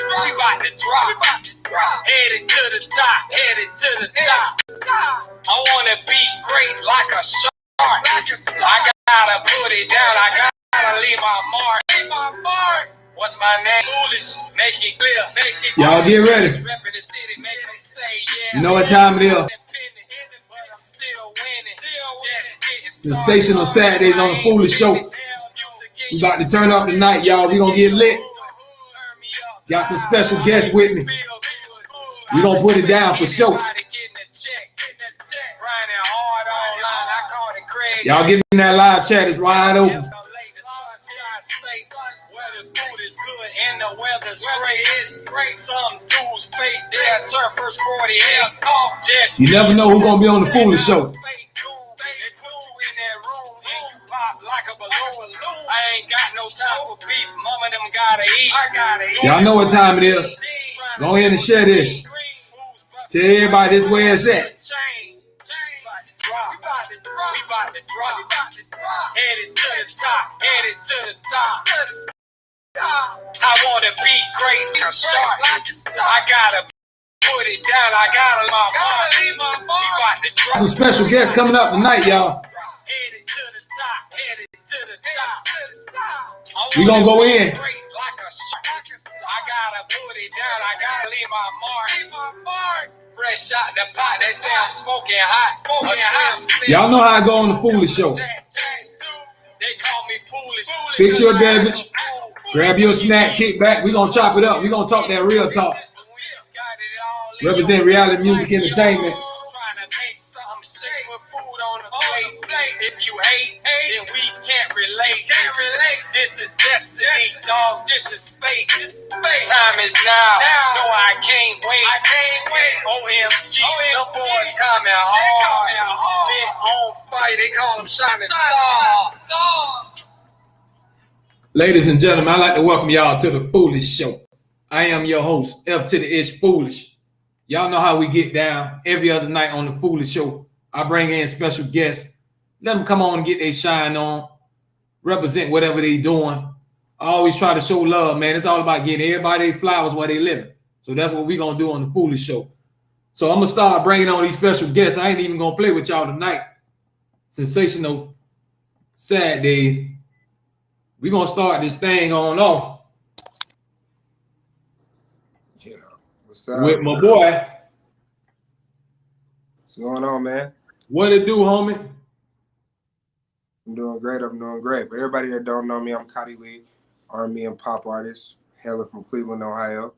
We about to drop. Headed to the top. Headed to the top. I wanna be great like a shark. I gotta put it down. I gotta leave my mark. What's my name? Foolish. Make it clear. Y'all get ready. You know what time it is. Sensational Saturdays on the Foolish Show. We about to turn up tonight, y'all. We gonna get lit. Got some special guests with me. We gonna put it down for sure. Y'all get in that live chat. It's wide open. And the weather's great. Some dudes fake their turn first 40 You never know who's gonna be on the Foolish Show. I ain't got no time for beef. Mama them gotta eat. Y'all know what time it is. Go ahead and share this. Tell everybody this where it's at. We about to drop. Headed to the top. Headed to the top. I wanna be great like a shark. I gotta put it down. I gotta leave my mark. We about to drop. Some special guests coming up tonight, y'all. Headed to the top. Headed to the top. We gonna go in. Great like a shark. I gotta put it down. I gotta leave my mark. Fresh out the pot. They say I'm smoking hot. Y'all know how I go on the Foolish Show. They call me foolish. Fix your beverage. Grab your snack, kick back. We gonna chop it up. We gonna talk that real talk. Represent reality music entertainment. If you hate, then we can't relate. This is destiny, dog. This is fate. Time is now. No, I can't wait. OMG, the boys coming hard. Been on fire. They call them shining stars. Ladies and gentlemen, I'd like to welcome y'all to the Foolish Show. I am your host, F to the Ish Foolish. Y'all know how we get down every other night on the Foolish Show. I bring in special guests. Let them come on and get their shine on. Represent whatever they doing. I always try to show love, man. It's all about getting everybody their flowers while they living. So that's what we going to do on the Foolish Show. So I'm going to start bringing on these special guests. I ain't even going to play with y'all tonight. Sensational Saturday. We're going to start this thing on off. Yeah. What's up? With my boy. What's going on, man? What it do, homie? I'm doing great. For everybody that don't know me, I'm Cody Lee, R&B and pop artist, hailing from Cleveland, Ohio.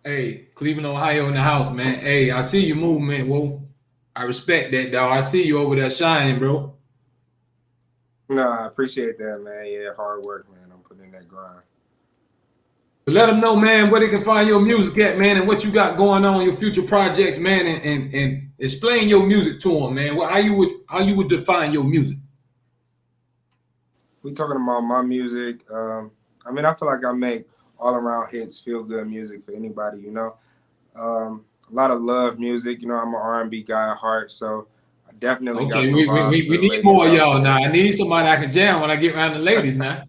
Hey, Cleveland, Ohio in the house, man. Hey, I see your movement, whoa. I respect that, dog. I see you over there shining, bro. No, I appreciate that, man. Yeah, hard work, man. I'm putting in that grind. But let them know, man, where they can find your music at, man, and what you got going on, your future projects, man, and explain your music to them, man. How you would define your music? We talking about my music. I mean, I feel like I make all around hits, feel good music for anybody, you know. A lot of love music, you know. I'm an R&B guy at heart, so I definitely got some vibes. We need more of y'all now. I need somebody I can jam when I get around the ladies now.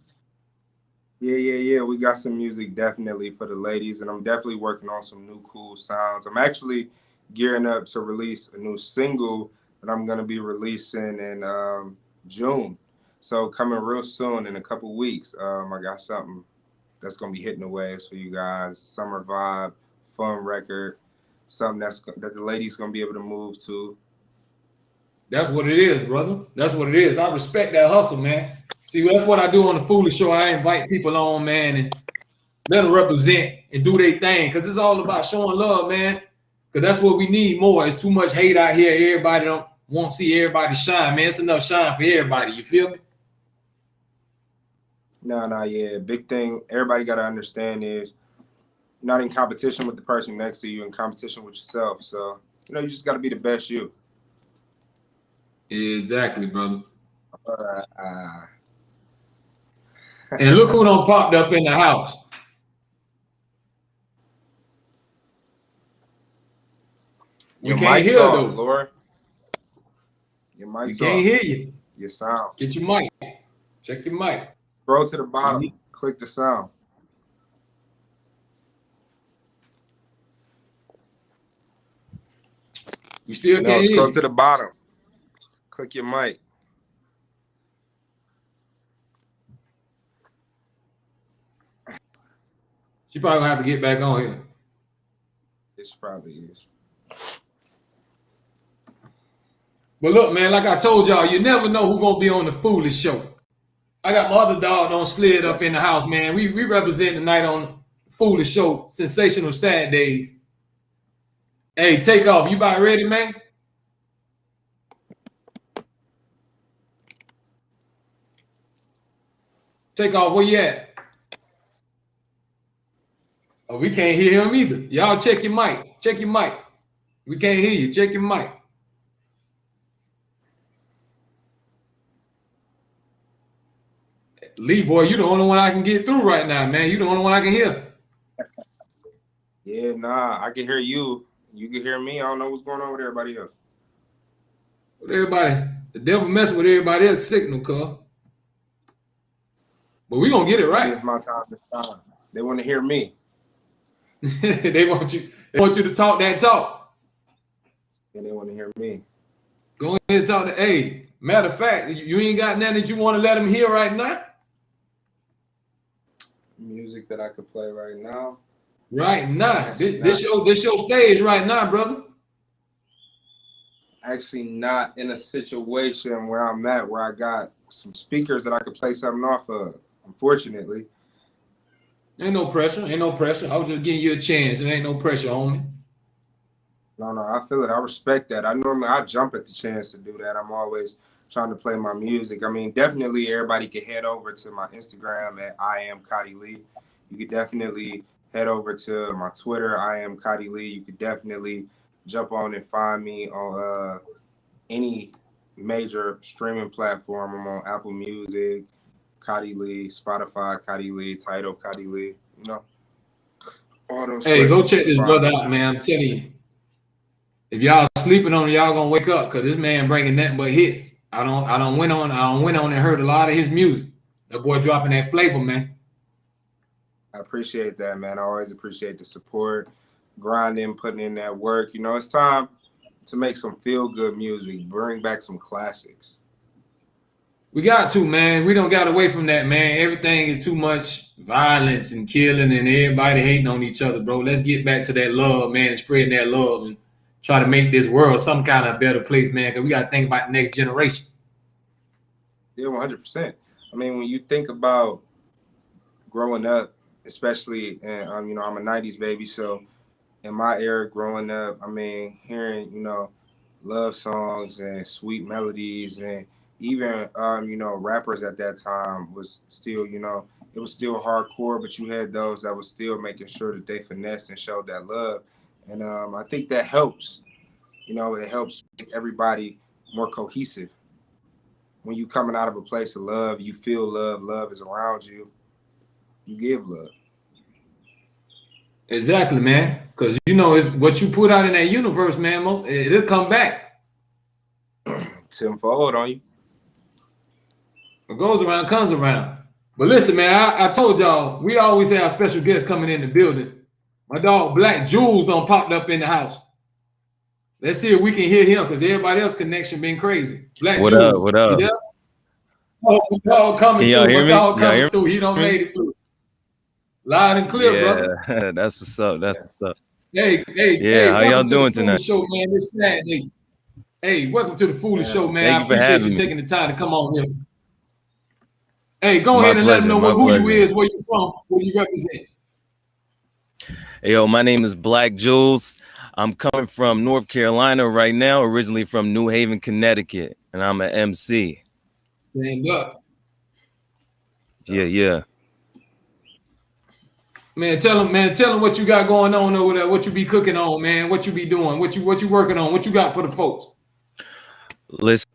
Yeah. We got some music definitely for the ladies, and I'm definitely working on some new cool sounds. I'm actually gearing up to release a new single that I'm gonna be releasing in June. So coming real soon in a couple weeks. I got something that's gonna be hitting the waves for you guys. Summer vibe, fun record, something that the ladies gonna be able to move to. That's what it is, brother. That's what it is. I respect that hustle, man. See, that's what I do on the Foolish Show. I invite people on, man, and let them represent and do their thing, because it's all about showing love, man. Because that's what we need more. It's too much hate out here. Everybody don't want to see everybody shine, man. It's enough shine for everybody. You feel me? No, yeah. Big thing everybody got to understand is you're not in competition with the person next to you, in competition with yourself. So, you know, you just got to be the best you. Exactly, brother. And look who done popped up in the house. We can't hear though, Lord. Your mic's we can't hear you. Your sound. Get your mic. Check your mic. Scroll to the bottom. Click the sound. We still No, can't hear scroll you. to the bottom. Click your mic. She probably gonna have to get back on here. This probably is. But look, man, like I told y'all, you never know who's gonna be on the Foolish Show. I got my other dog on Slid up in the house, man. We represent tonight on Foolish Show, Sensational Saturdays. Hey, take off. You about ready, man? Take off. Where you at? Oh, we can't hear him either. Y'all check your mic. Check your mic. We can't hear you. Check your mic. Lee, boy, you the only one I can get through right now, man. You the only one I can hear. Yeah, nah, I can hear you. You can hear me. I don't know what's going on with everybody else. With everybody, the devil messing with everybody else's signal, cuz. But we gonna get it right. It's my time to shine. They want to hear me. They want you to talk that talk. And they want to hear me. Go ahead and talk to. Hey, matter of fact, you ain't got nothing that you want to let them hear right now. Music that I could play right now. Right now, this your stage right now, brother. Actually, not in a situation where I'm at, where I got some speakers that I could play something off of. Unfortunately. Ain't no pressure. Ain't no pressure. I was just giving you a chance. It ain't no pressure, homie. No, I feel it. I respect that. I jump at the chance to do that. I'm always trying to play my music. I mean, definitely everybody can head over to my Instagram at I am Cody Lee. You could definitely head over to my Twitter, I am Cody Lee. You could definitely jump on and find me on any major streaming platform. I'm on Apple Music, Cody Lee, Spotify, Cody Lee, Tidal, Cody Lee. You know, all those. Hey, go check this brother out, man. I'm telling you. If y'all sleeping on it, y'all gonna wake up because this man bringing nothing but hits. I don't went on and heard a lot of his music. That boy dropping that flavor, man. I appreciate that, man. I always appreciate the support, grinding, putting in that work. You know, it's time to make some feel-good music, bring back some classics. We got to, man. We don't got away from that, man. Everything is too much violence and killing and everybody hating on each other, bro. Let's get back to that love, man, and spreading that love and try to make this world some kind of better place, man, because we got to think about the next generation. Yeah, 100%. I mean, when you think about growing up, especially, and you know, I'm a 90s baby, so in my era growing up, I mean, hearing, you know, love songs and sweet melodies and even, you know, rappers at that time was still, you know, it was still hardcore, but you had those that was still making sure that they finessed and showed that love. And I think that helps, you know, it helps make everybody more cohesive. When you coming out of a place of love, you feel love is around you, you give love. Exactly, man. Because, you know, it's what you put out in that universe, man, it'll come back. Tenfold on you. What goes around comes around. But listen, man, I told y'all, we always have special guests coming in the building. My dog Black Jules done popped up in the house. Let's see if we can hear him because everybody else connection been crazy. Black What Jules, up? What up? you there? Oh, my dog coming Can y'all through. hear My me? dog Y'all coming hear through. He done me? made it through. Loud and clear, brother. Yeah, that's what's up. That's what's up. Hey, Yeah, how y'all welcome to doing the Foolish tonight? Show, man. This Saturday. Hey, welcome to the Foolish Show, man. Thank I you for appreciate having you me. taking the time to come on here. Hey, go My ahead and let them pleasure, know my who you pleasure. is, where you from, who you represent. Hey, yo, my name is Black Jules. I'm coming from North Carolina right now, originally from New Haven, Connecticut, and I'm an MC. Stand up. Yeah. Man, tell them what you got going on over there, what you be cooking on, man, what you be doing, what you working on, what you got for the folks. Listen,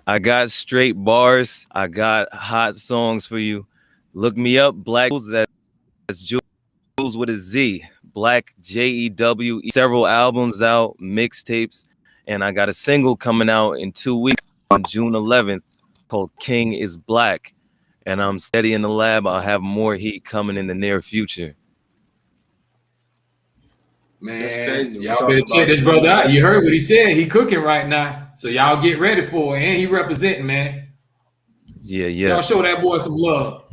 I got straight bars. I got hot songs for you. Look me up, Black Jules. That's Jules with a Z. Black Jew. Several albums out, mixtapes, and I got a single coming out in 2 weeks on June 11th called King is Black. And I'm steady in the lab. I'll have more heat coming in the near future. Man, That's crazy. We y'all talking better check about this brother out. You 2011. heard what he said. He cooking right now. So y'all get ready for it. And he representing, man. Yeah, Y'all yeah. show that boy some love.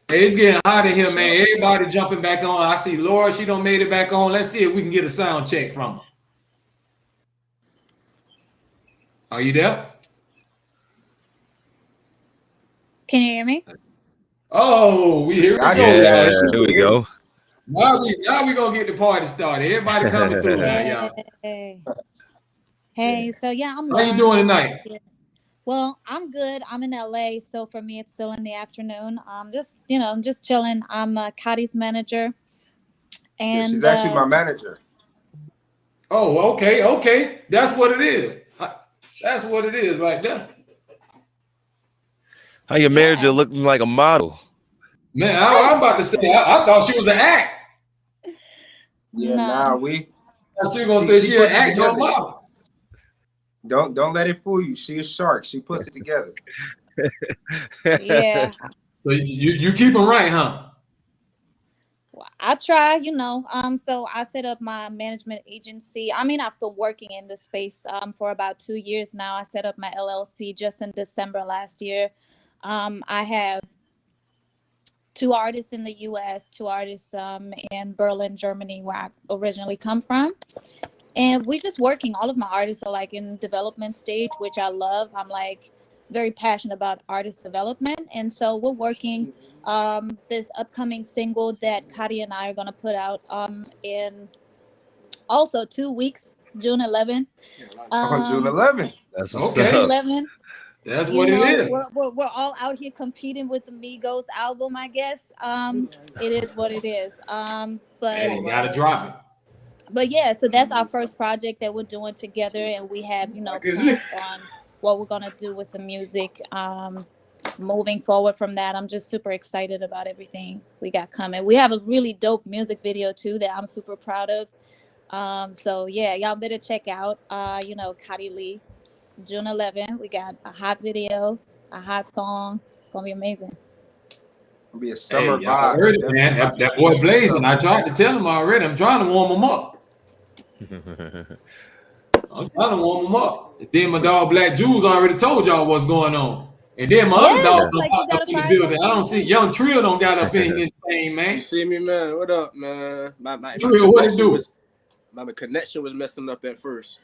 Hey, it's getting hot in here, Sure. man. Everybody jumping back on. I see Laura, she done made it back on. Let's see if we can get a sound check from her. Are you there? Can you hear me? Oh, here we Got go, it. y'all. Yeah, here we go. Now we gonna get the party started. Everybody coming through now, y'all. Hey. Hey, so yeah, I'm How you learning. doing tonight? Well, I'm good. I'm in LA, so for me, it's still in the afternoon. Just chilling. I'm Cody's manager, Yeah, and she's actually my manager. Oh, okay. That's what it is. That's what it is right there. How your manager Yeah. looking like a model? Man, I'm about to say, I thought she was an act. Yeah, No. nah, we. I thought she was gonna say she an puts it act or together. model. Don't let it fool you. She a shark. She puts it together. Yeah, So you keep them right, huh? well, I try. So I set up my management agency. I mean, I've been working in this space for about 2 years now. I set up my LLC just in December last year. I have 2 artists in the U.S., 2 artists in Berlin, Germany, where I originally come from. And we're just working. All of my artists are like in development stage, which I love. I'm like very passionate about artist development. And so we're working this upcoming single that Cody and I are going to put out in also 2 weeks, June 11th. On June 11th. That's what's Okay. up. 11. That's what it is. We're all out here competing with the Migos album, I guess. It is what it is. Hey, you gotta drop it. But yeah, so that's our first project that we're doing together, and we have plans on what we're gonna do with the music. Moving forward from that, I'm just super excited about everything we got coming. We have a really dope music video too that I'm super proud of. So yeah, y'all better check out Cody Lee, June 11th. We got a hot video, a hot song. It's gonna be amazing. It'll be a summer Hey, y'all vibe. heard it, man. That boy blazing. I tried to tell him already. I'm trying to warm him up. I'm trying to warm him up. And then my dog Black Jules already told y'all what's going on. And then my other dog looks like you popped got up a in the prize building. I don't see Young Trill don't got up in his thing, man. You see me, man? What up, man? My Trill, what it do? My connection was messing up at first.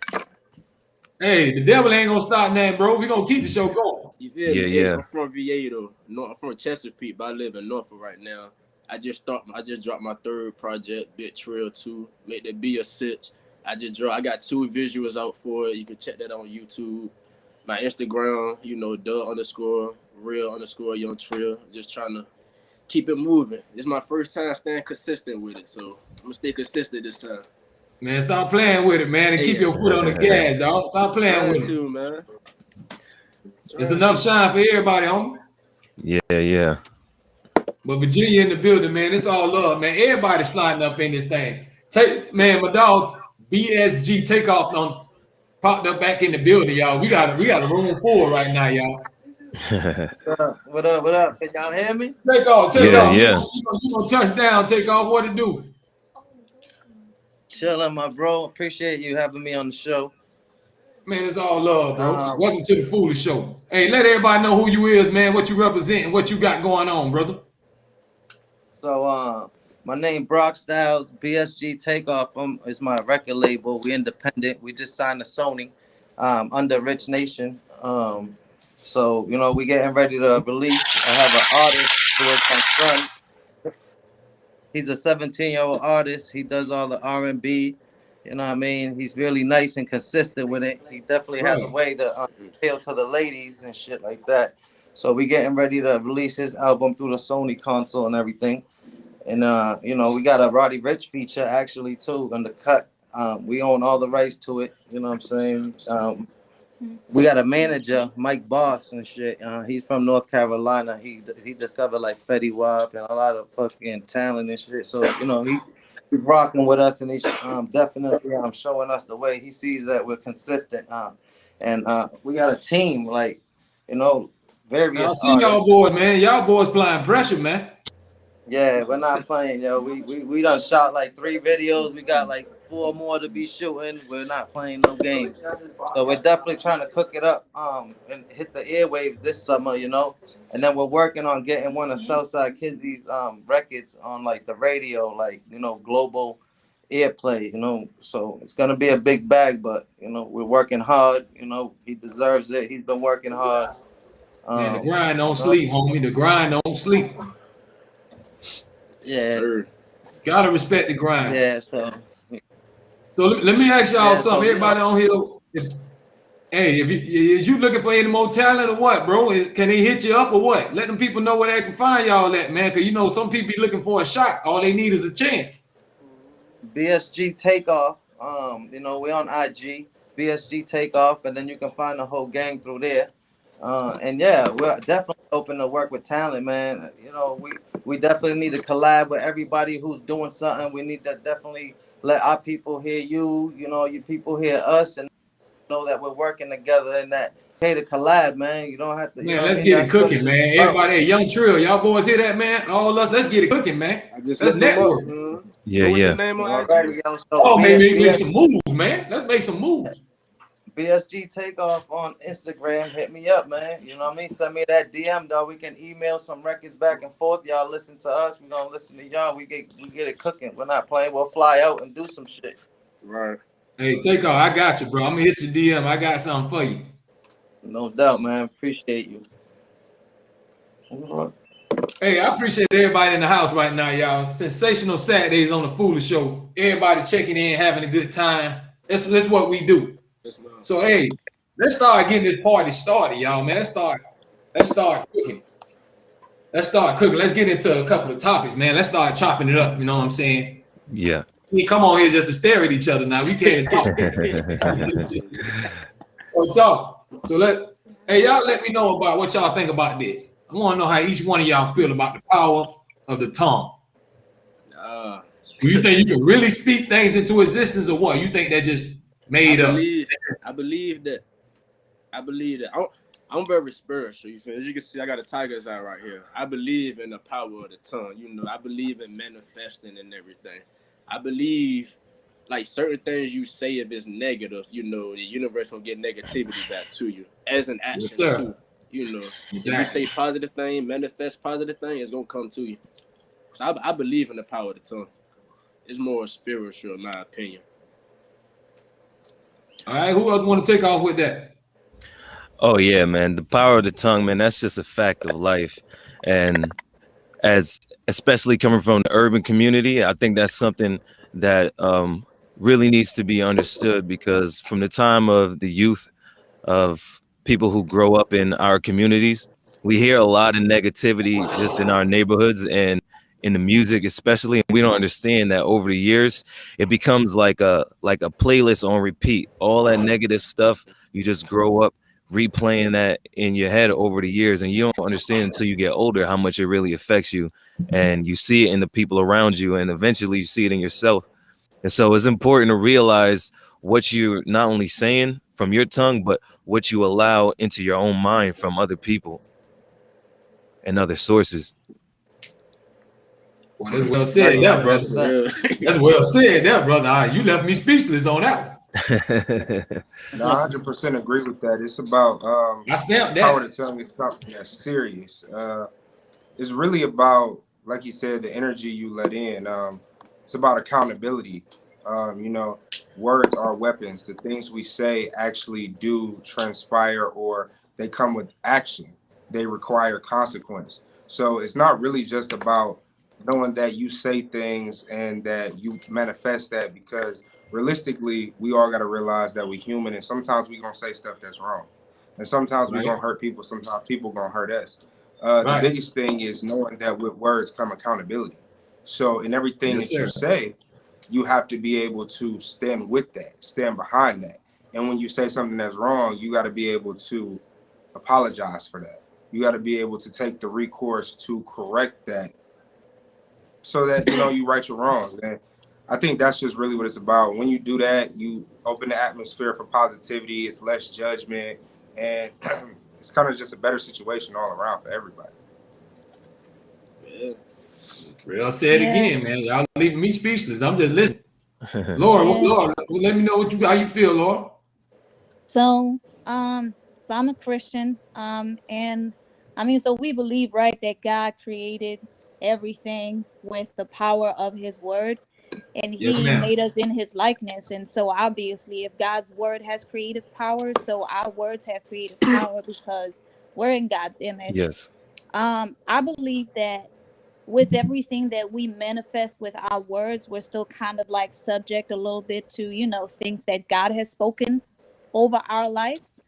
Hey, the devil ain't gonna stop nothing, bro. We gonna keep the show going. You feel me? Yeah. I'm from VA though. I'm from Chesapeake, but I live in Norfolk right now. I just dropped my 3rd project, Big Trail 2. Make that be a 6. I got 2 visuals out for it. You can check that on YouTube. My Instagram, Doug_real_Young Trill. Just trying to keep it moving. It's my first time staying consistent with it, so I'm gonna stay consistent this time. Man, stop playing with it, man, and keep your foot on the gas, dog. Stop playing with it. Man. It's enough shine for everybody, homie. Yeah. But Virginia in the building, man. It's all love, man. Everybody sliding up in this thing. Man, my dog BSG Takeoff on popped up back in the building, y'all. We got a room full right now, y'all. What up? Can y'all hear me? Take off. Yeah. You gonna touch down, take off. What it do? Chilling, my bro. Appreciate you having me on the show. Man, it's all love, bro. Welcome to the Foolish Show. Hey, let everybody know who you is, man, what you represent, and what you got going on, brother. So, my name Brock Styles. BSG Takeoff is my record label. We independent. We just signed to Sony under Rich Nation. So we getting ready to release. I have an artist who is my son. He's a 17-year-old artist. He does all the R&B. You know what I mean? He's really nice and consistent with it. He definitely has a way to appeal to the ladies and shit like that. So we getting ready to release his album through the Sony console and everything. And, we got a Roddy Ricch feature actually, too, on the cut. We own all the rights to it. You know what I'm saying? We got a manager, Mike Boss and shit. He's from North Carolina. He discovered like Fetty Wap and a lot of fucking talent and shit. So, he's rocking with us, and he's definitely showing us the way. He sees that we're consistent. And we got a team, like, various I see y'all boys, man. Y'all boys applying pressure, man. Yeah, we're not playing, yo. We done shot like 3 videos. We got like 4 more to be shooting. We're not playing no games. So we're definitely trying to cook it up, and hit the airwaves this summer, you know. And then we're working on getting one of Southside Kizzy's records on like the radio, like, you know, global airplay, you know. So it's gonna be a big bag, but you know, we're working hard. You know, he deserves it. He's been working hard. Man, the grind don't You know, sleep, homie. The grind don't sleep. yeah, Sir. Gotta respect the grind. yeah. So let me ask y'all Yeah, so, something. you know, Everybody on here, hey, is you looking for any more talent or what, bro? Can they hit you up or what? Let them people know where they can find y'all at, man. Because you know some people be looking for a shot. All they need is a chance. BSG Takeoff. You know, we're on IG, BSG Takeoff, and then you can find the whole gang through there. And yeah, we're definitely open to work with talent, man. You know, we definitely need to collab with everybody who's doing something. We need to definitely let our people hear you, you know, you people hear us, and know that we're working together and that, hey, to collab, man. You don't have to, you Man, know what I let's mean? get it That's what cooking, it's man. about. Everybody, hey, Young Trill, y'all boys hear that, man? All us, let's get it cooking, man. I just Let's looked them up. network. Yeah, What was yeah. the name on IG? Alrighty, yo. So Oh, man, make some moves, man. Let's make some moves. BSG Takeoff on Instagram. Hit me up, man. You know what I mean? Send me that DM, though. We can email some records back and forth. Y'all listen to us. We're gonna listen to y'all. We get it cooking. We're not playing. We'll fly out and do some shit. Right. Hey, take off. I got you, bro. I'm gonna hit your DM. I got something for you. No doubt, man. Appreciate you. Hey, I appreciate everybody in the house right now, y'all. Sensational Saturdays on the Foolish Show. Everybody checking in, having a good time. That's what we do. So, hey, let's start getting this party started, y'all, man. Let's start cooking. Let's get into a couple of topics, man. Let's start chopping it up. You know what I'm saying? Yeah. We come on here just to stare at each other now. We can't talk. Or talk. So hey, y'all let me know about what y'all think about this. I want to know how each one of y'all feel about the power of the tongue. Do you think you can really speak things into existence, or what? You think that just made up? I believe that. I'm very spiritual. You feel? As you can see, I got a tiger's eye right here. I believe in the power of the tongue. You know, I believe in manifesting and everything. I believe, like, certain things you say, if it's negative, you know, the universe will get negativity back to you as an action too. You know, If you say positive thing, manifest positive thing, it's gonna come to you. So I believe in the power of the tongue. It's more spiritual, in my opinion. All right, who else want to take off with that? Oh yeah, man. The power of the tongue, man, that's just a fact of life. And especially coming from the urban community, I think that's something that really needs to be understood, because from the time of the youth of people who grow up in our communities, we hear a lot of negativity just in our neighborhoods and in the music especially, and we don't understand that over the years it becomes like a playlist on repeat. All that negative stuff, you just grow up replaying that in your head over the years, and you don't understand until you get older how much it really affects you, and you see it in the people around you, and eventually you see it in yourself. And so it's important to realize what you're not only saying from your tongue, but what you allow into your own mind from other people and other sources. Well, that's well said, that brother. That's well said, that brother. You left me speechless on that one. No, I 100% agree with that. It's about I snapped that. Power of the tongue is something that's serious. It's really about, like you said, the energy you let in. It's about accountability. You know, words are weapons. The things we say actually do transpire, or they come with action. They require consequence. So it's not really just about knowing that you say things and that you manifest that, because realistically, we all got to realize that we're human, and sometimes we're going to say stuff that's wrong. And sometimes we're going to hurt people. Sometimes people going to hurt us. The biggest thing is knowing that with words come accountability. So in everything that you say, you have to be able to stand with that, stand behind that. And when you say something that's wrong, you got to be able to apologize for that. You got to be able to take the recourse to correct that, so that, you know, you right your wrongs. And I think that's just really what it's about. When you do that, you open the atmosphere for positivity. It's less judgment, and it's kind of just a better situation all around for everybody. Yeah. I'll say it again, man. Y'all leaving me speechless. I'm just listening. Lord, let me know how you feel, Lord. So I'm a Christian. And I mean, so we believe, right, that God created everything with the power of his word, and Yes, he ma'am. made us in his likeness. And so obviously, if God's word has creative power, so our words have creative power because we're in God's image. Yes. I believe that with everything that we manifest with our words, we're still kind of like subject a little bit to, things that God has spoken over our lives.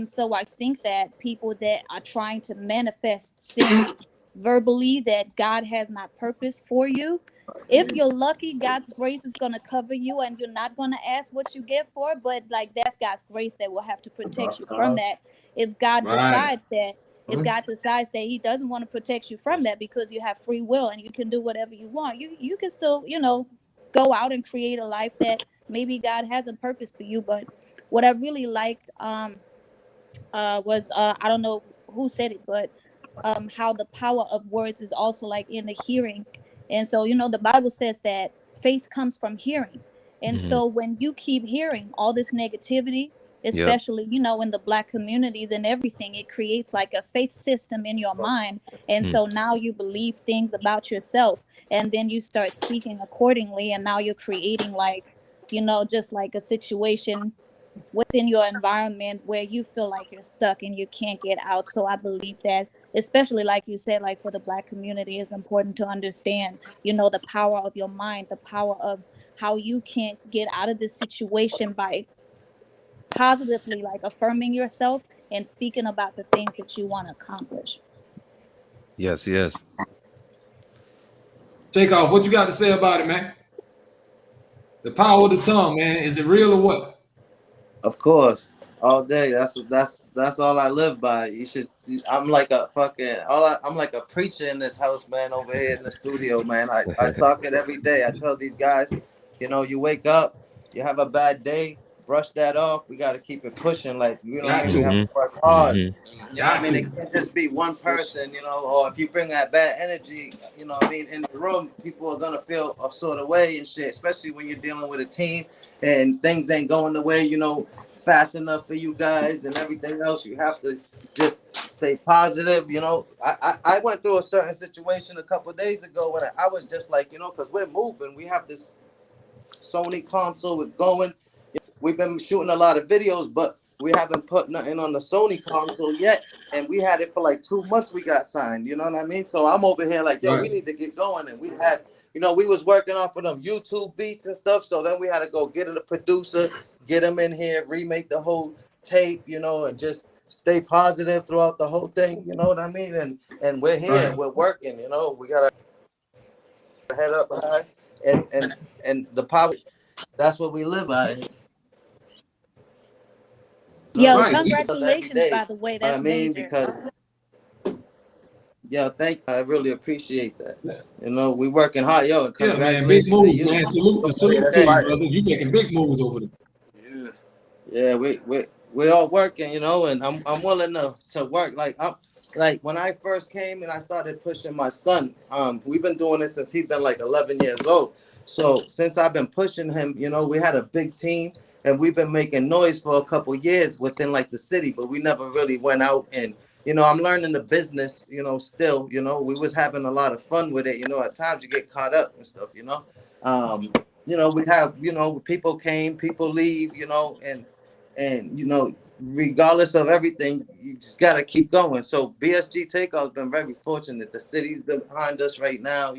So I think that people that are trying to manifest things verbally that God has not purposed for you, if you're lucky, God's grace is going to cover you and you're not going to ask what you get for, but like that's God's grace that will have to protect you from that. If God Right. decides that if God decides that he doesn't want to protect you from that because you have free will and you can do whatever you want, you can still, go out and create a life that maybe God hasn't purposed for you. But what I really liked was I don't know who said it, but how the power of words is also like in the hearing. And so, the Bible says that faith comes from hearing. And so when you keep hearing all this negativity, Yep. especially, in the Black communities and everything, it creates like a faith system in your mind. And so now you believe things about yourself, and then you start speaking accordingly. And now you're creating like, just like a situation within your environment where you feel like you're stuck and you can't get out. So I believe that, especially like you said, like for the Black community, it's important to understand, the power of your mind, the power of how you can't get out of this situation by positively like affirming yourself and speaking about the things that you want to accomplish. Yes, yes. Take off. What you got to say about it, man? The power of the tongue, man. Is it real or what? Of course, all day. That's all I live by. You should. I'm like a fucking. I'm like a preacher in this house, man. Over here in the studio, man. I talk it every day. I tell these guys, you wake up, you have a bad day, brush that off. We got to keep it pushing. Like Got we to. have to work hard. Got to. It can't just be one person, or if you bring that bad energy, in the room, people are gonna feel a sort of way and shit, especially when you're dealing with a team and things ain't going the way, fast enough for you guys and everything else. You have to just stay positive. I went through a certain situation a couple of days ago when I was just like, because we're moving, we have this Sony console with going. We've been shooting a lot of videos, but we haven't put nothing on the Sony console yet. And we had it for like 2 months. We got signed. You know what I mean? So I'm over here like, yo, we need to get going. And we had, we was working off of them YouTube beats and stuff. So then we had to go get a producer, get him in here, remake the whole tape, and just stay positive throughout the whole thing. You know what I mean? And we're here and we're working. We got to head up high and the power. That's what we live by. Yo, congratulations, by the way. That's major. Because thank you. I really appreciate that. We working hard, yo. And congratulations, man, big moves, to you. Man. Salute to you, brother. You making big moves over there. Yeah, we all working, and I'm willing to work. Like when I first came and I started pushing my son. We've been doing this since he's been like 11 years old. So since I've been pushing him, we had a big team. And we've been making noise for a couple years within like the city, but we never really went out and, I'm learning the business, still, we was having a lot of fun with it. At times you get caught up and stuff, we have, people came, people leave, and, regardless of everything, you just got to keep going. So BSG Takeoff has been very fortunate. The city's been behind us right now.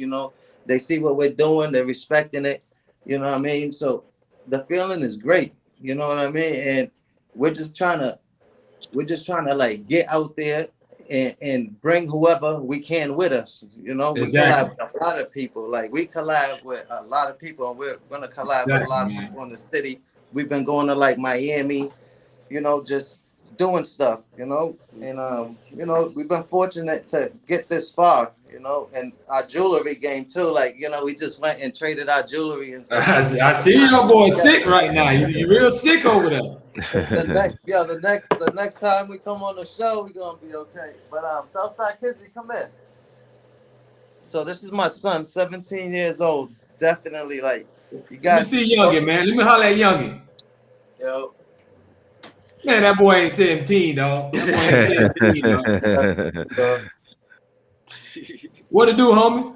They see what we're doing. They're respecting it. You know what I mean? So the feeling is great, you know what I mean? And we're just trying to like get out there and bring whoever we can with us. We collab with a lot of people. Like we collab with a lot of people, and we're gonna collab with a lot of people in the city. We've been going to like Miami, just doing stuff, and we've been fortunate to get this far, and our jewelry game too. Like, we just went and traded our jewelry and stuff. I see your boy sick right now. You real sick over there. The next time we come on the show, we're gonna be okay. But Southside Kids, come in. So this is my son, 17 years old. Definitely, like, you Let me got. see Youngin, man. Let me holler at Youngin. Yo. Man, that boy ain't 17, dog. That boy ain't 17, dog. What to do, homie?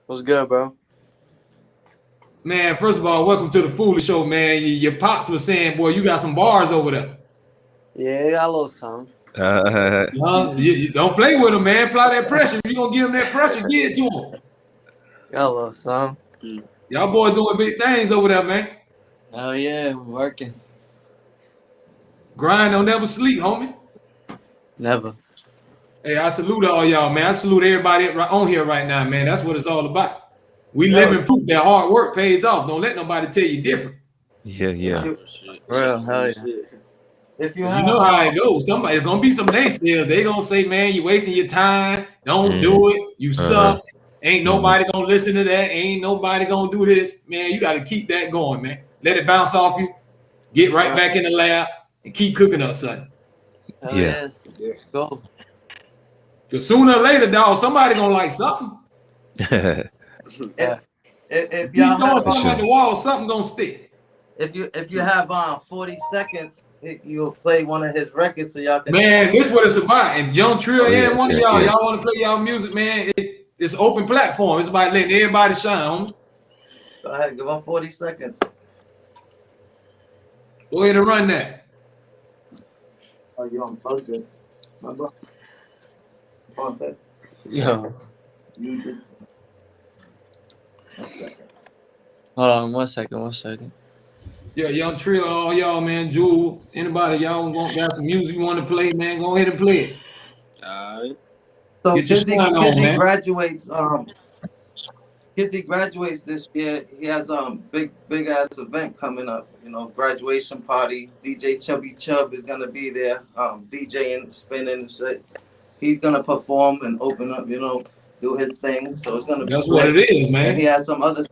What's good, bro? Man, first of all, welcome to the Foolish Show, man. Your pops was saying, boy, you got some bars over there. Yeah, I got a little something. You don't play with him, man. Apply that pressure. If you gonna give him that pressure, give it to him. Got a little something. Y'all boys doing big things over there, man. Oh yeah, we're working. Grind, don't never sleep, homie. Never. Hey, I salute all y'all, man. I salute everybody on here right now, man. That's what it's all about. We living proof that hard work pays off. Don't let nobody tell you different. Yeah. Real, hell yeah. If you You know how it goes. Somebody's gonna be some naysayers. They gonna say, man, you wasting your time. Don't do it. You suck. Ain't nobody gonna listen to that. Ain't nobody gonna do this. Man, you gotta keep that going, man. Let it bounce off you. Get right back in the lab and keep cooking up something. Hell yeah. Go. Because sooner or later, dog, somebody gonna like something. If You y'all throwing have, something at the wall, something gonna stick. if you have 40 seconds, you'll play one of his records so y'all can. Man, this is what it's about. And Young Trill and one of y'all want to play y'all music, man. It's open platform. It's about letting everybody shine, homie. Go ahead, give him 40 seconds. Go ahead and run that. Oh, you unplugged it. My bro. Yo. You just. 1 second. Hold on, 1 second, 1 second. Yeah, Young Trill, all y'all, man. Jewel, anybody, y'all got some music you want to play, man? Go ahead and play it. All right. So Get your shine on, Kizzy man. graduates. Kizzy graduates this year. He has big ass event coming up. You know, graduation party. DJ Chubby Chubb is gonna be there. DJing, spinning and shit. He's gonna perform and open up. You know, do his thing. So it's gonna be. That's what it is, man. And he has some other.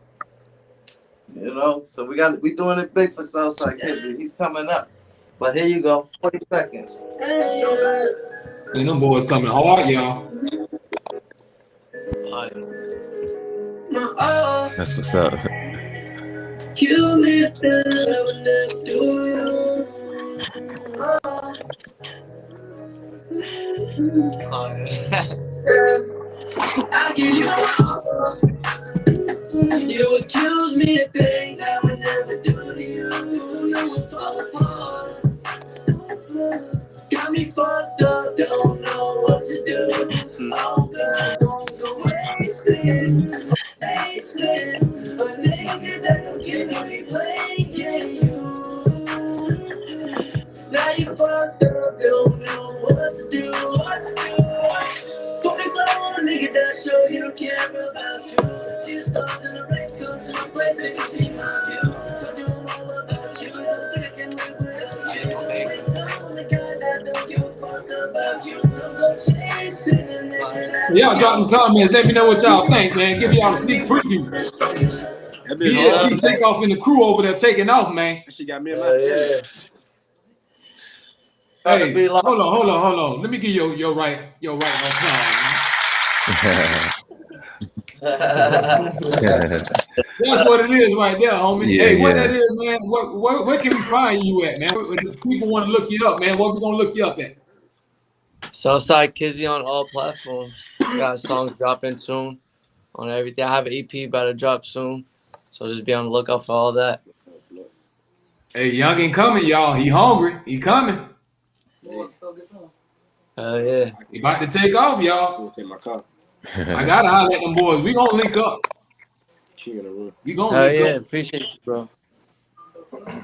You know, so we doing it big for Southside Kizzy. He's coming up. But here you go, 40 seconds. And them boys coming hard, y'all. That's what's up. You live that I would never do. I give you all. You accuse me of things I would never do to you. You would fall apart. Got me fucked up, don't know what to do. Oh God, don't go wasting. A nigga that don't care to be playing you. Now you fucked up, don't know what to do. Focus on a nigga that show you don't care about you. See the stars in the rain, come to my place, make me see my view. Told you I'm all about you, don't think I can live without you. I'm the guy that don't give a fuck about you. Don't go chasing a nigga that. Y'all drop some comments. Let me know what y'all think, man. Give y'all a sneak preview. BSG take off in the crew over there taking off, man. She got me in my Hey, hold on. Let me give your right on time. That's what it is right there, homie. Yeah, hey, what that is, man? Where can we find you at, man? If people want to look you up, man, what we gonna look you up at? Southside Kizzy on all platforms. Got songs dropping soon on everything. I have an EP about to drop soon, so just be on the lookout for all that. Hey, Youngin coming, y'all. He hungry. He coming. Hell yeah. He about to take off, y'all. I'm gonna take my car. I gotta holler at them boys. We gonna link up. We gonna Hell link yeah. up. Appreciate you, bro.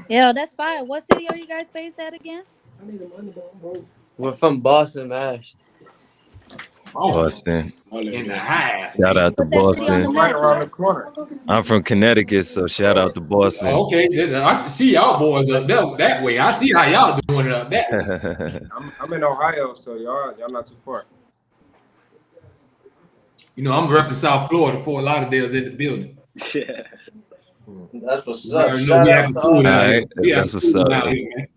Yeah, that's fine. What city are you guys based at again? We're from Boston, Mass. Boston. In the house. Shout out to Put that city on the Boston. map. Around the corner. I'm from Connecticut, so shout out to Boston. Okay, I see y'all boys up there that way. I see how y'all doing it up there. I'm in Ohio, so y'all not too far. You know, I'm repping South Florida. Fort Lauderdale's in the building. Yeah. That's what's You up. already know Shout we out have to food all. out here. Alright, We have that's what's food up. out here,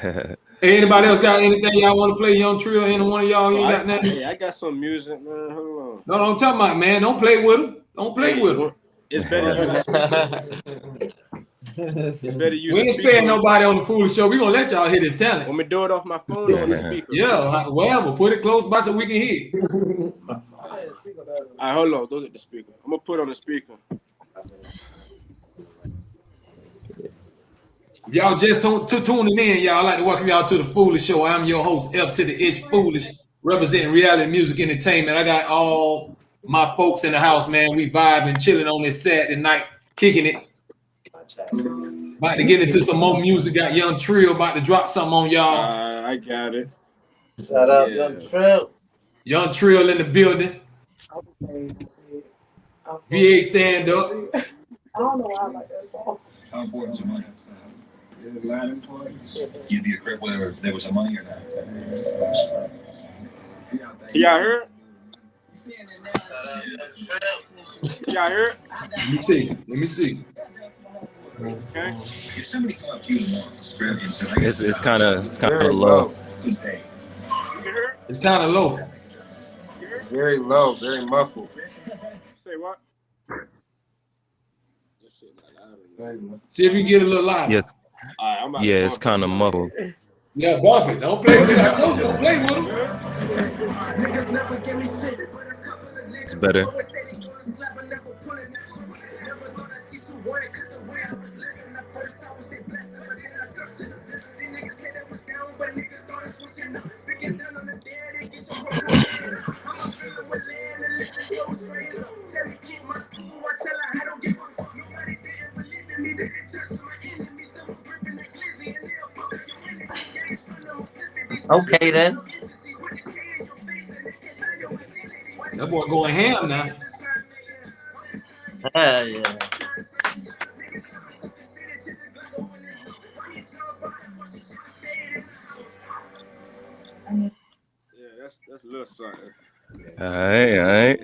man. Hey, anybody else got anything y'all want to play? Young Trill, any one of y'all? You ain't got nothing? Hey, I got some music, man. Hold on. No, I'm talking about, man. Don't play with them. Don't play with them. It's better use a speaker. It's better use We a ain't speaker. sparing nobody on the Foolish Show. We gonna let y'all hit his talent. Want me to do it off my phone or on the speaker? Yeah, wherever. Put it close by so we can hear. All right, hold on. Go get the speaker. I'm gonna put on the speaker. Y'all just tuning in, y'all. I'd like to welcome y'all to the Foolish Show. I'm your host, F to the Ish Foolish, representing reality music entertainment. I got all my folks in the house, man. We vibing, chilling on this Saturday night, kicking it. About to get into some more music. Got Young Trill about to drop something on y'all. I got it. Shout out Young Trill. Young Trill in the building. VA stand up. I don't know why I like that song. How important is the money? You'd be a crip whether there was some money or not. Can y'all hear it? Can y'all hear it? Let me see. Okay. If somebody come up to you tomorrow, grab you and say, It's kind of Very low. low. You can hear it? It's kind of low. It's very low, very muffled. Say what? See if you can get a little louder. Yes. All right, I'm about Yeah, to it's kind of muffled. Yeah, bump it. Don't play with it. Don't play with them. It's better. Okay then. That boy going ham now. Yeah. Yeah, that's a little something. All right.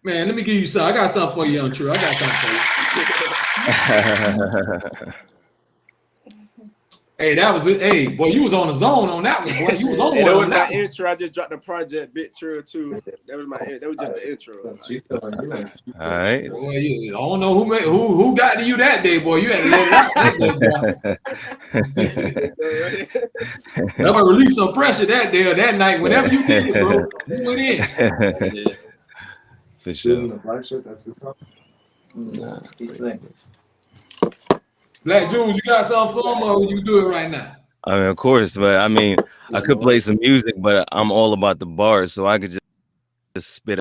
Man, let me give you something. I got something for you, Young Trill. I got something for you. Hey, that was it. Hey, boy, you was on the zone on that one, boy. You was on Hey, one. that was on my that one. intro. I just dropped the project Bit Trill 2. That was just the intro. All right. Boy, I don't know who got to you that day, boy. You had to let it out that day, boy. I'm gonna release some pressure that day or that night. Whenever you did it, bro, you went in. Yeah. For sure. He's like, Black Jules, you got something for him or you do it right now? I mean, of course, but I mean, I could play some music, but I'm all about the bars, so I could just spit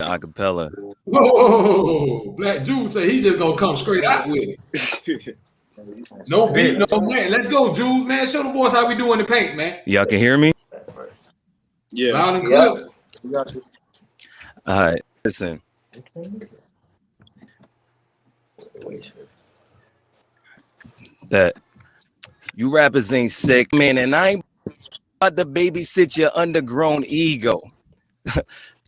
a cappella. Whoa, Black Jules say he just gonna come straight out with it. No beat, no man. Let's go, Jules, man. Show the boys how we do in the paint, man. Y'all can hear me? Yeah. Loud and clear. All right, listen. That you rappers ain't sick, man, and I ain't about to babysit your undergrown ego.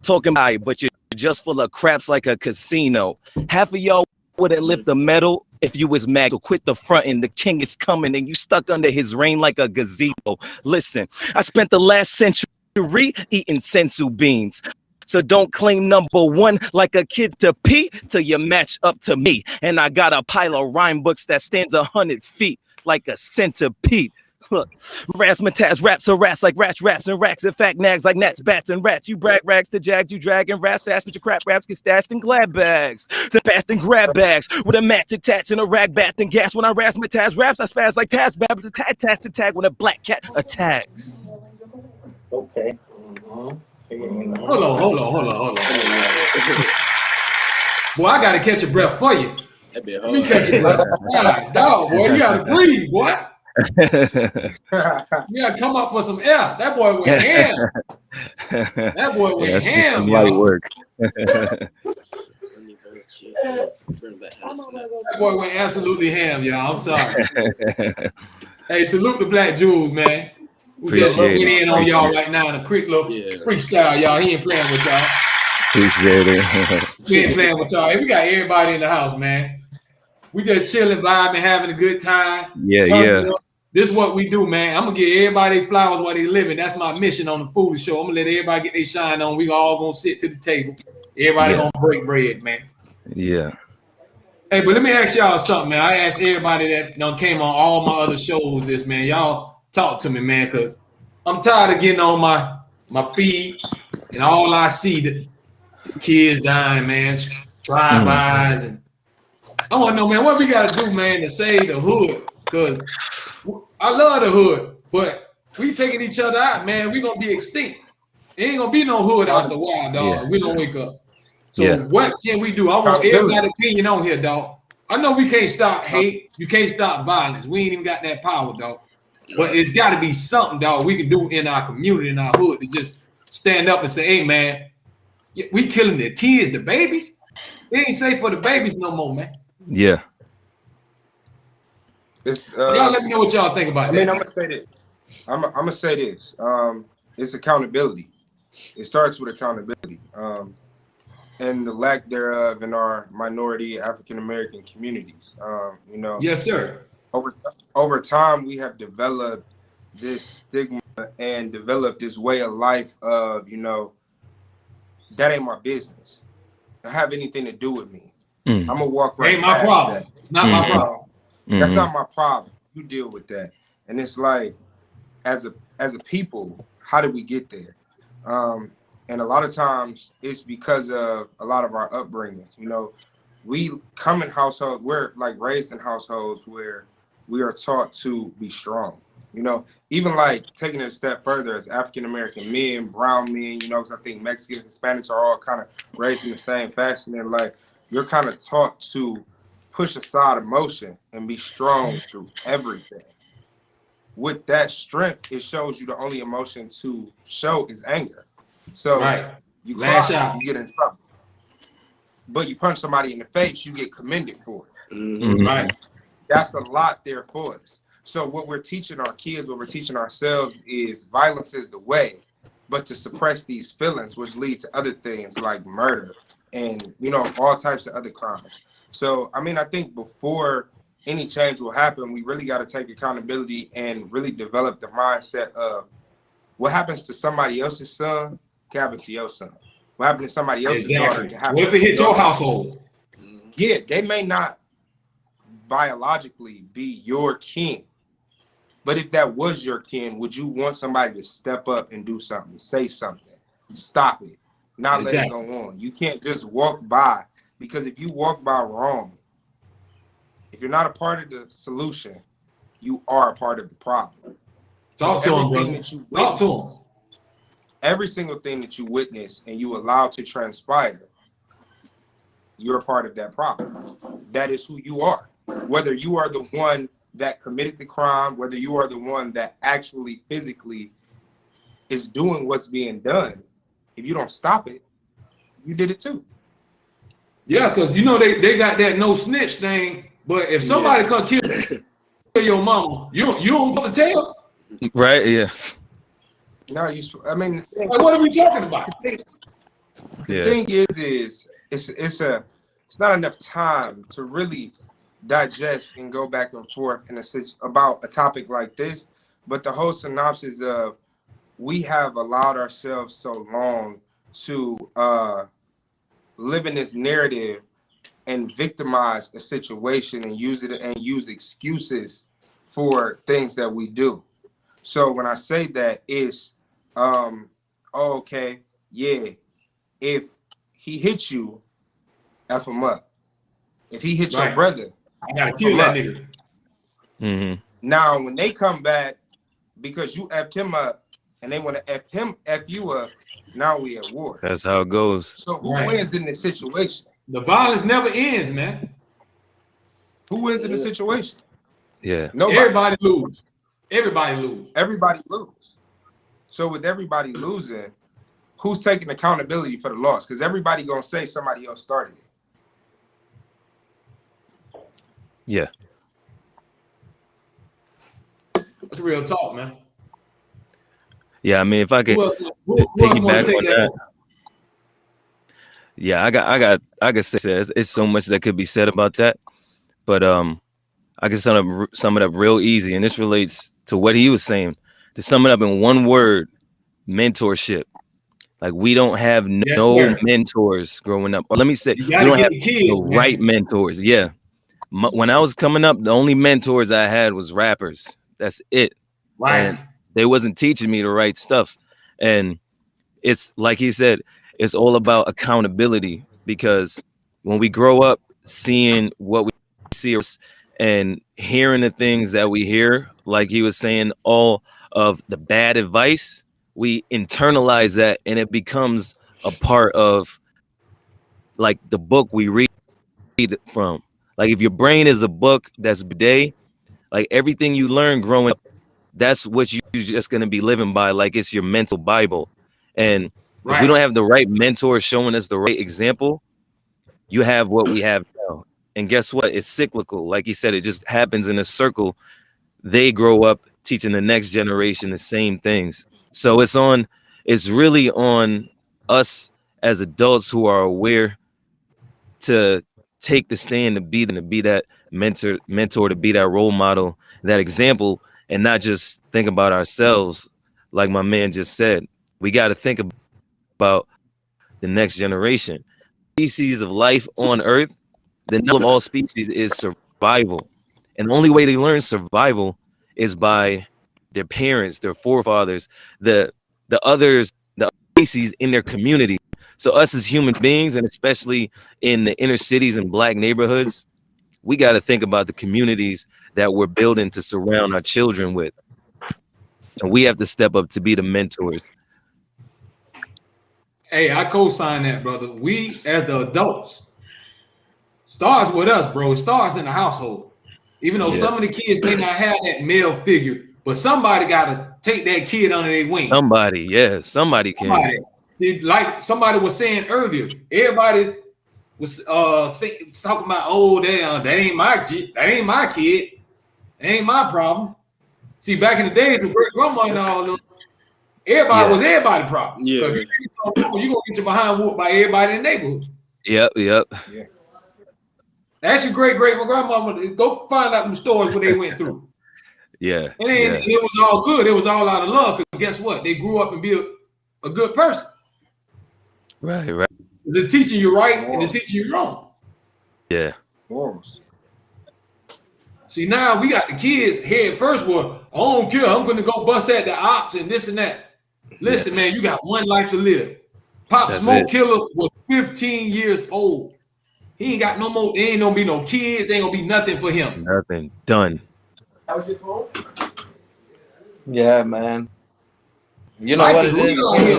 Talking about it, but you're just full of craps like a casino. Half of y'all wouldn't lift the medal if you was mad. So quit the front and the king is coming and you stuck under his reign like a gazebo. Listen, I spent the last century eating sensu beans. So don't claim number one like a kid to pee till you match up to me. And I got a pile of rhyme books that stands 100 feet like a centipede. Look, razzmatazz raps are rats like rats, raps and racks. In fact, nags like gnats, bats and rats. You brag rags to jags, you drag and rats fast, but your crap raps get stashed in glad bags. The fast and grab bags with a match attached and a rag bath and gas. When I razzmatazz raps, I spaz like Taz babs. A tag when a black cat attacks. okay. Hold on. Boy, I gotta catch a breath for you. That be Let me hard. catch a breath. God, dog, boy, you gotta breathe, boy. You gotta come up for some air. That boy went ham. That boy went ham, light y'all. work. That boy went absolutely ham, y'all. I'm sorry. Hey, salute the Black Jewels, man. We just Appreciate went it. in on y'all right now in a quick little freestyle, y'all. He ain't playing with y'all. Appreciate it. We ain't playing with y'all. Hey, we got everybody in the house, man. We just chilling, vibing, having a good time. Yeah. this is what we do, man. I'm gonna give everybody flowers while they living. That's my mission on the Foolish Show. I'm gonna let everybody get their shine on. We all gonna sit to the table. Everybody gonna break bread, man. Yeah. Hey, but let me ask y'all something, man. I asked everybody that came on all my other shows this, man. Y'all talk to me, man, because I'm tired of getting on my feed and all I see is kids dying, man. Drive-bys, and I want to know, man, what we got to do, man, to save the hood, because I love the hood, but we taking each other out, man. We gonna be extinct. There ain't gonna be no hood out the wild, dog. Yeah. We don't wake up. So what can we do? I want everybody's opinion on here, dog. I know we can't stop hate. You can't stop violence. We ain't even got that power, dog. But it's got to be something, dog, we can do in our community, in our hood, to just stand up and say, hey, man, we killing the kids, the babies. It ain't safe for the babies no more, man. Yeah. It's y'all let me know what y'all think about that. I mean, I'm gonna say this. I'm gonna say this. It's accountability. It starts with accountability, and the lack thereof in our minority African American communities. You know. Yes, sir. Over time, we have developed this stigma and developed this way of life of, you know, that ain't my business. Don't have anything to do with me. I'm gonna walk right. Ain't my problem. That. Not my problem. That's not my problem. You deal with that. And it's like, as a people, how did we get there? And a lot of times it's because of a lot of our upbringings. You know, we come in households, we're like raised in households where we are taught to be strong. You know, even like taking it a step further as African American men, brown men, you know, because I think Mexican, Hispanics are all kind of raised in the same fashion. And like, you're kind of taught to push aside emotion and be strong through everything. With that strength, it shows you the only emotion to show is anger. So you cry, you get in trouble. But you punch somebody in the face, you get commended for it. Right. That's a lot there for us. So what we're teaching our kids, what we're teaching ourselves is violence is the way, but to suppress these feelings, which lead to other things like murder and, you know, all types of other crimes. So, I mean, I think before any change will happen, we really got to take accountability and really develop the mindset of what happens to somebody else's son can happen to your son. What happened to somebody else's daughter to happen? What if it hit your household? Yeah, they may not biologically be your kin, but if that was your kin, would you want somebody to step up and do something, say something, stop it, not let it go on? You can't just walk by, because if you walk by wrong, if you're not a part of the solution, you are a part of the problem. Talk to him, brother. Talk to him. Every single thing that you witness and you allow to transpire, you're a part of that problem. That is who you are. Whether you are the one that committed the crime, whether you are the one that actually physically is doing what's being done, if you don't stop it, you did it too. Yeah, because you know they got that no snitch thing, but if somebody come kill your mama, you don't want to tell? Right, yeah. No, I mean, like, what are we talking about? The thing is it's not enough time to really digest and go back and forth about a topic like this. But the whole synopsis of we have allowed ourselves so long to live in this narrative and victimize a situation and use excuses for things that we do. So when I say that, it's okay, yeah, if he hit you, F him up. If he hit your brother, I gotta kill that nigga. Now, when they come back because you effed him up and they want to F you up, now we at war. That's how it goes. So who wins in this situation? The violence never ends, man. Who wins in the situation? Yeah. Nobody. Everybody lose. Everybody lose. Everybody lose. So with everybody losing, who's taking accountability for the loss? Because everybody gonna say somebody else started it. Yeah. That's real talk, man. Yeah, I mean, if I could piggyback on that. Yeah, I could say it's so much that could be said about that, but I can sum it up real easy, and this relates to what he was saying. To sum it up in one word, mentorship. Like we don't have Yes, no sir. mentors growing up. Or let me say, You we gotta don't get have the the kids, right man. mentors. Yeah. When I was coming up, the only mentors I had was rappers. That's it. Right. And they wasn't teaching me the right stuff. And it's like he said, it's all about accountability, because when we grow up seeing what we see and hearing the things that we hear, like he was saying, all of the bad advice, we internalize that and it becomes a part of like the book we read from. Like if your brain is a book that's day, like everything you learn growing up, that's what you're just going to be living by, like it's your mental Bible. And if we Right. don't have the right mentor showing us the right example, you have what we have now. And guess what? It's cyclical. Like you said, it just happens in a circle. They grow up teaching the next generation the same things. So it's really on us as adults who are aware to take the stand, to be that mentor, to be that role model, that example, and not just think about ourselves. Like my man just said, we got to think about the next generation. Species of life on Earth, the number of all species is survival. And the only way they learn survival is by their parents, their forefathers, the others, the species in their community. So us as human beings, and especially in the inner cities and black neighborhoods, we got to think about the communities that we're building to surround our children with. And we have to step up to be the mentors. Hey, I co-sign that, brother. We as the adults, starts with us, bro. It starts in the household. Even though some of the kids may not have that male figure, but somebody got to take that kid under their wing. Somebody can. Somebody. Like somebody was saying earlier, everybody was talking about, oh, that ain't my kid. That ain't my kid. That ain't my problem. See, back in the days with great grandma and all them, everybody was everybody's problem. Yeah. If you're gonna get your behind whooped by everybody in the neighborhood. Yep. Yeah. That's your great grandmama. Go find out them stories what they went through. Yeah. And then it was all good. It was all out of love. Because guess what? They grew up and be a good person. Right. They're teaching you right and they're teaching you wrong. Yeah. Morals. See, now we got the kids head first. Well, I don't care. I'm going to go bust at the ops and this and that. Listen, man, you got one life to live. Pop Smoke Killer was 15 years old. He ain't got no more. There ain't gonna be no kids. Ain't gonna be nothing for him. Nothing. Done. Yeah, man. You know Life what is it is real too? out here,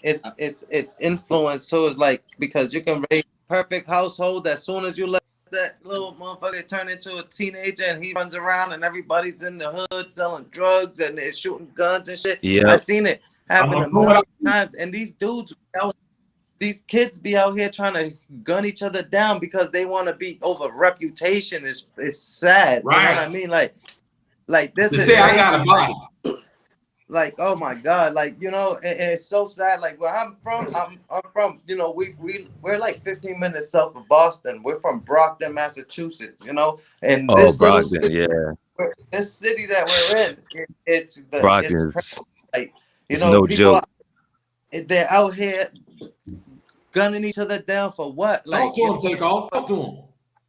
It's man. like it's influence too. It's like because you can raise a perfect household as soon as you let that little motherfucker turn into a teenager and he runs around and everybody's in the hood selling drugs and they're shooting guns and shit. Yeah. I seen it happen a million times. And these dudes, these kids be out here trying to gun each other down because they want to be over reputation. It's sad. Right. You know what I mean? Like this to is say crazy. I got a body. Like, oh my God, like, you know, and it's so sad. Like where I'm from, you know, we're like 15 minutes south of Boston. We're from Brockton, Massachusetts, you know, and this little city, this city that we're in, it's Brockton. Like, you it's know, no people joke. They're out here gunning each other down for what? Talk to him, take off. Talk to him.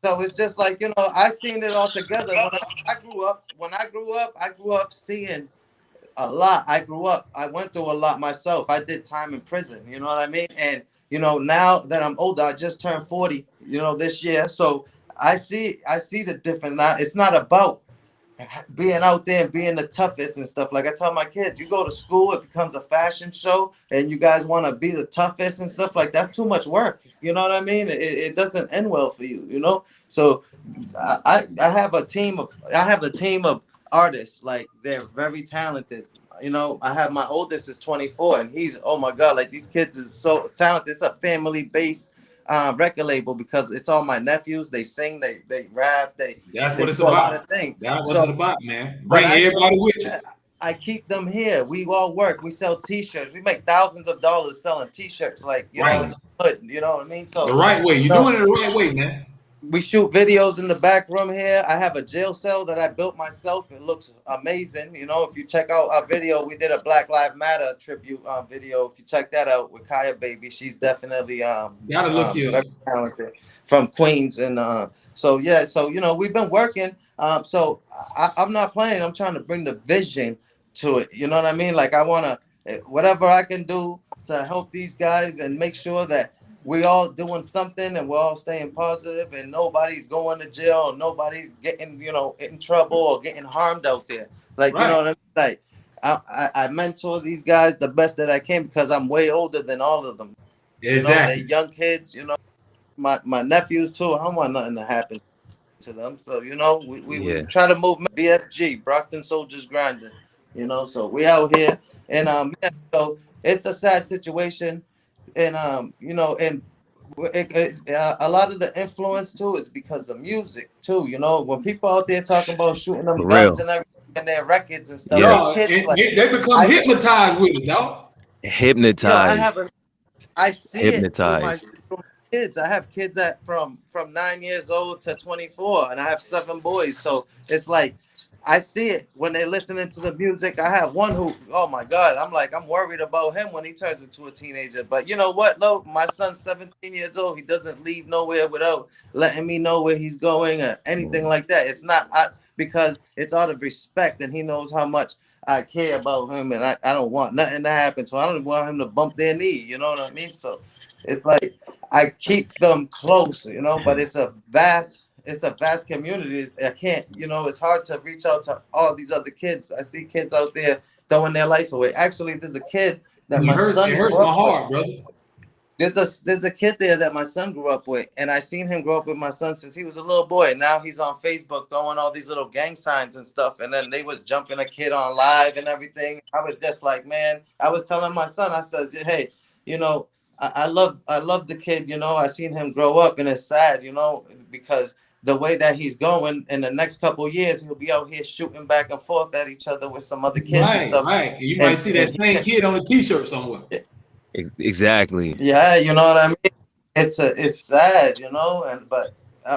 So it's just like, you know, I seen it all together. When I grew up seeing a lot. I went through a lot myself. I did time in prison, you know what I mean? And, you know, now that I'm older, I just turned 40, you know, this year. So I see the difference. Now, it's not about being out there and being the toughest and stuff. Like I tell my kids, you go to school, it becomes a fashion show, and you guys want to be the toughest and stuff. Like that's too much work. You know what I mean? It doesn't end well for you, you know? So I have a team of artists. Like they're very talented. You know, I have my oldest is 24 and he's, oh my God, like these kids is so talented. It's a family based record label because it's all my nephews. They sing, they rap, that's what it's about. A lot of things. That's what it's about, man. Bring everybody with you. I keep them here. We all work. We sell T-shirts. We make thousands of dollars selling T-shirts. Like you know, in the hood, you know what I mean. So the right way. You're doing it the right way, man. We shoot videos in the back room here. I have a jail cell that I built myself. It looks amazing. You know, if you check out our video, we did a Black Lives Matter tribute video. If you check that out with Kaya Baby, she's definitely Gotta look you up. very talented from Queens. And so yeah, so you know, we've been working. So I'm not playing. I'm trying to bring the vision to it. You know what I mean? Like I wanna whatever I can do to help these guys and make sure that we all doing something and we're all staying positive and nobody's going to jail or nobody's getting, you know, in trouble or getting harmed out there. Like, you know Right. what I mean? Like I mentor these guys the best that I can because I'm way older than all of them. You know, they're Exactly. young kids, you know, my nephews too. I don't want nothing to happen to them. So, you know, we Yeah. try to move BSG, Brockton Soldiers Grinding, you know, so we out here and yeah, so it's a sad situation and you know, and a lot of the influence too is because of music too. You know, when people out there talking about shooting them For guns real. and everything and their records and stuff, Yeah. these Dog, kids and like they become I hypnotized with it, dog. yo, Hypnotized. I see it through my Hypnotized. kids. I have kids that from 9 years old to 24, and I have 7 boys. So it's like I see it when they're listening to the music. I have one who, oh my God, I'm worried about him when he turns into a teenager. But you know what, Lo? My son's 17 years old. He doesn't leave nowhere without letting me know where he's going or anything like that. It's not because it's out of respect, and he knows how much I care about him, and I don't want nothing to happen. So I don't want him to bump their knee. You know what I mean? So it's like I keep them close, you know, but it's a vast community. I can't, you know, it's hard to reach out to all these other kids. I see kids out there throwing their life away. Actually, there's a kid that my It son hurts grew my up with. heart, brother. There's a kid there that my son grew up with, and I seen him grow up with my son since he was a little boy. Now he's on Facebook throwing all these little gang signs and stuff, and then they was jumping a kid on live and everything. I was just like, man, I was telling my son, I says, hey, you know, I love the kid, you know, I seen him grow up, and it's sad, you know, because the way that he's going in the next couple of years, he'll be out here shooting back and forth at each other with some other kids and Right, stuff. right. And you might And see that same kid on a t-shirt somewhere. Exactly. yeah, you know what I mean. It's sad, you know, and but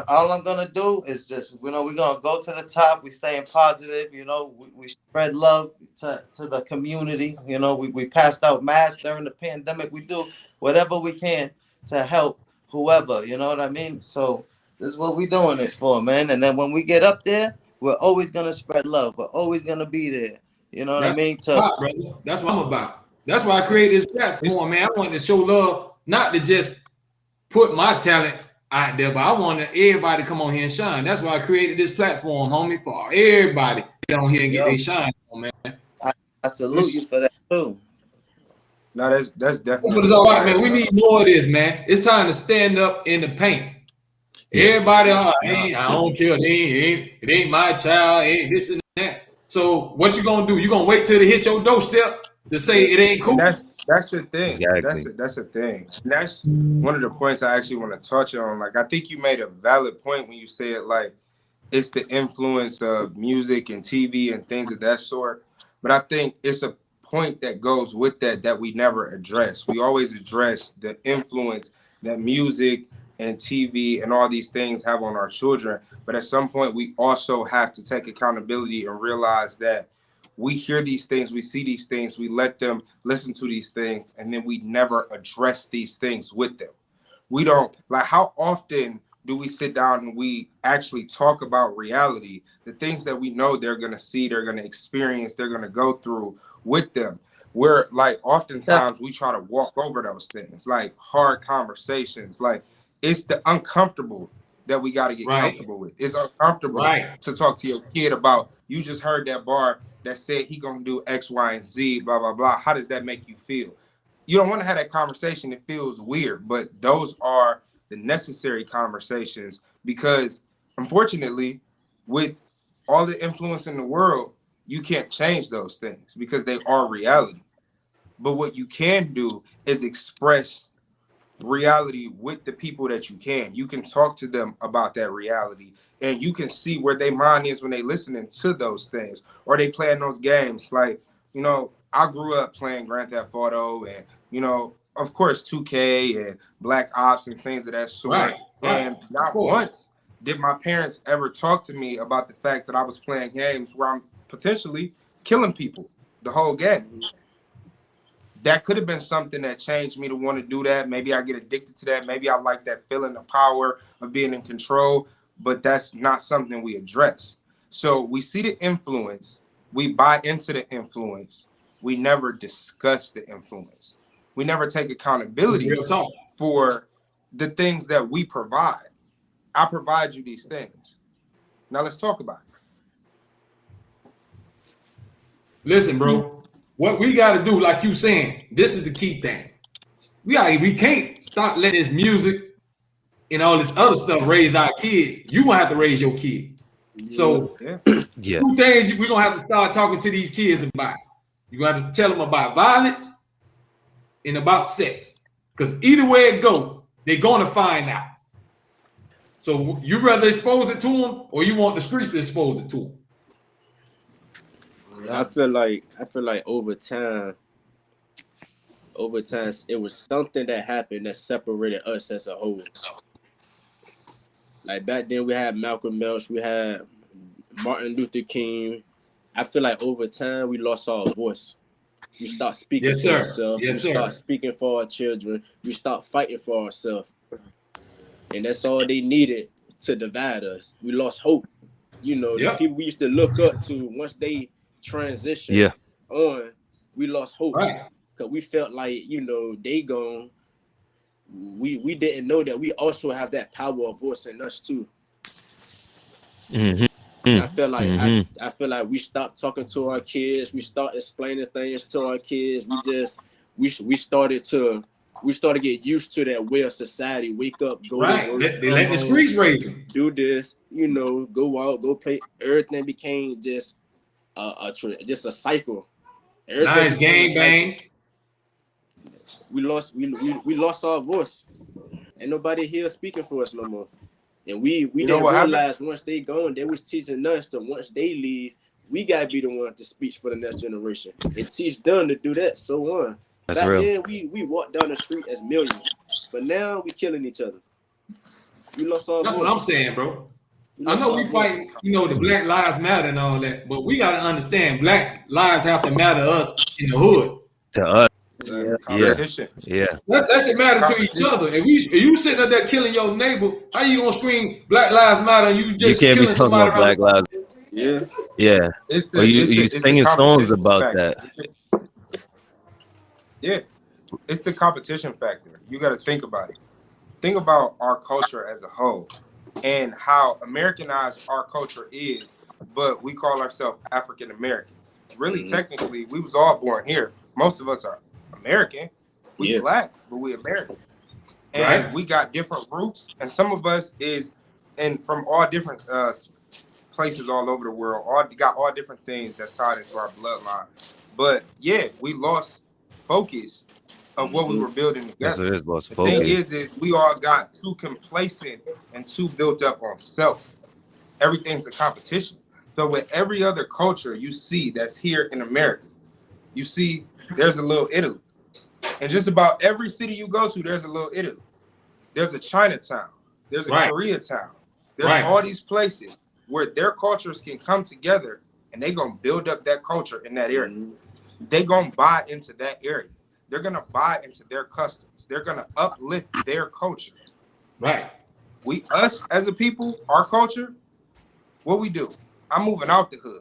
all I'm gonna do is just, you know, we're gonna go to the top. We staying positive, you know. We spread love to the community. You know, we passed out masks during the pandemic. We do whatever we can to help whoever. You know what I mean. So this is what we doing it for, man. And then when we get up there, we're always gonna spread love. We're always gonna be there. You know what I That's mean? what I'm about, brother. That's what I'm about. That's why I created this platform, man. I wanted to show love, not to just put my talent out there, but I wanted everybody to come on here and shine. That's why I created this platform, homie, for everybody to get on here and get Yo, their shine on, man. I salute you for that too. No, that's That's what it's definitely all about, fire, man. We bro. need more of this, man. It's time to stand up in the paint. Yeah. Everybody, Yeah. I don't care. It ain't my child. Ain't this and that. So what you gonna do? You gonna wait till they hit your doorstep to say it ain't And cool? that's the thing. Exactly. That's the thing. And that's one of the points I actually want to touch on. Like I think you made a valid point when you said like it's the influence of music and TV and things of that sort. But I think it's a point that goes with that we never address. We always address the influence that music and TV and all these things have on our children. But at some point, we also have to take accountability and realize that we hear these things, we see these things, we let them listen to these things, and then we never address these things with them. We don't like how often do we sit down and we actually talk about reality, the things that we know they're going to see, they're going to experience, they're going to go through with them. We're like oftentimes we try to walk over those things, like hard conversations. Like it's the uncomfortable that we got to get Right, comfortable with. It's uncomfortable right. to talk to your kid about you just heard that bar that said he gonna do X, Y, and Z, blah blah blah. How does that make you feel? You don't want to have that conversation. It feels weird, but those are the necessary conversations because unfortunately, with all the influence in the world, you can't change those things because they are reality. But what you can do is express reality with the people that you can. You can talk to them about that reality and you can see where their mind is when they listening to those things or they playing those games. Like, you know, I grew up playing Grand Theft Auto and, you know, of course, 2K and Black Ops and things of that sort. Right. And not once did my parents ever talk to me about the fact that I was playing games where I'm potentially killing people the whole game. That could have been something that changed me to want to do that. Maybe I get addicted to that. Maybe I like that feeling of power of being in control, but that's not something we address. So we see the influence, we buy into the influence, we never discuss the influence. We never take accountability for the things that we provide. I provide you these things. Now let's talk about it. Listen, bro, what we got to do, like you saying, this is the key thing. We can't stop letting this music and all this other stuff raise our kids. You gonna have to raise your kid. So two things we're gonna have to start talking to these kids about. You're gonna have to tell them about violence and about sex. Because either way it go, they're gonna find out. So you rather expose it to them or you want the streets to expose it to them? I feel like over time, it was something that happened that separated us as a whole. Like back then, we had Malcolm X, we had Martin Luther King. I feel like over time, we lost our voice. We start speaking for ourselves. We start speaking for our children. We start fighting for ourselves. And that's all they needed to divide us. We lost hope. You know, the people we used to look up to, once they transitioned on, we lost hope. Because we felt like, you know, they gone. We didn't know that we also have that power of voice in us too. I feel like I feel like we stopped talking to our kids. We start explaining things to our kids. We started to get used to that way of society. Wake up, go to work. They let the streets raise them. Do this, you know, go out, go play. Everything became just just a cycle. Nice game bang. We lost our voice. Ain't nobody here speaking for us no more. And we didn't realize once they gone, they was teaching us that once they leave, we gotta be the one to speak for the next generation and teach them to do that. So on. That's back real. then we walked down the street as millions, but now we killing each other. We lost our That's voice. what I'm saying, bro. I know we fight, you know, the Black Lives Matter and all that, but we gotta understand Black lives have to matter to us in the hood. To us. Yeah. That's it matter to each other. If you sitting up there killing your neighbor, how you gonna scream Black Lives Matter and you just can't be killing talking somebody about Black Lives? Yeah. Or you singing songs about that. Yeah, it's the competition factor. You got to think about it. Think about our culture as a whole and how Americanized our culture is, but we call ourselves African Americans. Really, technically, we was all born here. Most of us are American. We Black, but we American. And we got different roots, and some of us is from all different places all over the world. Got all different things that's tied into our bloodline. But yeah, we lost focus of what we were building together. The thing is we all got too complacent and too built up on self. Everything's a competition. So with every other culture you see that's here in America, you see there's a little Italy. And just about every city you go to, there's a little Italy. There's a Chinatown. There's a Koreatown. There's all these places where their cultures can come together and they're going to build up that culture in that area. They're going to buy into that area. They're going to buy into their customs. They're going to uplift their culture. Us as a people, our culture, what we do? I'm moving out the hood.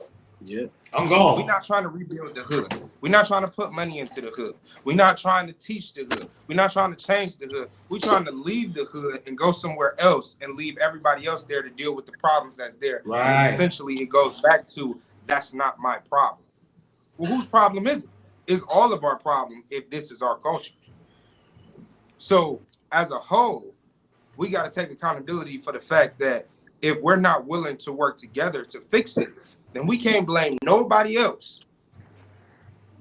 I'm gone. We're not trying to rebuild the hood. We're not trying to put money into the hood. We're not trying to teach the hood. We're not trying to change the hood. We're trying to leave the hood and go somewhere else and leave everybody else there to deal with the problems that's there. And essentially, it goes back to that's not my problem. Well, whose problem is it? It's all of our problem if this is our culture. So as a whole, we got to take accountability for the fact that if we're not willing to work together to fix it, then we can't blame nobody else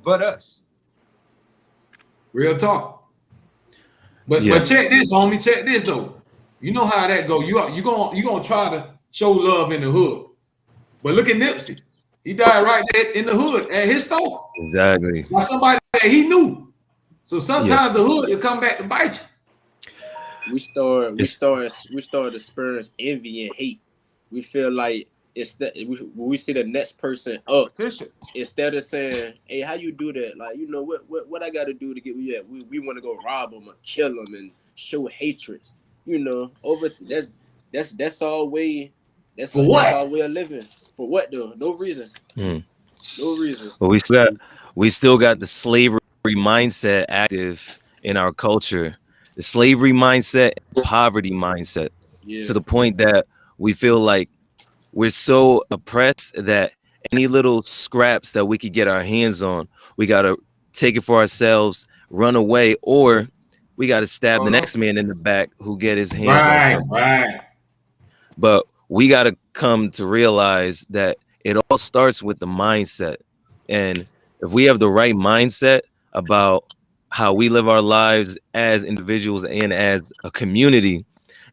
but us. Real talk. But check this, homie. Check this though. You know how that go. You gonna try to show love in the hood. But look at Nipsey. He died right there in the hood at his store. Exactly. By somebody that he knew. So sometimes the hood will come back to bite you. We start experience envy and hate. We feel like it's that when we see the next person up, instead of saying, "Hey, how you do that?" Like, you know what I got to do to get you? We want to go rob them or kill them and show hatred. You know, that's our way. That's our way of living. For what though? No reason. No reason. Well, we still got the slavery mindset active in our culture. The slavery mindset, poverty mindset, to the point that we feel like we're so oppressed that any little scraps that we could get our hands on, we gotta take it for ourselves, run away, or we gotta stab the next man in the back who get his hands on something. Right. But we gotta come to realize that it all starts with the mindset. And if we have the right mindset about how we live our lives as individuals and as a community,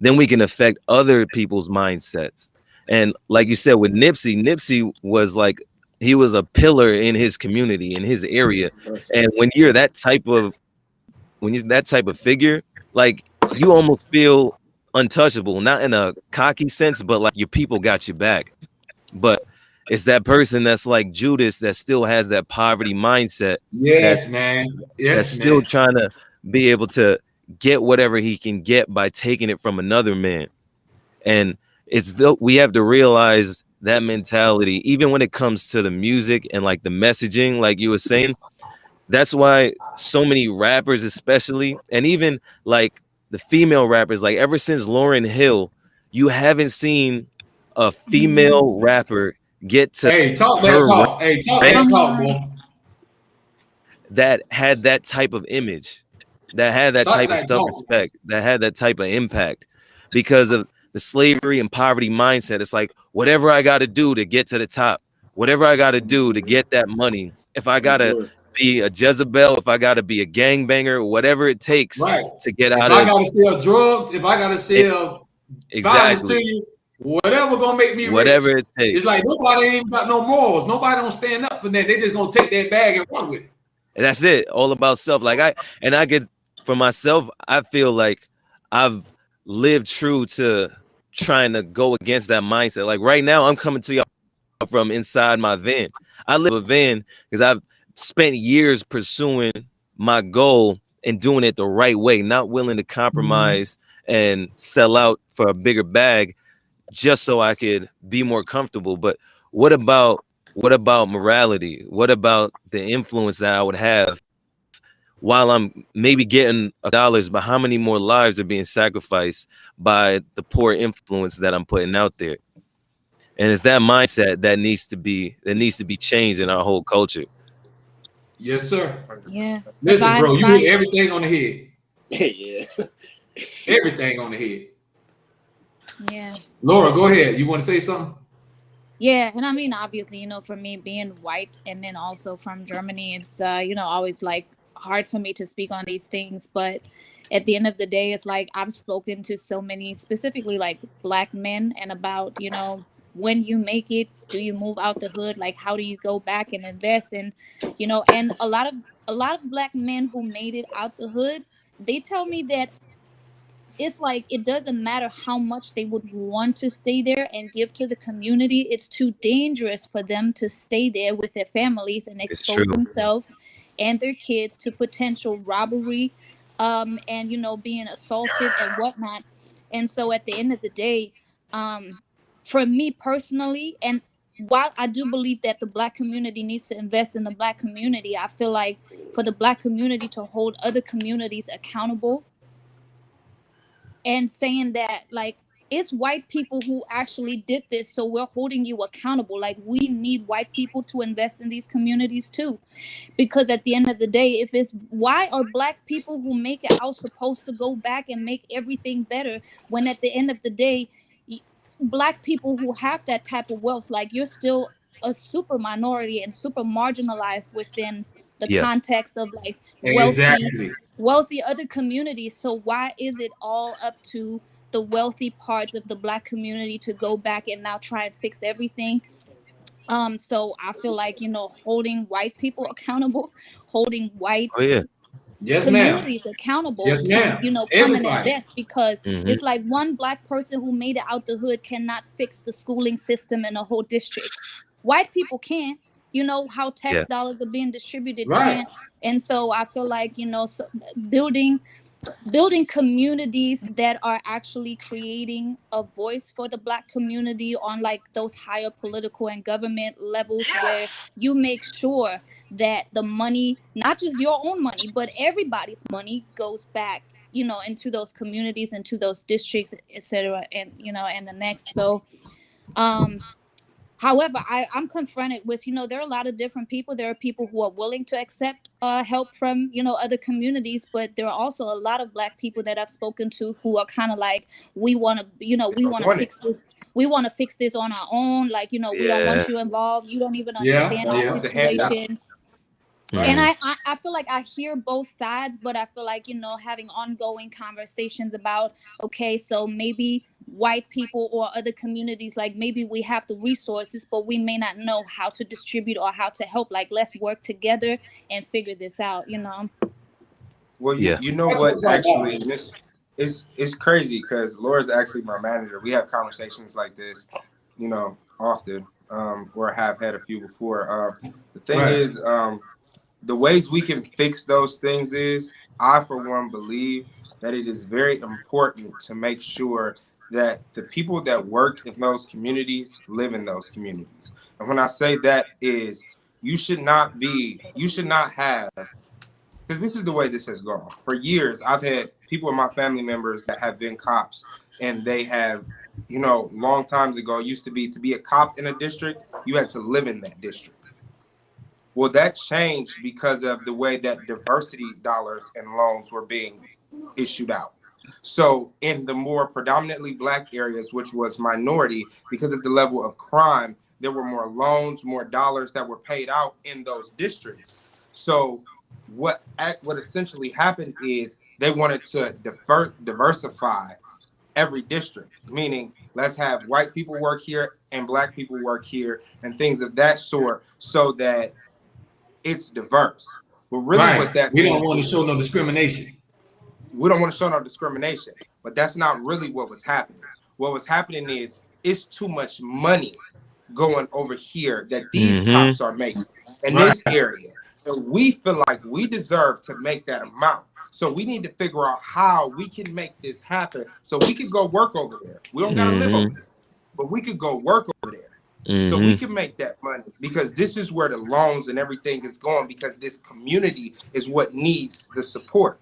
then we can affect other people's mindsets. And like you said with Nipsey was like, he was a pillar in his community, in his area. And when you're that type of figure, like, you almost feel untouchable, not in a cocky sense, but like your people got your back. But it's that person that's like Judas that still has that poverty mindset. Yes, man. That's still trying to be able to get whatever he can get by taking it from another man. And we have to realize that mentality, even when it comes to the music and like the messaging, like you were saying. That's why so many rappers, especially, and even like the female rappers, like ever since Lauryn Hill, you haven't seen a female rapper get to talk that talk, boy. That had that type of image, that had that type of self-respect, that had that type of impact, because of the slavery and poverty mindset. It's like, whatever I got to do to get to the top, whatever I got to do to get that money, if I got to be a Jezebel, if I got to be a gangbanger, whatever it takes to get out of. If I got to sell drugs, if I got to sell violence to you, whatever gonna make me whatever rich. It takes. It's like nobody ain't got no morals. Nobody don't stand up for that. They just gonna take that bag and run with it. And that's it. All about self. Like I get, for myself, I feel like I've lived true to trying to go against that mindset. Like right now, I'm coming to y'all from inside my van. I live a van because I've spent years pursuing my goal and doing it the right way, not willing to compromise and sell out for a bigger bag just so I could be more comfortable. But what about morality? What about the influence that I would have while I'm maybe getting dollars, but how many more lives are being sacrificed by the poor influence that I'm putting out there? And it's that mindset that needs to be changed in our whole culture. Yes, sir. Yeah. Listen, bro, you hit everything on the head. Yeah. Everything on the head. Yeah. Laura, go ahead. You want to say something? Yeah, and I mean, obviously, for me being white and then also from Germany, it's always like hard for me to speak on these things. But at the end of the day, it's like I've spoken to so many, specifically like Black men, and about when you make it, do you move out the hood? Like, how do you go back and invest? And and a lot of Black men who made it out the hood, they tell me that it's like it doesn't matter how much they would want to stay there and give to the community. It's too dangerous for them to stay there with their families and expose themselves and their kids to potential robbery, and being assaulted and whatnot. And so at the end of the day, for me personally, and while I do believe that the Black community needs to invest in the Black community, I feel like for the Black community to hold other communities accountable and saying that, like, it's white people who actually did this, so we're holding you accountable. Like, we need white people to invest in these communities too, because at the end of the day, why are Black people who make it out supposed to go back and make everything better, when at the end of the day, Black people who have that type of wealth, like, you're still a super minority and super marginalized within the context of like wealthy other communities. So why is it all up to the wealthy parts of the Black community to go back and now try and fix everything? So I feel like, holding white people accountable, holding white Yes, ma'am. communities accountable Yes, to, ma'am. come and Everybody. invest, because Mhm. it's like one black person who made it out the hood cannot fix the schooling system in a whole district. White people can. How tax Yeah. dollars are being distributed Right. can. And so I feel like, so building communities that are actually creating a voice for the black community on like those higher political and government levels, where you make sure that the money, not just your own money, but everybody's money goes back, into those communities, into those districts, etc. And and the next. So however, I'm confronted with, there are a lot of different people. There are people who are willing to accept help from, other communities, but there are also a lot of black people that I've spoken to who are kind of like, we want to, They we don't want to want it. fix this. We want to fix this on our own. Like, we don't Yeah. want you involved. You don't even Yeah. understand They our Yeah. want the handout. situation. And Mhm. I feel like I hear both sides, but I feel like, having ongoing conversations about, okay, so maybe white people or other communities, like maybe we have the resources, but we may not know how to distribute or how to help. Like, let's work together and figure this out, Well, Yeah. you know That's what what? it's all about. Actually, this it's crazy because Laura's actually my manager. We have conversations like this, often, or have had a few before. The thing Right. is, the ways we can fix those things is, I for one believe that it is very important to make sure that the people that work in those communities live in those communities. And when I say that is, you should not have, because this is the way this has gone. For years, I've had people in my family members that have been cops, and they have, long times ago, used to be a cop in a district, you had to live in that district. Well, that changed because of the way that diversity dollars and loans were being issued out. So, in the more predominantly black areas, which was minority, because of the level of crime, there were more loans, more dollars that were paid out in those districts. So, what essentially happened is they wanted to diversify every district, meaning let's have white people work here and black people work here and things of that sort, so that it's diverse. But really, what Right. that We don't means want to show is no discrimination. we don't want to show no discrimination. But that's not really what was happening. What was happening is it's too much money going over here that these Mhm. cops are making in Right. this area. And we feel like we deserve to make that amount. So we need to figure out how we can make this happen so we can go work over there. We don't got to live over Mhm. there, but we could go work over there. So we Mhm. can make that money, because this is where the loans and everything is going, because this community is what needs the support.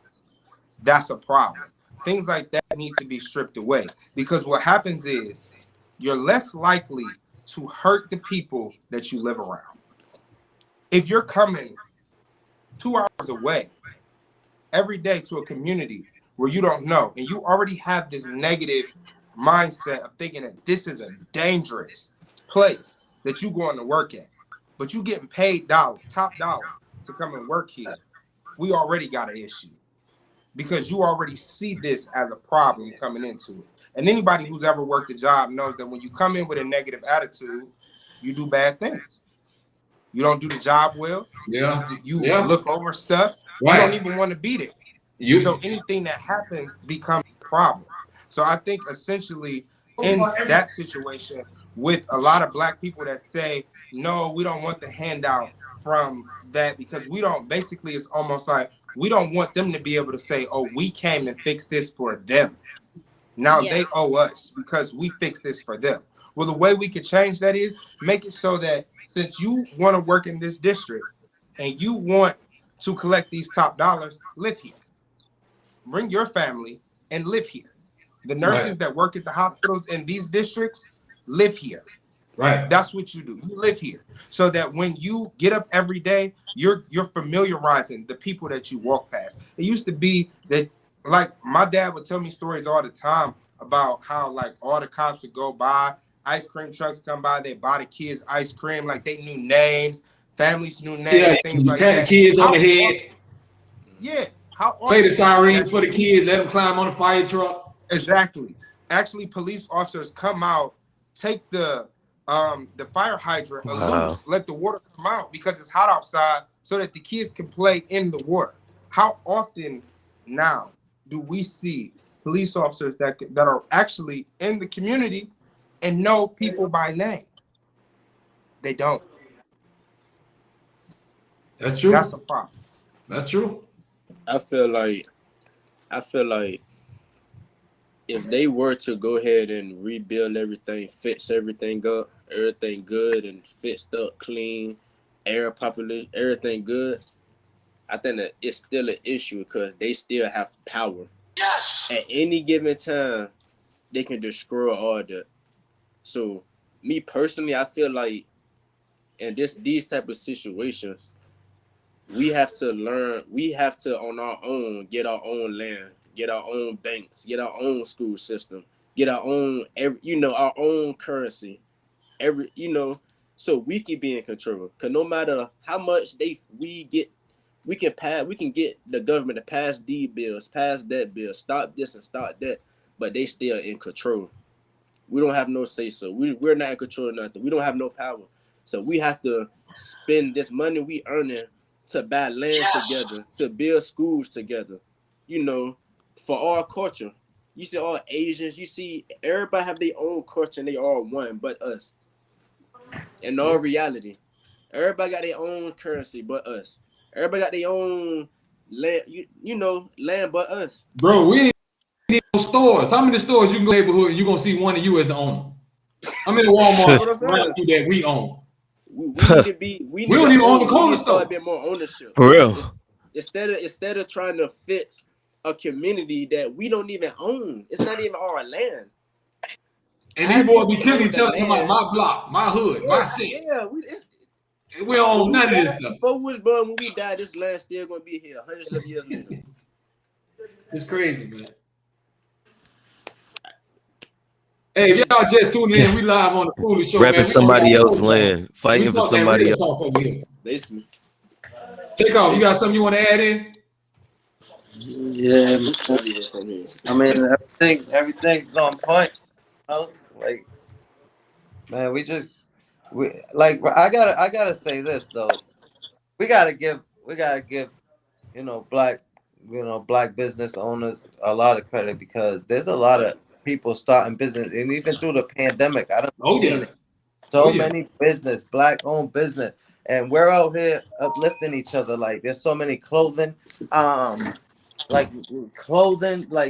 That's a problem. Things like that need to be stripped away, because what happens is you're less likely to hurt the people that you live around. If you're coming 2 hours away every day to a community where you don't know, and you already have this negative mindset of thinking that this is a dangerous place that you going to work at, but you getting paid top dollar to come and work here, we already got an issue, because you already see this as a problem coming into it. And anybody who's ever worked a job knows that when you come in with a negative attitude, you do bad things. You don't do the job well. Yeah. You Yeah. look over stuff. You don't Right. even want to be there. You So anything that happens becomes a problem. So I think essentially in that situation, with a lot of black people that say, no, we don't want the handout from that, because we don't, basically it's almost like we don't want them to be able to say, oh, we came and fixed this for them. Now Yeah. they owe us because we fixed this for them. Well, the way we could change that is make it so that since you want to work in this district and you want to collect these top dollars, live here. Bring your family and live here. The right. nurses that work at the hospitals in these districts live here. Right. That's what you do. You live here, so that when you get up every day, you're familiarizing the people that you walk past. It used to be that, like, my dad would tell me stories all the time about how, like, all the cops would go by, ice cream trucks come by, they buy the kids ice cream, like they knew names, families knew Yeah. names, things You like pat the that. kids on the How head, often? Yeah. How play the often sirens that for the police, kids, let them climb on the fire truck. exactly, actually police officers come out, take the fire hydrant Wow. loose, let the water come out because it's hot outside, so that the kids can play in the water? How often now do we see police officers that are actually in the community and know people by name? They don't. That's true. That's a problem. That's true. I feel like if they were to go ahead and rebuild everything, fix everything up, everything good and fixed up, clean, air population, everything good, I think that it's still an issue because they still have power. Yes. At any given time, they can destroy all that. So, me personally, I feel like in these type of situations, we have to learn. We have to on our own get our own land, get our own banks, get our own school system, get our own our own currency, so we can be in control. Cause no matter how much we get. We can get the government to pass these bills, pass that bill, stop this and stop that, but they still in control. We don't have no say so. We're not in control of nothing. We don't have no power. So we have to spend this money we earning to buy land together, to build schools together, for our culture. You see all Asians, you see everybody have their own culture and they all one but us. In all reality, everybody got their own currency but us. Everybody got their own land, land but us. Bro, we ain't need no stores. How many stores you can go to the neighborhood and you're going to see one of you as the owner? How many Walmarts around you that we own? We need to be. We don't even own the corner store. A bit more ownership. For real. Instead of trying to fix a community that we don't even own. It's not even our land. And these boys be killing each other to my block, my hood, my city. Yeah, we don't own none of this stuff. Before we was born, when we die, this land still gonna be here hundreds of years later. It's crazy, man. Hey, if y'all just tuning in, we live on the Foolish Show. Repping somebody else's land, fighting for somebody else. Basically. Take off. You got something you want to add in? Yeah, I mean everything's on point. Like, man, I gotta say this though. We gotta give black business owners a lot of credit because there's a lot of people starting business, and even through the pandemic, I don't many business, black owned business, and we're out here uplifting each other. Like there's so many clothing, like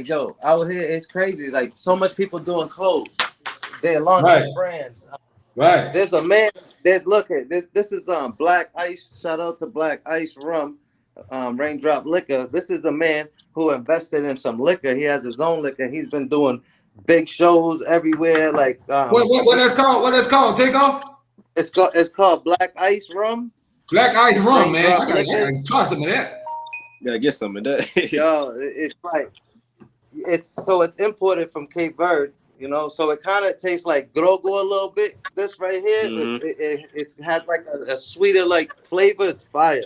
yo, out here it's crazy. Like so much people doing clothes. They're launching brands. Right. There's a man. This is Black Ice. Shout out to Black Ice Rum, Raindrop Liquor. This is a man who invested in some liquor. He has his own liquor. He's been doing big shows everywhere. Like what that's called? What that's called? Take off. It's called Black Ice Rum. Black Ice Rum, man. I gotta try some of that. Gotta get some of that. Yo, it's imported from Cape Verde. So it kind of tastes like Grogo a little bit. This right here, it has like a sweeter like flavor. It's fire.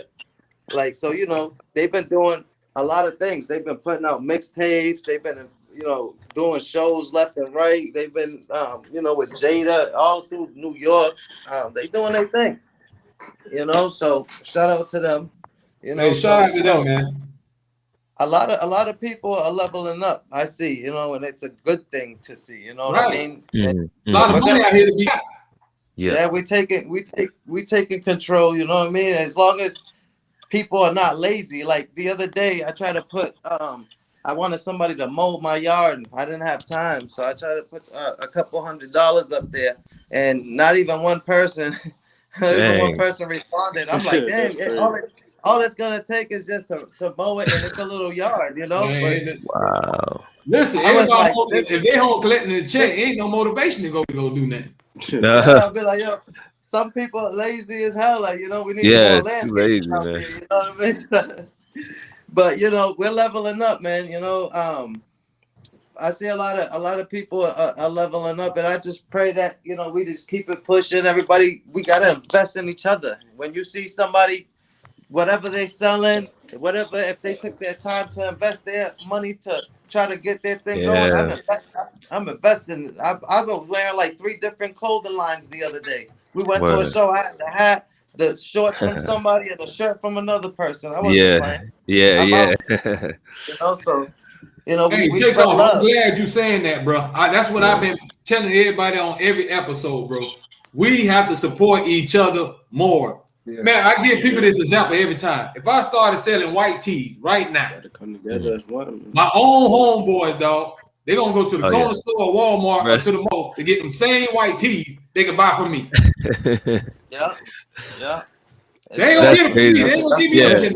Like, so, they've been doing a lot of things. They've been putting out mixtapes. They've been, doing shows left and right. They've been, with Jada all through New York. They doing their thing, so shout out to them. Hey, shout out to them, man. A lot of people are leveling up. I see, and it's a good thing to see. You know what I mean? A lot of money out here to be. Yeah, we taking control. You know what I mean? As long as people are not lazy. Like the other day, I tried to put. I wanted somebody to mow my yard. I didn't have time, so I tried to put a couple $100 up there, and not even one person. Responded. I'm like, dang! All it's gonna take is just to mow it, and it's a little yard, Wow. Listen, if they home collecting the check, ain't no motivation to go do nothing. I'll be like, yo, some people are lazy as hell. Like, we need more landscaping too lazy, man. Here, you know what I mean? But we're leveling up, man. I see a lot of people are leveling up, and I just pray that we just keep it pushing. Everybody, we gotta invest in each other. When you see somebody, whatever they're selling, if they took their time to invest their money to try to get their thing going, I'm investing. I was wearing like 3 different clothing lines the other day. We went to a show. I had the hat, the shorts from somebody and a shirt from another person. I wasn't Yeah, playing. yeah, I'm yeah. out. You know, so you know, Hey, we take spread off. I'm love. glad you saying that, bro. That's what I've been telling everybody on every episode, bro. We have to support each other more. Yeah. Man, I give people this example every time. If I started selling white tees right now, Gotta come together as one. my own homeboys, dog, they're gonna go to the Oh, corner yeah. store, Walmart, or Right. to the mall to get them same white tees they can buy from me. Yeah, yeah. They ain't gonna That's get them from crazy. me. They ain't gonna give me Yeah. no $10.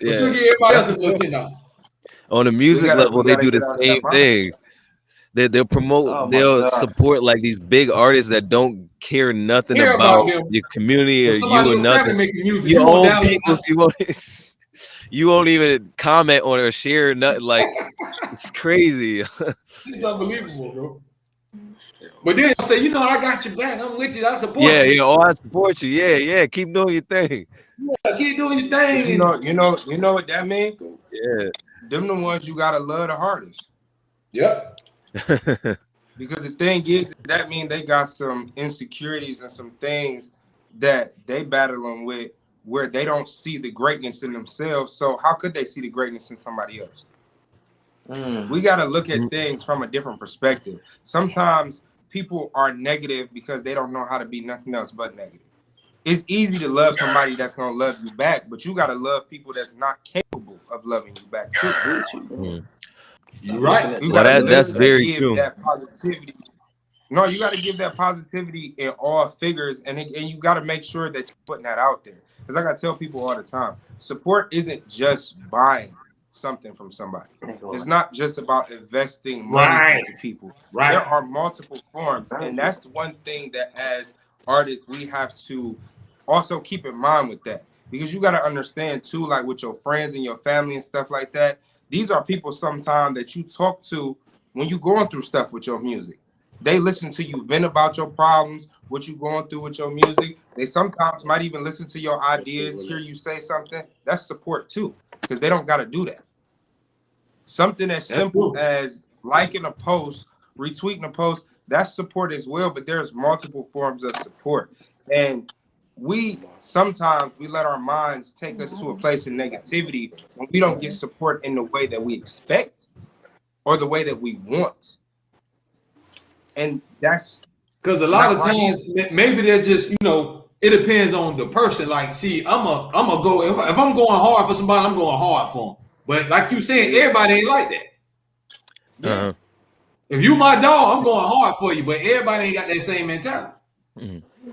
But Yeah. you'll get everybody else That's a little $10. On the music we level, they gotta do get the out of same that mindset. thing. They'll promote, Oh my they'll God. support like these big artists that don't care nothing Care about about them. your community or If somebody you or in your family nothing. making music, Your you gonna own download people, you won't even comment on it or share nothing. Like, it's crazy. It's unbelievable, bro. But then say, you know, I got your back. I'm with you. I support Yeah, you. yeah. Oh, I support you. Yeah, yeah. Keep doing your thing. Yeah, keep doing your But thing. you know what that means? Yeah. Them the ones you gotta love the hardest. Yep. Because the thing is, that means they got some insecurities and some things that they battling with where they don't see the greatness in themselves. So how could they see the greatness in somebody else? We got to look at things from a different perspective. Sometimes people are negative because they don't know how to be nothing else but negative. It's easy to love somebody that's going to love you back, but you got to love people that's not capable of loving you back too. You're right. You Well, got to that's very give true. that positivity. No, you got to give that positivity in all figures, and you got to make sure that you're putting that out there. Because like I tell people all the time, support isn't just buying something from somebody. It's not just about investing money into people. Right. There are multiple forms, and that's one thing that as artists we have to also keep in mind with that. Because you got to understand too, like with your friends and your family and stuff like that, these are people sometimes that you talk to when you're going through stuff with your music. They listen to you vent about your problems, what you're going through with your music. They sometimes might even listen to your ideas, hear you say something. That's support too, because they don't got to do that. Something as simple as liking a post, retweeting a post, that's support as well, but there's multiple forms of support. And sometimes we let our minds take us to a place of negativity when we don't get support in the way that we expect or the way that we want. And that's because a lot of times maybe there's just, you know, it depends on the person. Like, see, I'm a go if I'm going hard for somebody, I'm going hard for them. But like you saying, everybody ain't like that. Uh-huh. If you my dog, I'm going hard for you, but everybody ain't got that same mentality.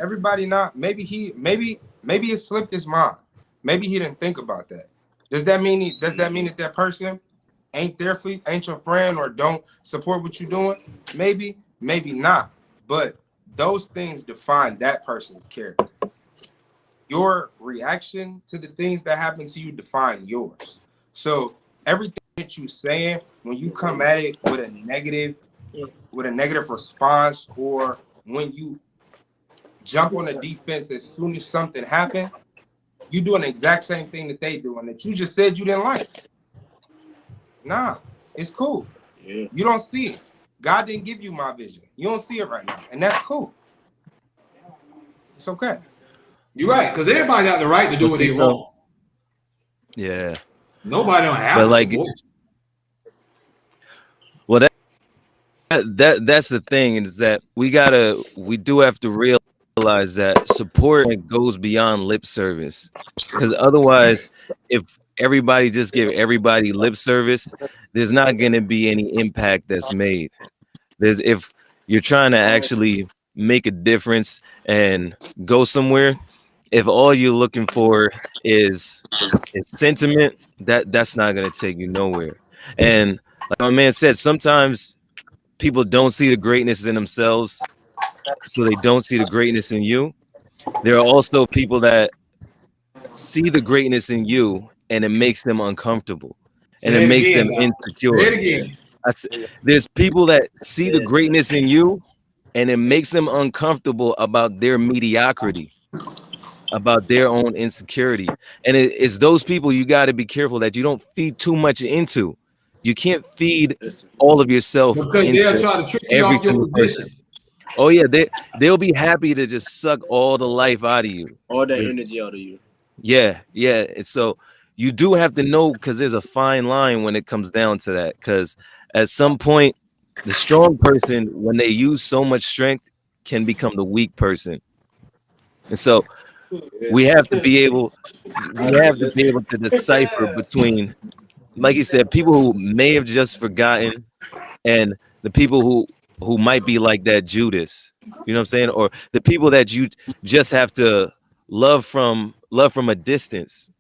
Everybody not. Maybe it slipped his mind. Maybe he didn't think about that. Does that mean that person ain't there for you, ain't your friend, or don't support what you're doing? Maybe not. But those things define that person's character. Your reaction to the things that happen to you define yours. So everything that you saying, when you come at it with a negative response, or when you jump on the defense as soon as something happens, you doing the exact same thing that they do, and that you just said you didn't like. Nah, it's cool. Yeah. You don't see it. God didn't give you my vision. You don't see it right now, and that's cool. It's okay. You're right, because everybody got the right to do what they want. Yeah. Nobody don't have But to like, support. well, that's the thing, is that we do have to realize that support goes beyond lip service. Because otherwise, if everybody just give everybody lip service, there's not going to be any impact that's made. If you're trying to actually make a difference and go somewhere, if all you're looking for is sentiment, that's not going to take you nowhere. And like my man said, sometimes people don't see the greatness in themselves, so they don't see the greatness in you. There are also people that see the greatness in you, and it makes them uncomfortable, and it makes them insecure. There's people that see the greatness in you, and it makes them uncomfortable about their mediocrity, about their own insecurity. And it's those people you got to be careful that you don't feed too much into. You can't feed all of yourself because into they'll try to trick you every off your single position. person. Oh yeah, they'll be happy to just suck all the life out of you, all that energy out of you. Yeah. And so you do have to know, because there's a fine line when it comes down to that. Because at some point, the strong person, when they use so much strength, can become the weak person. And so we have to be able to decipher between, like you said, people who may have just forgotten and the people who might be like that Judas, you know what I'm saying? Or the people that you just have to love from a distance.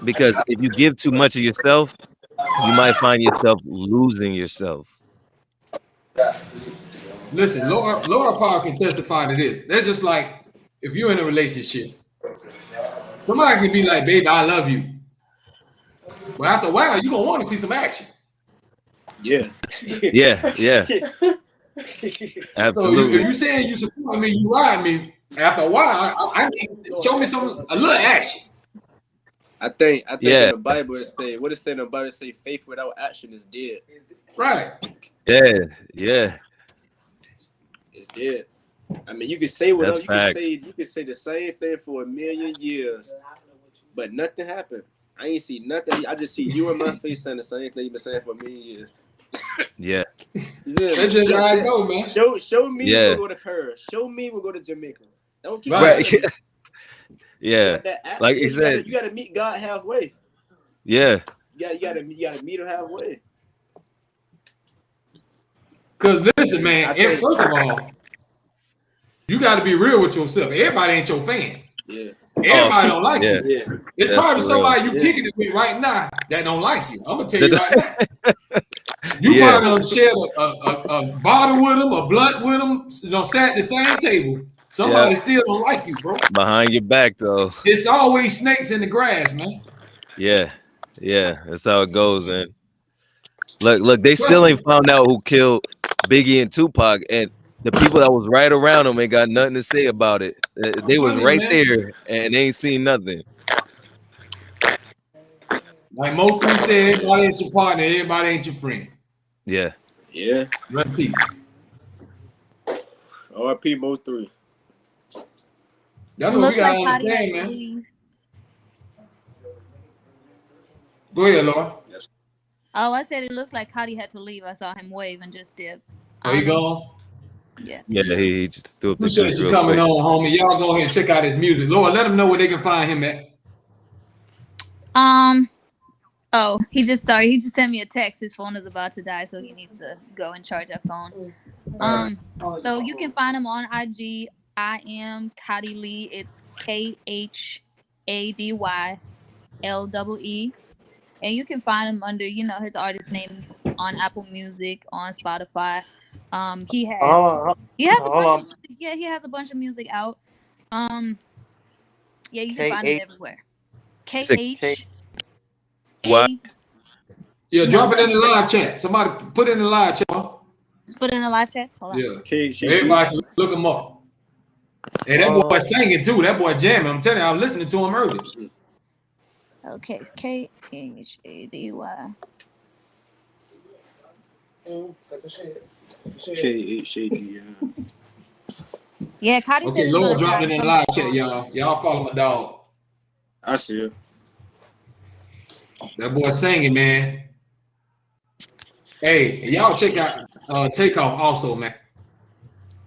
Because if you give too much of yourself, you might find yourself losing yourself. Listen, Laura Power can testify to this. That's just like if you're in a relationship, somebody can be like, "Baby, I love you," but after a while, you're gonna want to see some action. Yeah. Absolutely. So if you're saying you support me, you ride me, after a while, I need show me a little action. I think in the Bible it say, what it say in the Bible? It say faith without action is dead. Right. Yeah. It's dead. I mean, you can say whatever you facts. can say the same thing for 1,000,000 years, but nothing happened. I ain't see nothing. I just see you in my face saying the same thing you've been saying for 1,000,000 years. Yeah. That's just how I go, man. Show me we'll go to Paris. Show me we'll go to Jamaica. Don't keep right. Yeah. Like you said, you gotta meet God halfway. Yeah. You gotta meet him halfway. Because listen, man, first of all, you got to be real with yourself. Everybody ain't your fan. Yeah. Everybody don't like you. Yeah. It's probably somebody you kicking it with right now that don't like you. I'm gonna tell you right now. You probably done shared a bottle with them, a blunt with them, sat at the same table. Somebody still don't like you, bro. Behind your back, though. It's always snakes in the grass, man. Yeah. That's how it goes, man. Look, they still ain't found out who killed Biggie and Tupac, and the people that was right around them ain't got nothing to say about it. They was right there, and they ain't seen nothing. Like Mo 3 said, everybody ain't your partner, everybody ain't your friend. Yeah. Rest in peace. R.I.P. Mo 3. That's what we gotta understand, man. Go ahead, Laura. Oh, I said it looks like Cody had to leave. I saw him wave and just dip. Are you gone? Yeah. Yeah, he just threw up the Appreciate you coming on, homie. Y'all go ahead and check out his music. Laura, let them know where they can find him at. Oh, he just sent me a text. His phone is about to die, so he needs to go and charge that phone. So you can find him on IG. I am Cody Lee. It's KHADYLEE. And you can find him under, his artist name on Apple Music, on Spotify. He has a bunch of music out. You can find it everywhere. KH. What? Yeah, drop it in the live chat. Somebody put it in the live chat. Just put it in the live chat. Hold on. Yeah. Everybody can look him up. And that boy singing too. That boy jamming. I'm telling you, I was listening to him earlier. Okay, KHADY. KHADY. Yeah, Cody said. Okay, Lord dropped it in the live chat, y'all. Y'all follow my dog. I see it. That boy singing, man. Hey, y'all check out Takeoff also, man.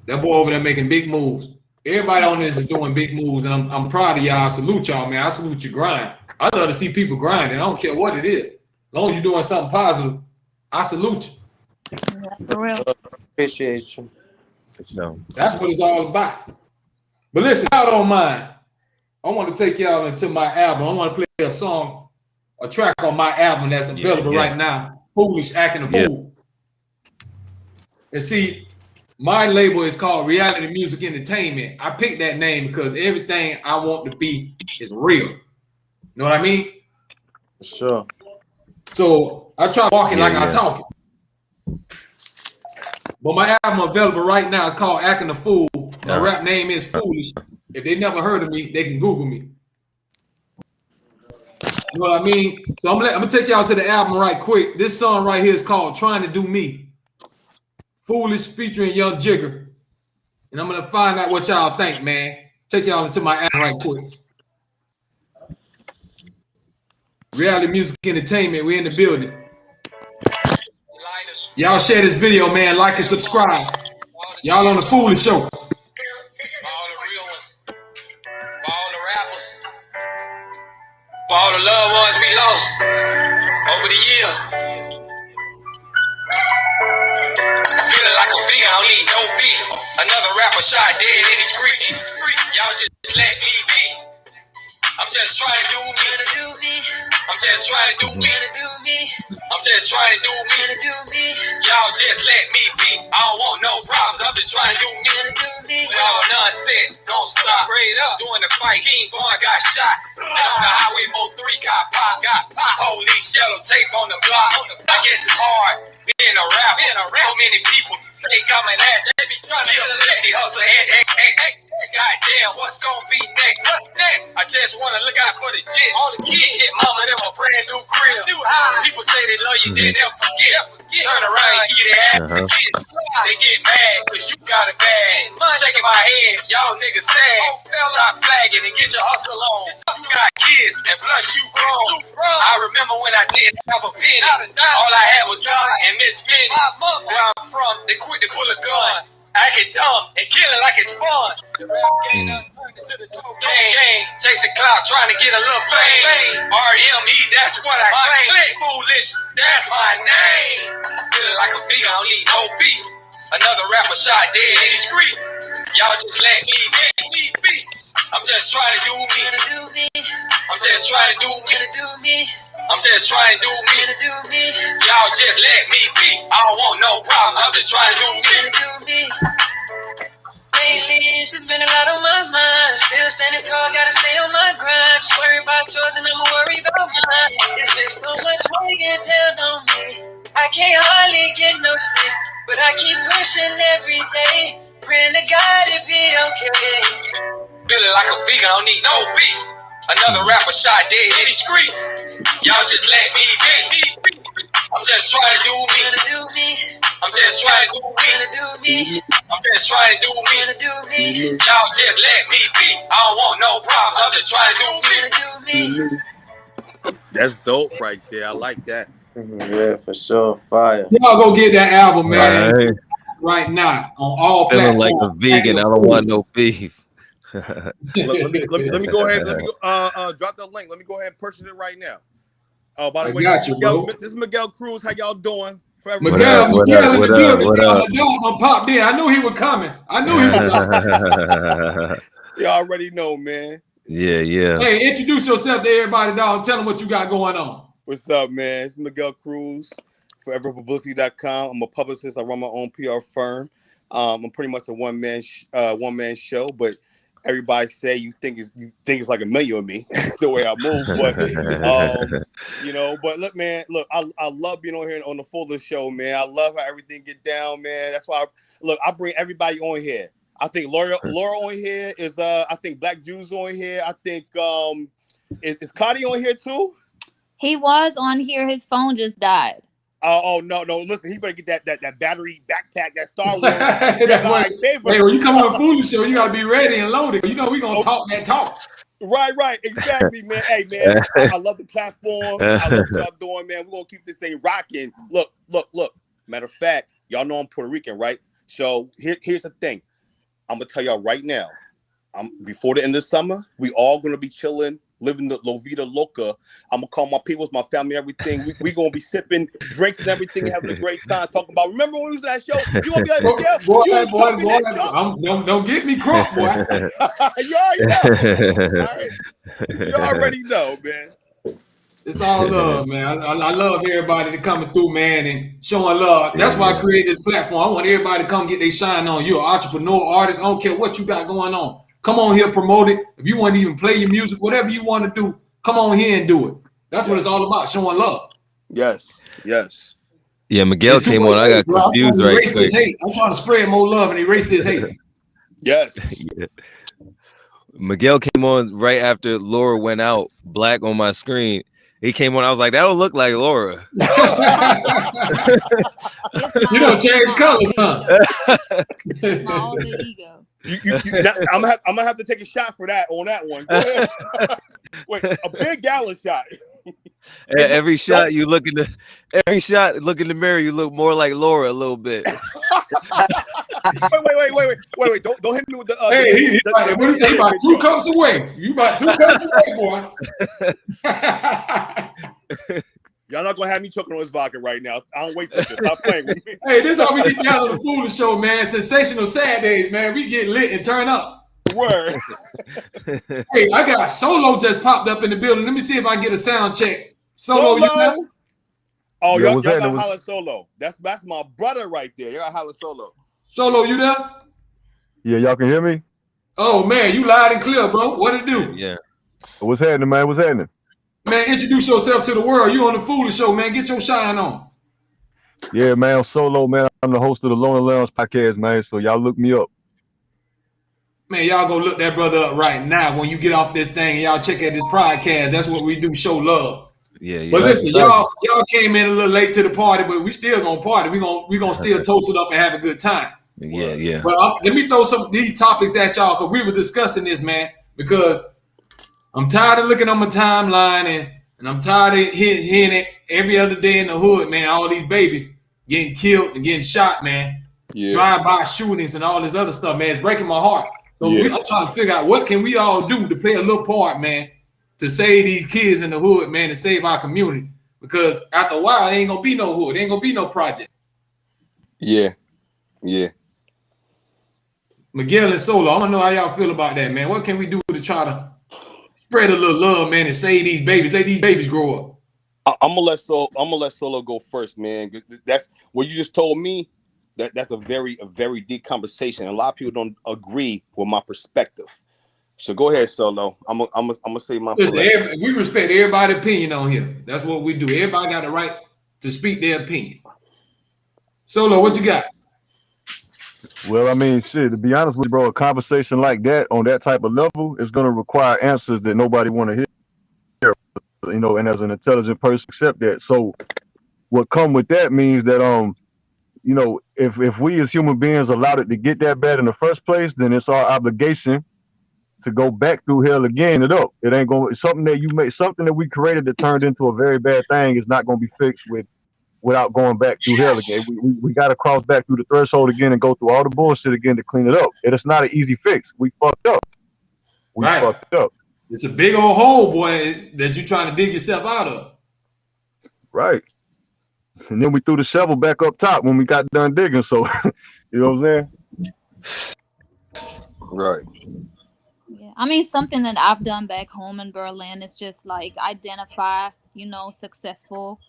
That boy over there making big moves. Everybody on this is doing big moves, and I'm proud of y'all. I salute y'all, man. I salute your grind. I love to see people grinding. I don't care what it is. As long as you're doing something positive, I salute you. Yeah, for real. Appreciate you. No. That's what it's all about. But listen, y'all don't mind. I want to take y'all into my album. I want to play a track on my album that's available right now. Foolish Acting a Fool. And see, my label is called Reality Music Entertainment. I picked that name because everything I want to be is real. You know what I mean? Sure. So I try walking like I talk it. But my album available right now is called Acting a Fool. My rap name is Foolish. If they never heard of me, they can Google me. You know what I mean? So I'm gonna take y'all to the album right quick. This song right here is called Trying to Do Me. Foolish featuring Young Jigger. And I'm gonna find out what y'all think, man. Take y'all into my app right quick. Reality Music Entertainment, we in the building. Y'all share this video, man. Like and subscribe. Y'all on the Foolish Show. For all the real ones, for all the rappers, for all the loved ones we lost over the years. Feeling like a vegan, I don't need no beef. Another rapper shot dead in the street. Y'all just let me be. I'm just trying to do me. I'm just trying to do me. I'm just trying to do me. Y'all just let me be. I don't want no problems. I'm just trying to do me. With all nonsense, don't stop. Prayed up, doing the fight. King Vaughn got shot. And on the highway, Mo 3 got pop. Police yellow tape on the block. I guess it's hard being a rapper. How many people stay coming at you? They be trying to kill a lazy hustle. Goddamn, what's gonna be next? What's next? I just wanna look out for the jit. All the kids get mama them a brand new crib. New high. People say they love you, they never forget. Turn around, you get ass to kids. They get mad, cause you got it bad. Shaking my head, y'all niggas sad. Stop flagging and get your hustle on. You got kids, and plus you grown. I remember when I didn't have a penny. All I had was God and Miss Minnie. Where I'm from, they quit to pull a gun. Acting dumb and killing like it's fun. The rap game turned into the dope game. Chasing clout, trying to get a little fame. RME, that's what I claim. Foolish, that's my name. Feeling like a vegan, I don't need no beef. Another rapper shot dead in the street. Y'all just let me be. I'm just trying to do me. I'm just trying to do me. I'm just trying to do me. Y'all just let me be. I don't want no problems. I'm just trying to do me. Lately, it's just been a lot on my mind. Still standing tall, gotta stay on my grind. Just worry about yours and I'ma worry about mine. It's been so much weighing down on me. I can't hardly get no sleep, but I keep pushing every day. Praying to God it be okay. Feeling like a vegan, I don't need no beef. Another rapper shot dead in the street. Y'all just let me be. I'm just trying to do me. I'm just trying to do me. I'm just trying to do me. Y'all just let me be. I don't want no problems. I'm just trying to do me. That's dope right there. I like that. Yeah, for sure. Fire. Y'all go get that album, man. Right now on all Feeling platforms. like a vegan. I don't want no beef. Let me go ahead. Let me go, drop the link. Let me go ahead and purchase it right now. Oh, by the way, this is Miguel Cruz. How y'all doing? Miguel, what up? I'm popped in. I knew he was coming. You already know, man. Yeah. Hey, introduce yourself to everybody, dog. Tell them what you got going on. What's up, man? It's Miguel Cruz, foreverpublicity.com. I'm a publicist. I run my own PR firm. I'm pretty much a one man show, but everybody say you think it's like a million of me the way I move, but but look, I love being on here on the Fuller Show, man. I love how everything get down, man. That's why I bring everybody on here. I think Laura on here is I think Black Jews on here. I think is Cody on here too? He was on here. His phone just died. Oh no! Listen, he better get that battery backpack, that Star Wars. Hey, when you come on the Foolish Show, you gotta be ready and loaded. You know we gonna talk that talk. Right, exactly, man. Hey, man, I love the platform. I love what y'all doing, man. We're gonna keep this thing rocking. Look. Matter of fact, y'all know I'm Puerto Rican, right? So here's the thing. I'm gonna tell y'all right now. Before the end of the summer, we all gonna be chilling, living the La Vida Loca. I'm gonna call my peoples, my family, everything. We gonna be sipping drinks and everything, having a great time, talking about. Remember when we was at that show? You gonna be like, boy, don't get me crunk, boy. You already know, man. It's all love, man. I love everybody to coming through, man, and showing love. That's why I created this platform. I want everybody to come get their shine on. You're an entrepreneur, artist. I don't care what you got going on. Come on here, promote it. If you want to even play your music, whatever you want to do, come on here and do it. That's what it's all about, showing love. Yes. Yeah, Miguel came on. I got confused right quick. I'm trying to spread more love and erase this hate. Yes. Yeah. Miguel came on right after Laura went out, black on my screen. He came on. I was like, that don't look like Laura. You don't change colors, huh? My alter ego. I'm gonna have to take a shot for that on that one. Go ahead. Wait, a big gallon shot. Every shot you look in the mirror, you look more like Laura a little bit. Wait. Don't hit me with the. Hey, what do you say? About 2 cups away. You about 2 cups away, boy. Y'all not gonna have me choking on this vodka right now. I don't waste this. Stop playing with me. Hey, this is how we get down on the Foolish Show, man. Sensational Saturdays, man. We get lit and turn up. Word. Hey, I got Solo just popped up in the building. Let me see if I can get a sound check. Solo, you there? Oh, y'all got holla Solo. That's my brother right there. Y'all got holla Solo. Solo, you there? Yeah, y'all can hear me? Oh, man, you loud and clear, bro. What it do? Yeah. What's happening, man? What's happening? Man, introduce yourself to the world. You on the Foolish Show, man. Get your shine on. Yeah, man, I'm Solo, man. I'm the host of the Lonely Lounge podcast, man. So y'all look me up. Man, y'all go look that brother up right now. When you get off this thing, y'all check out this podcast. That's what we do, show love. Yeah. But listen, y'all came in a little late to the party, but we still gonna party. We gonna still toast it up and have a good time. Yeah. But let me throw some of these topics at y'all because we were discussing this, man. Because I'm tired of looking on my timeline and I'm tired of hearing it every other day in the hood, man. All these babies getting killed and getting shot, man. Yeah. Drive-by shootings and all this other stuff, man. It's breaking my heart. So I'm trying to figure out what can we all do to play a little part, man, to save these kids in the hood, man, and save our community. Because after a while, there ain't gonna be no hood, there ain't gonna be no project. Yeah. Miguel and Solo, I want to know how y'all feel about that, man. What can we do to try to spread a little love, man, and save these babies, let these babies grow up? I'm gonna let Solo go first, man. That's what you just told me. That's a very deep conversation. A lot of people don't agree with my perspective. So go ahead, Solo. I'm gonna say my. Listen, we respect everybody's opinion on here. That's what we do. Everybody got the right to speak their opinion. Solo, what you got? Well, I mean, shit, to be honest with you, bro, a conversation like that on that type of level is going to require answers that nobody want to hear, you know, and as an intelligent person, accept that. So what come with that means that, you know, if we as human beings allowed it to get that bad in the first place, then it's our obligation to go back through hell again it up. It ain't going to, something that we created that turned into a very bad thing is not going to be fixed without going back through hell again. We got to cross back through the threshold again and go through all the bullshit again to clean it up. It's not an easy fix. We fucked up. Fucked up. It's a big old hole, boy, that you're trying to dig yourself out of. Right. And then we threw the shovel back up top when we got done digging. So, you know what I'm saying? Right. Yeah, I mean, something that I've done back home in Berlin is just like identify, you know, successful,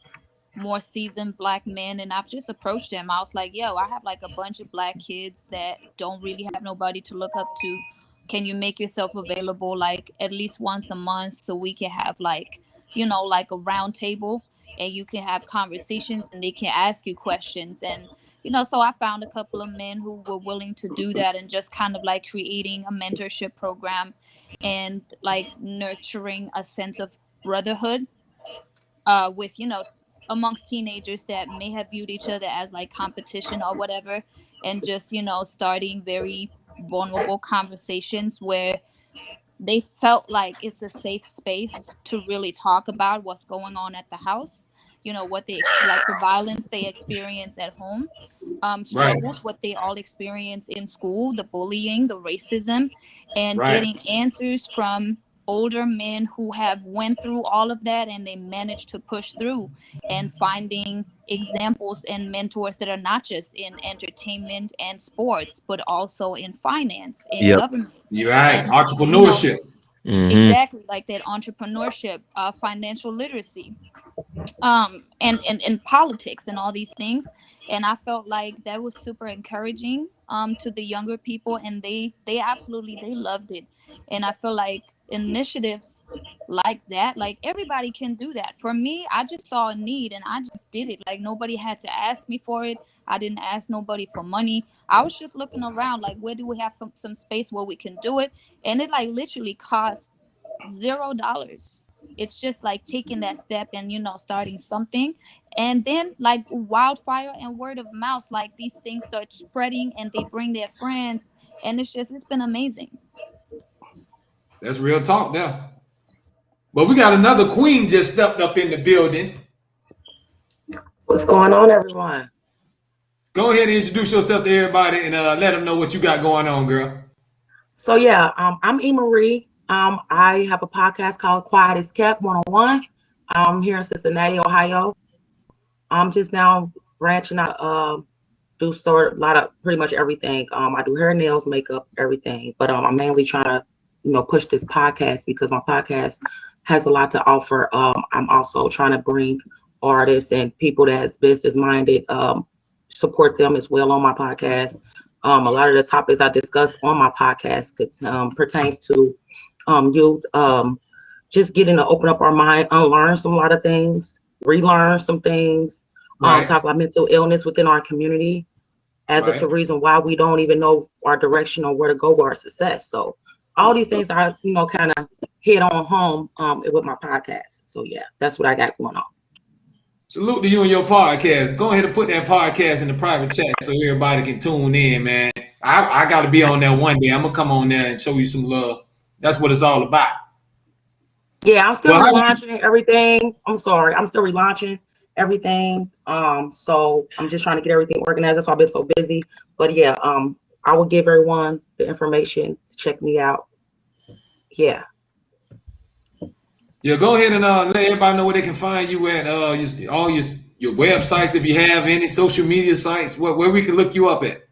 more seasoned Black men, and I've just approached them. I was like, yo, I have like a bunch of Black kids that don't really have nobody to look up to. Can you make yourself available like at least once a month so we can have like, you know, like a round table and you can have conversations and they can ask you questions. And you know, so I found a couple of men who were willing to do that and just kind of like creating a mentorship program and like nurturing a sense of brotherhood with, you know, amongst teenagers that may have viewed each other as like competition or whatever, and just, you know, starting very vulnerable conversations where they felt like it's a safe space to really talk about what's going on at the house, you know, what they like, the violence they experience at home, struggles, what they all experience in school, the bullying, the racism, and getting answers from older men who have went through all of that and they managed to push through, and finding examples and mentors that are not just in entertainment and sports, but also in finance, in government. You're right. And, entrepreneurship. You know, exactly, like that entrepreneurship, financial literacy, and politics and all these things. And I felt like that was super encouraging to the younger people, and they absolutely, they loved it. And I feel like initiatives like that, like everybody can do that. For me, I just saw a need and I just did it. Like nobody had to ask me for it. I didn't ask nobody for money. I was just looking around like, where do we have some space where we can do it? And it like literally cost $0. It's just like taking that step and, you know, starting something. And then like wildfire and word of mouth, like these things start spreading and they bring their friends. And it's been amazing. That's real talk there. But we got another queen just stepped up in the building. What's going on, everyone? Go ahead and introduce yourself to everybody and let them know what you got going on, girl. So yeah, I'm Emery. I have a podcast called Quiet is Kept 101. I'm here in Cincinnati, Ohio. I'm just now branching out, do sort of a lot of pretty much everything. I do hair, nails, makeup, everything. But I'm mainly trying to, you know, push this podcast because my podcast has a lot to offer. I'm also trying to bring artists and people that's business minded, support them as well on my podcast. A lot of the topics I discuss on my podcast pertains to youth, just getting to open up our mind, unlearn a lot of things, relearn some things, Right. talk about mental illness within our community as it's a reason why we don't even know our direction or where to go with our success. So all these things I, you know, kind of hit on home with my podcast. So yeah, that's what I got going on. Salute to you and your podcast. Go ahead and put that podcast in the private chat so everybody can tune in, man. I got to be on there one day. I'm going to come on there and show you some love. That's what it's all about. Yeah, I'm still relaunching everything. I'm sorry. I'm still relaunching everything. So I'm just trying to get everything organized. That's why I've been so busy. But yeah, I will give everyone the information to check me out. Yeah. Yeah, go ahead and let everybody know where they can find you at. All your websites, if you have any social media sites, where we can look you up at.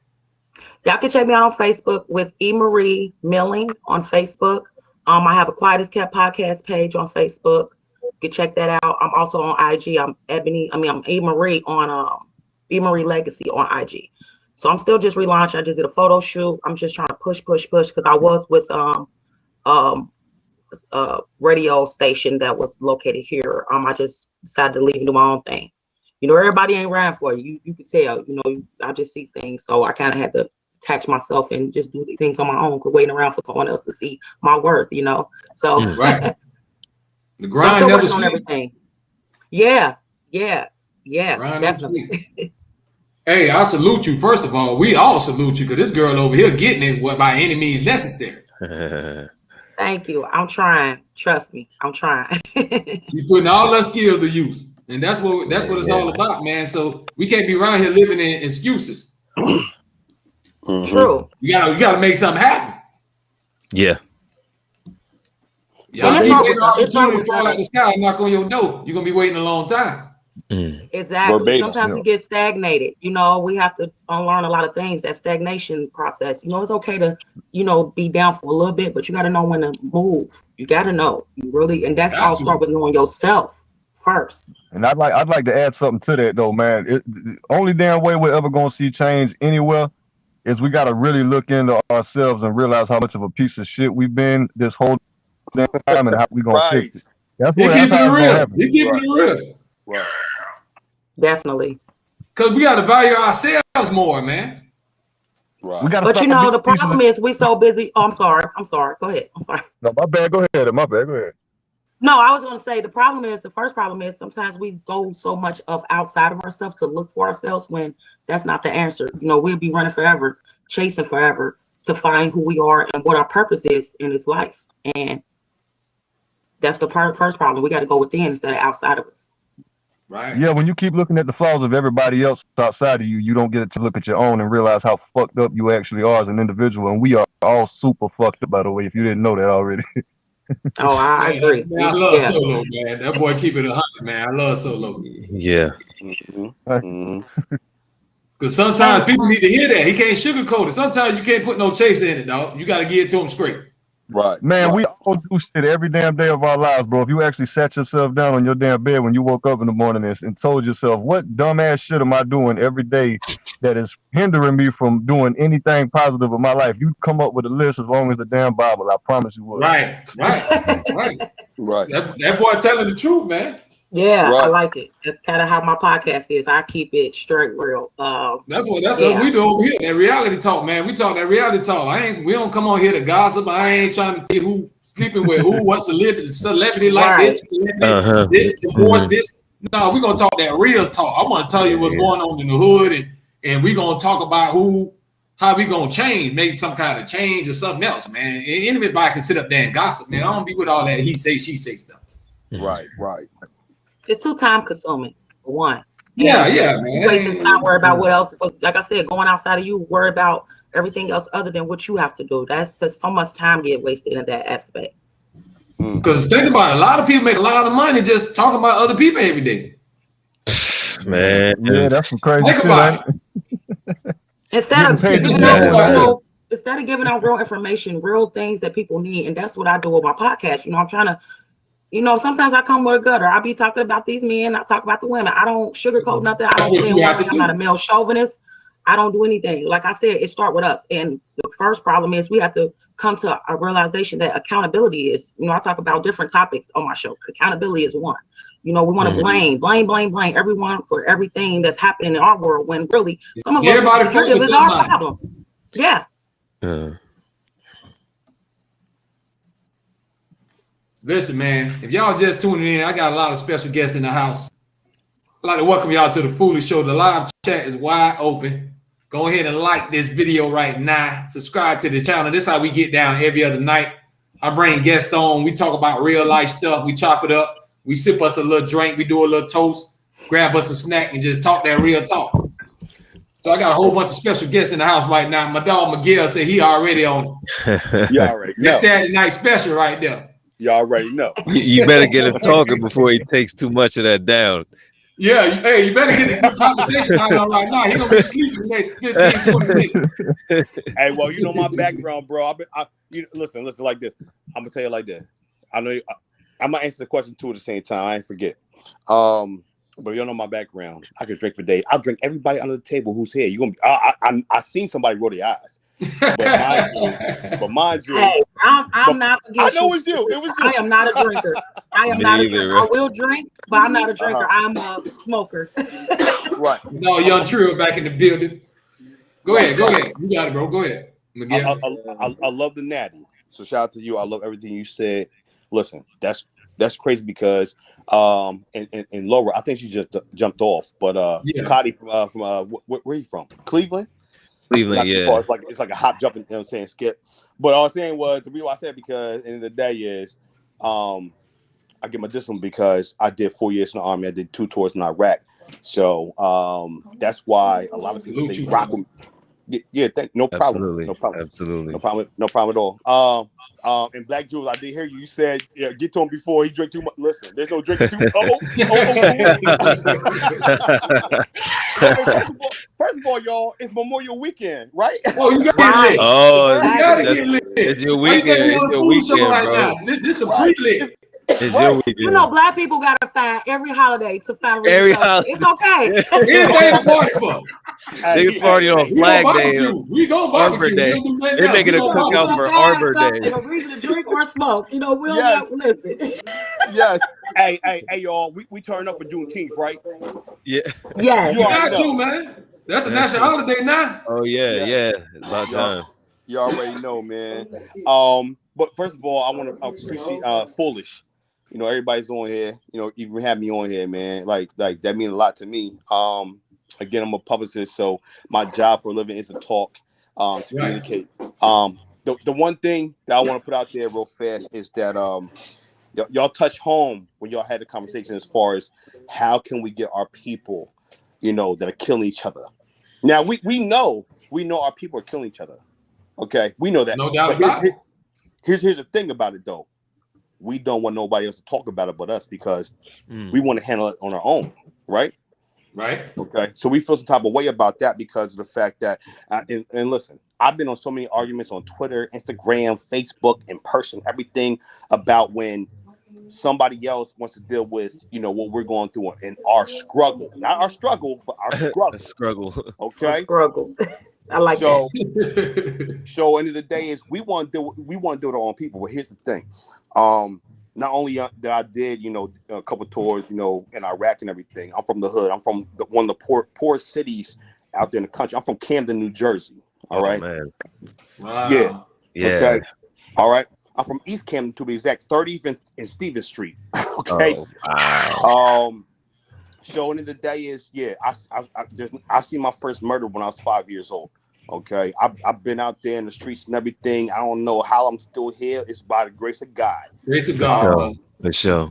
Y'all can check me out on Facebook with Emery Milling on Facebook. I have a Quiet is Kept podcast page on Facebook. You can check that out. I'm also on IG. I'm Emery on Emery Legacy on IG. So I'm still just relaunching. I just did a photo shoot. I'm just trying to push because I was with a radio station that was located here. I just decided to leave and do my own thing. You know, everybody ain't around for you. You can tell, you know, I just see things. So I kind of had to attach myself and just do things on my own, waiting around for someone else to see my worth, you know. So right. The so grind never on everything. Yeah, definitely. Hey, I salute you. First of all, we all salute you because this girl over here getting it by any means necessary. Thank you. I'm trying. Trust me, I'm trying. You putting all her skills to use, and that's what it's all about, man. So we can't be around here living in excuses. True. You gotta make something happen. Yeah. Y'all keep waiting on opportunity to fall out the sky and knock on your door. You're gonna be waiting a long time. Exactly. Verbatim, sometimes we get stagnated. You know, we have to unlearn a lot of things. That stagnation process. You know, it's okay to, you know, be down for a little bit, but you got to know when to move. You got to know. You really, and that's all start with knowing yourself first. And I'd like to add something to that though, man. The only damn way we're ever gonna see change anywhere is we got to really look into ourselves and realize how much of a piece of shit we've been this whole damn time and how we gonna fix it. That's what keeping it real. He keeping it real. Right. Definitely. Because we got to value ourselves more, man. Right. But you know, the problem is we so busy. Oh, I'm sorry. Go ahead. I'm sorry. No, my bad. Go ahead. Go ahead. No, I was going to say the first problem is sometimes we go so much of outside of ourselves to look for ourselves when that's not the answer. You know, we'll be running forever, chasing forever to find who we are and what our purpose is in this life. And that's the first problem. We got to go within instead of outside of us. Right. Yeah, when you keep looking at the flaws of everybody else outside of you, you don't get to look at your own and realize how fucked up you actually are as an individual. And we are all super fucked up, by the way, if you didn't know that already. Oh, I agree. Man, I love Solo, man. That boy keep it 100, man. I love Solo. Yeah. Because sometimes people need to hear that. He can't sugarcoat it. Sometimes you can't put no chaser in it, dog. You got to give it to him straight. Right. Man, we all do shit every damn day of our lives, bro. If you actually sat yourself down on your damn bed when you woke up in the morning and told yourself, what dumbass shit am I doing every day that is hindering me from doing anything positive in my life? You come up with a list as long as the damn Bible. I promise you would. Right. That boy telling the truth, man. Yeah, I Right. like it. That's kind of how my podcast is. I keep it straight real. That's what Yeah. we do over here. That reality talk, man. We talk that reality talk. We don't come on here to gossip. I ain't trying to tell you who sleeping with who, what celebrity like this, Uh-huh. this divorce, this. No, we're gonna talk that real talk. I want to tell you what's going on in the hood, and we're gonna talk about how we gonna change, make some kind of change or something else, man. Anybody can sit up there and gossip, man. I don't be with all that he say, she say stuff. Right. Right. It's too time consuming for one. Yeah, And yeah, you man. wasting time worry about what else. But like I said, going outside of you, worry about everything else other than what you have to do. That's just so much time get wasted in that aspect. Because think about it, a lot of people make a lot of money just talking about other people every day. Man. Yeah, that's some crazy Think shit, about ain't it? Instead of Getting paid giving to out, do that. instead of giving out real information, real things that people need, and that's what I do with my podcast. I'm trying to, sometimes I come with a gutter. I be talking about these men, I talk about the women. I don't sugarcoat nothing. I That's don't what say you have to I'm not a do. male chauvinist. I don't do anything. Like I said, it starts with us. And the first problem is we have to come to a realization that accountability is, I talk about different topics on my show. Accountability is one. We want to blame everyone for everything that's happening in our world when really some of us Everybody defective is our problem. Yeah. Listen, man, if y'all just tuning in, I got a lot of special guests in the house. I'd like to welcome y'all to the Foolish Show. The live chat is wide open. Go ahead and like this video right now. Subscribe to the channel. This is how we get down every other night. I bring guests on. We talk about real life stuff. We chop it up. We sip us a little drink. We do a little toast. Grab us a snack and just talk that real talk. So I got a whole bunch of special guests in the house right now. My dog Miguel said he already on it. You already know. This Saturday night special right there. You already know. You better get him talking before he takes too much of that down. Yeah, hey, you better get the conversation out on right now. He's gonna be sleeping the next 15, 20 minutes. Hey, well, you know my background, bro. Listen like this. I'm gonna tell you like this. I know I'm gonna answer the question two at the same time. I ain't forget. But you know my background. I can drink for days. I'll drink everybody under the table who's here. You gonna be? I seen somebody roll their eyes. But mind you, hey, I'm not against I know you. it's you. It was you. I am not a drinker. I am not a drinker. I will drink, but I'm not a drinker. I'm a smoker. Right. No, young trio back in the building. Go ahead. You got it, bro. Go ahead, Miguel. I love the natty. So shout out to you. I love everything you said. Listen, that's crazy because and Laura, I think she just jumped off. But Cody from where are you from? Cleveland. Cleveland, yeah. It's like a hop jumping, you know what I'm saying, skip. But all I was saying was the reason why I said because at the end of the day is I get my discipline because I did 4 years in the Army. I did 2 tours in Iraq. So that's why a lot of people they rock with me. Yeah, no problem. Absolutely. No problem. Absolutely. No problem at all. And Black Jules, I did hear you. You said, get to him before he drink too much. Listen, there's no drinking too. First of all, y'all, it's Memorial Weekend, right? Oh, you got to get lit. Oh, you got to get lit. It's your weekend. It's your weekend, right bro. now. This is the pre-lit. It's your weekend. Black people gotta find every holiday to find every holiday. It's okay. Everything to party for. They can party on Flag Day. We gonna barbecue. Day. They're making a cookout for Arbor Day. A reason to drink or smoke. We'll listen. Yes. Hey, y'all. We turn up for Juneteenth, right? Yeah. Yes. You got you, man. That's a national holiday now. Oh yeah. It's about time. You already know, man. But first of all, I want to appreciate Foolish. Everybody's on here. Even have me on here, man. Like that means a lot to me. Again, I'm a publicist, so my job for a living is to talk, to communicate. The one thing that I want to put out there real fast is that y'all touched home when y'all had the conversation as far as how can we get our people, that are killing each other. Now we know our people are killing each other. Okay, we know that. No doubt about it. Here's the thing about it though. We don't want nobody else to talk about it but us because we want to handle it on our own, right? Right. Okay. So we feel some type of way about that because of the fact that, and listen, I've been on so many arguments on Twitter, Instagram, Facebook, in person, everything about when somebody else wants to deal with, what we're going through in our struggle, not our struggle, but our struggle. Struggle. Okay. Struggle. I like that. So end of the day is we want to do it on people. But here's the thing. not only that I did, a couple tours, in Iraq and everything. I'm from the hood. I'm from one of the poor cities out there in the country. I'm from Camden, New Jersey. All right. Man. Wow. Yeah. Okay. All right. I'm from East Camden, to be exact, 30th and Stevens Street. Okay. Oh, wow. Showing in the day is, I see my first murder when I was 5 years old. Okay. I've been out there in the streets and everything. I don't know how I'm still here. It's by the grace of God. Grace of God, brother. For sure.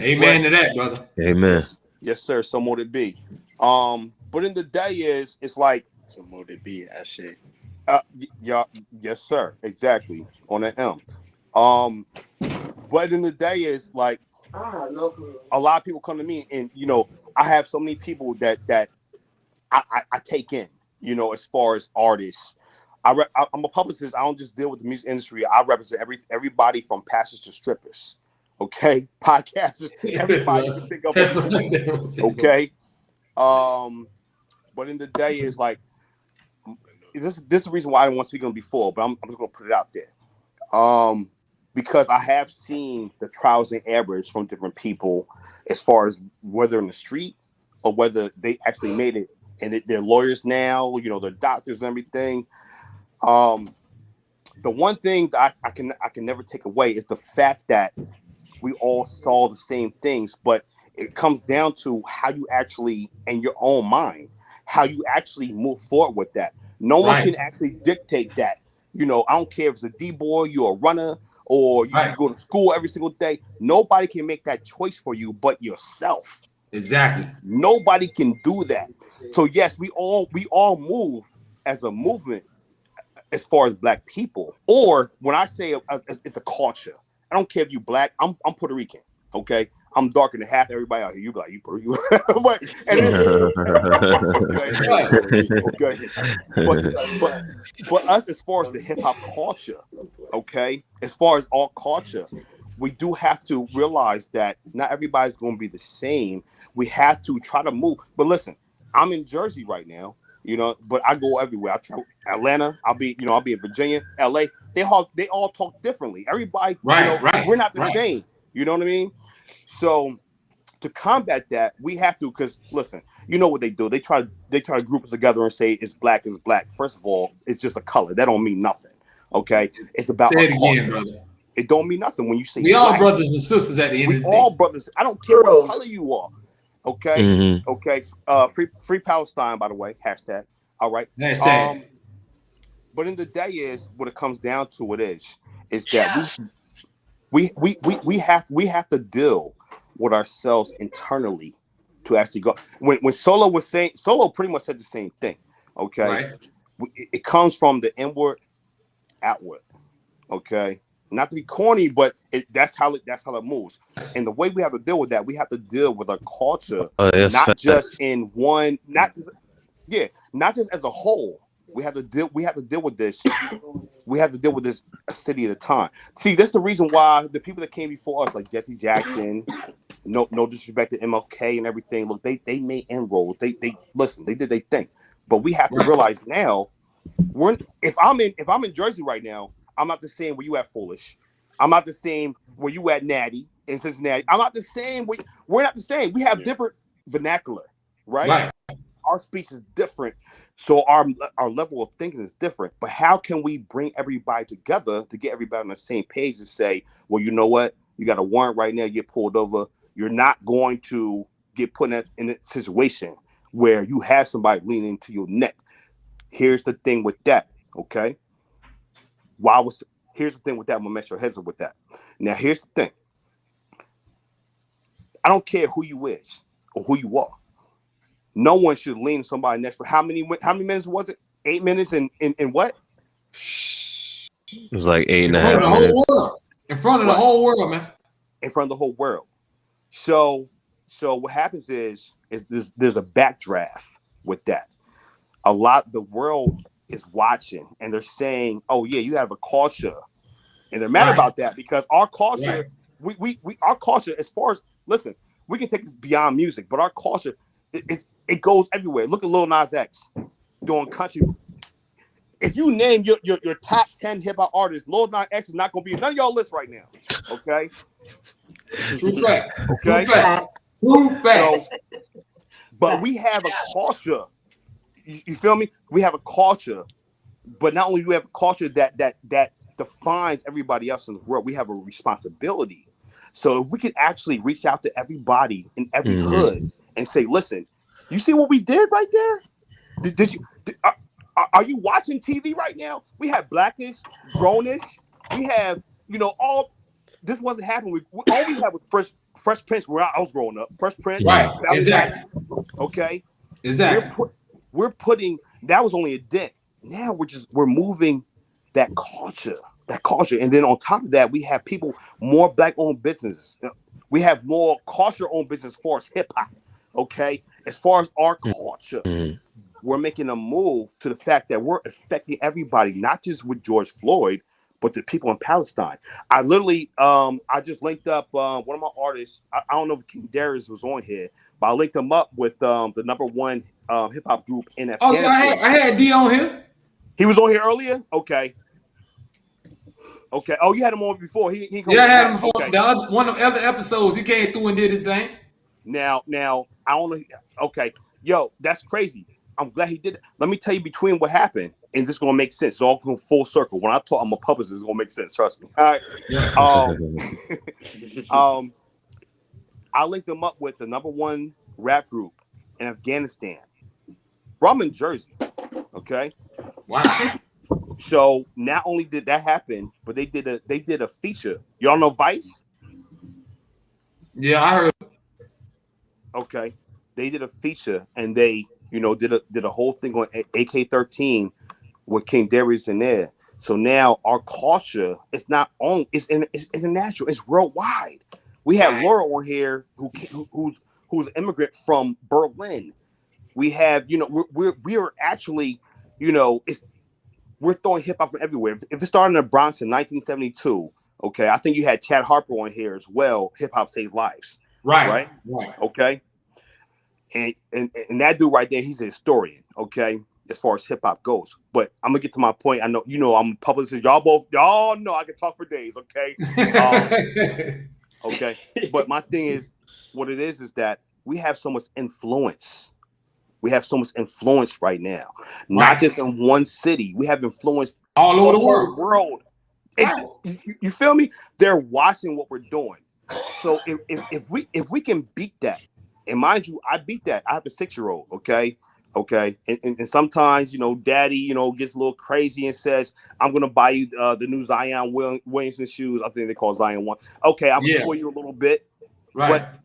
Amen to that, brother. Amen. Yes, sir. So mote it be. But in the day is, it's like, So mote it be, that shit. yeah, yes, sir. Exactly. On the M. But in the day is like, a lot of people come to me, and I have so many people that I take in, as far as artists. I'm a publicist. I don't just deal with the music industry. I represent everybody from pastors to strippers. Okay, podcasters, everybody you can think of. Okay, but in the day is like, this is the reason why I didn't want to speak on it before, but I'm just gonna put it out there. Because I have seen the trials and errors from different people, as far as whether in the street or whether they actually made it, and they're lawyers now, they're doctors and everything. The one thing that I can never take away is the fact that we all saw the same things, but it comes down to how you actually, in your own mind, how you actually move forward with that. No one can actually dictate that. I don't care if it's a D-boy, you're a runner, or you go to school every single day. Nobody can make that choice for you but yourself. Exactly. Nobody can do that. So yes, we all move as a movement as far as Black people. Or when I say it's a culture, I don't care if you Black. I'm Puerto Rican. Okay, I'm darker than half everybody out here. You be like, you but but us, as far as the hip hop culture, okay, as far as all culture, we do have to realize that not everybody's going to be the same. We have to try to move. But listen, I'm in Jersey right now, but I go everywhere. I travel Atlanta. I'll be in Virginia, LA. They all talk differently. Everybody, we're not the same. You know what I mean? So to combat that, we have to, because listen, you know what they do? They try to group us together and say it's black is black. First of all, it's just a color. That don't mean nothing. Okay, it's about say it again, brother. It don't mean nothing when you say we black. all brothers and sisters at the end of the day. All brothers. I don't care what color you are. Okay, okay. Free Palestine, by the way. Hashtag. All right. Hashtag. But in the day is what it comes down to. Is that we have to deal with ourselves internally to actually go. When Solo pretty much said the same thing. Okay, it comes from the inward outward. Okay, not to be corny, but that's how it moves. And the way we have to deal with that, we have to deal with our culture, not just in one, not just as a whole. We have to deal with this. We have to deal with this a city at a time. See, that's the reason why the people that came before us, like Jesse Jackson, no disrespect to MLK and everything. Look, they made inroads. They listen. They did their thing. But we have to realize now, if I'm in Jersey right now, I'm not the same where you at Foolish. I'm not the same where you at Natty in Cincinnati. I'm not the same. We're not the same. We have different vernacular, right? Our speech is different. So our level of thinking is different. But how can we bring everybody together to get everybody on the same page and say, well, you know what? You got a warrant right now, you get pulled over. You're not going to get put in a situation where you have somebody leaning into your neck. Here's the thing with that, okay? Here's the thing with that. I'm going to mess your heads up with that. Now, here's the thing. I don't care who you is or who you are. No one should lean somebody next to how many minutes was it? 8 minutes and what? It was like 8.5 minutes. In front of the whole world, man. In front of the whole world. So what happens is there's a backdraft with that. The world is watching and they're saying, oh yeah, you have a culture. And they're mad about that because our culture, our culture, as far as, listen, we can take this beyond music, but our culture, it goes everywhere. Look at Lil Nas X doing country. If you name your top 10 hip hop artists, Lil Nas X is not going to be none of y'all list right now. Okay, True facts. Okay. True facts. True facts. So, but we have a culture. You feel me? We have a culture, but not only do we have a culture that defines everybody else in the world, we have a responsibility. So if we could actually reach out to everybody in every hood and say, "Listen, you see what we did right there? Are you watching TV right now? We have Blackish, Grownish. We have, all. This wasn't happening. All we had was Fresh Prince where I was growing up. Fresh Prince, Right. Valley Exactly. Madness. Okay. Exactly. We're putting. That was only a dent. Now we're moving that culture, and then on top of that, we have more Black-owned businesses. We have more culture-owned business as far as hip hop. Okay, as far as our culture. We're making a move to the fact that we're affecting everybody, not just with George Floyd, but the people in Palestine. I literally, I just linked up one of my artists. I don't know if King Darius was on here, but I linked him up with the #1 hip hop group in Afghanistan. I had D on here. He was on here earlier. Okay. Oh, you had him on before. He I had him before. Okay. One of the other episodes, he came through and did his thing. Now, I don't know. Okay, yo, that's crazy. I'm glad he did it. Let me tell you between what happened, and this is gonna make sense. It's all going full circle. When I talk, I'm a publicist. It's gonna make sense. Trust me. All right. I linked them up with the #1 rap group in Afghanistan. From in Jersey. Okay. Wow. So not only did that happen, but they did a feature. Y'all know Vice? Yeah, I heard. Okay. They did a feature, and they did a whole thing on AK-13 with King Darius in there. So now our culture is not on, it's international, it's worldwide. We have Laura on here who's an immigrant from Berlin. We have, we're actually, we're throwing hip hop from everywhere. If it started in the Bronx in 1972, okay, I think you had Chad Harper on here as well. Hip hop saves lives. Right. Okay. And that dude right there, he's a historian, okay, as far as hip hop goes. But I'm gonna get to my point. I know, I'm a publicist. Y'all know I can talk for days, okay? Okay. But my thing is, what it is that we have so much influence. We have so much influence right now, not just in one city. We have influence all over the world. Right. You feel me? They're watching what we're doing. So if we can beat that. And mind you, I beat that. I have a 6-year-old, okay? And sometimes, daddy, gets a little crazy and says, I'm going to buy you the new Zion Williamson shoes. I think they call Zion 1. Okay, I'm going to spoil you a little bit. Right. But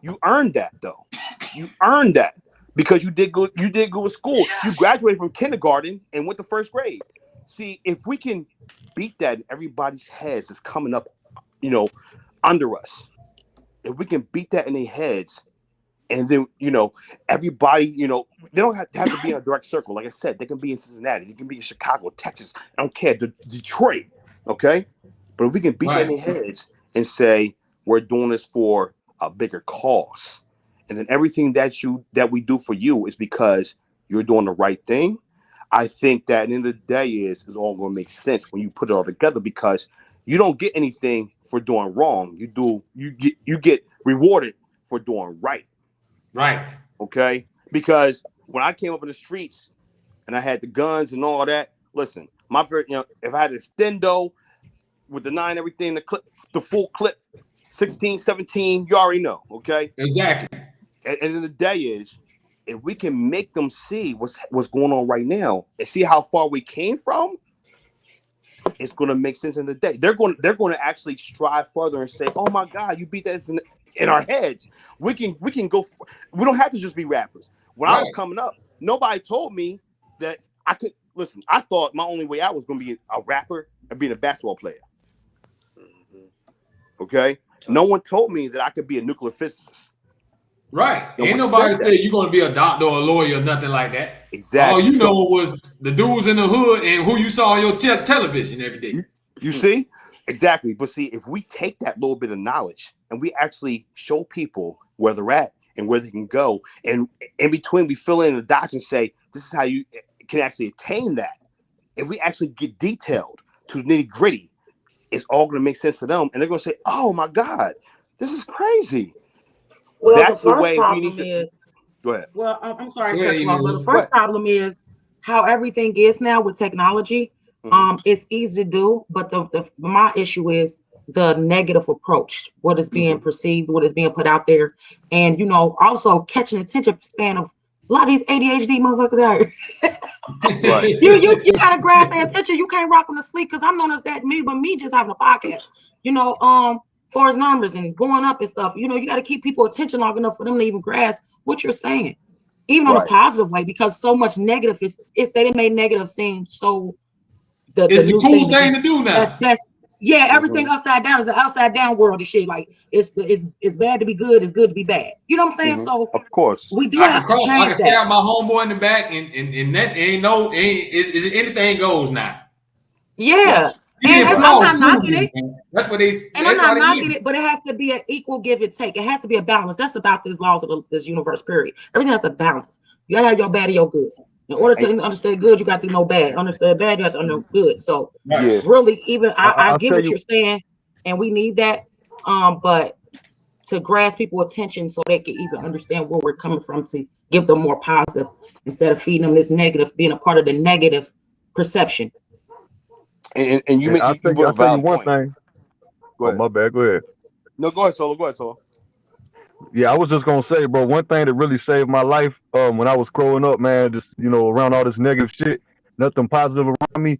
you earned that, though. You earned that because you did good with school. You graduated from kindergarten and went to 1st grade. See, if we can beat that in everybody's heads that's coming up, under us, if we can beat that in their heads, and then, everybody, they don't have to be in a direct circle. Like I said, they can be in Cincinnati. They can be in Chicago, Texas. I don't care. Detroit. Okay. But if we can beat that in their heads and say, we're doing this for a bigger cause. And then everything that we do for you is because you're doing the right thing. I think that at the end of the day is all going to make sense when you put it all together, because you don't get anything for doing wrong. You get rewarded for doing right. Right. Okay. Because when I came up in the streets and I had the guns and all that, listen, if I had a stendo with the 9, everything, the full clip, 16, 17, you already know. Okay. Exactly. And in the day is, if we can make them see what's going on right now and see how far we came from, it's going to make sense in the day. They're going to actually strive further and say, "Oh my God, you beat that in our heads. We can go. We don't have to just be rappers." When I was coming up, nobody told me that I could listen. I thought my only way out was going to be a rapper and being a basketball player. Okay, no one told me that I could be a nuclear physicist. Right. Ain't nobody said you're going to be a doctor or a lawyer or nothing like that. Exactly. All you know was the dudes in the hood and who you saw on your television every day. You see? Exactly. But see, if we take that little bit of knowledge and we actually show people where they're at and where they can go, and in between we fill in the dots and say, this is how you can actually attain that. If we actually get detailed to the nitty gritty, it's all going to make sense to them. And they're going to say, oh my God, This is crazy. Well, That's the the first way we problem need to. is, Go ahead. well, I'm sorry Go to ahead, cut you off, but the Emery. first problem is how everything is now with technology. It's easy to do, but my issue is the negative approach, what is being perceived, what is being put out there, and also catching the attention span of a lot of these ADHD motherfuckers out here. Right. You gotta grasp their attention. You can't rock them to sleep because I'm known as that me just having a podcast. For his numbers and going up and stuff. You got to keep people attention long enough for them to even grasp what you're saying, even on a positive way, because so much negative is they made negative seem so It's the new cool thing to do now. That's everything upside down is the upside down world of shit. Like it's bad to be good, it's good to be bad. You know what I'm saying? So of course we do I have can to change that. stab my homeboy in the back, and that is anything goes now. Yeah. And I'm not knocking it. That's what they. And I'm not knocking it, but it has to be an equal give and take. It has to be a balance. That's about these laws of this universe, period. Everything has to balance. You gotta have your bad and your good. In order to understand good, you got to know bad. Understand bad, you have to know good. So really, even I get what you're saying, and we need that. But to grasp people's attention so they can even understand where we're coming from, to give them more positive instead of feeding them this negative, being a part of the negative perception. And you I'll tell you one thing. Go ahead. My bad. Go ahead. No, go ahead, Solo. Yeah, I was just gonna say, bro, one thing that really saved my life when I was growing up, man, just around all this negative shit, nothing positive around me,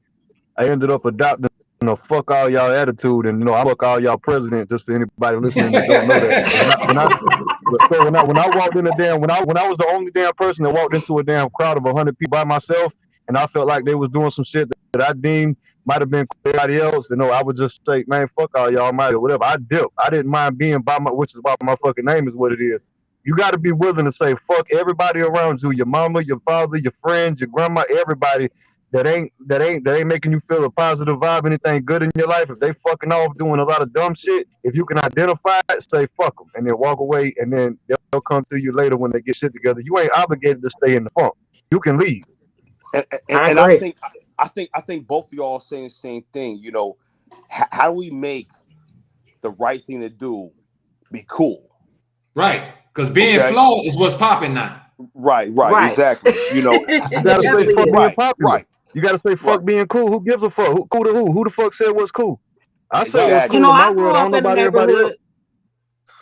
I ended up adopting a fuck all y'all attitude, and I fuck all y'all president, just for anybody listening that don't know that. When I walked in when I was the only damn person that walked into a damn crowd of 100 people by myself, and I felt like they was doing some shit that I deemed might have been everybody else, I would just say, man, fuck all y'all mighty or whatever. I dip. I didn't mind being which is why my fucking name is what it is. You got to be willing to say fuck everybody around you, your mama, your father, your friends, your grandma, everybody that ain't making you feel a positive vibe, anything good in your life. If they fucking off doing a lot of dumb shit, if you can identify it, say fuck them, and then walk away, and then they'll come to you later when they get shit together. You ain't obligated to stay in the funk. You can leave. And I think both of y'all are saying the same thing. How do we make the right thing to do be cool? Right, because being flawed is what's popping now. Right, exactly. You gotta say fuck being popular. Right. You gotta say fuck being cool. Who gives a fuck? Who to who? Who the fuck said what's cool? I say what's cool in my world. I don't know about everybody else.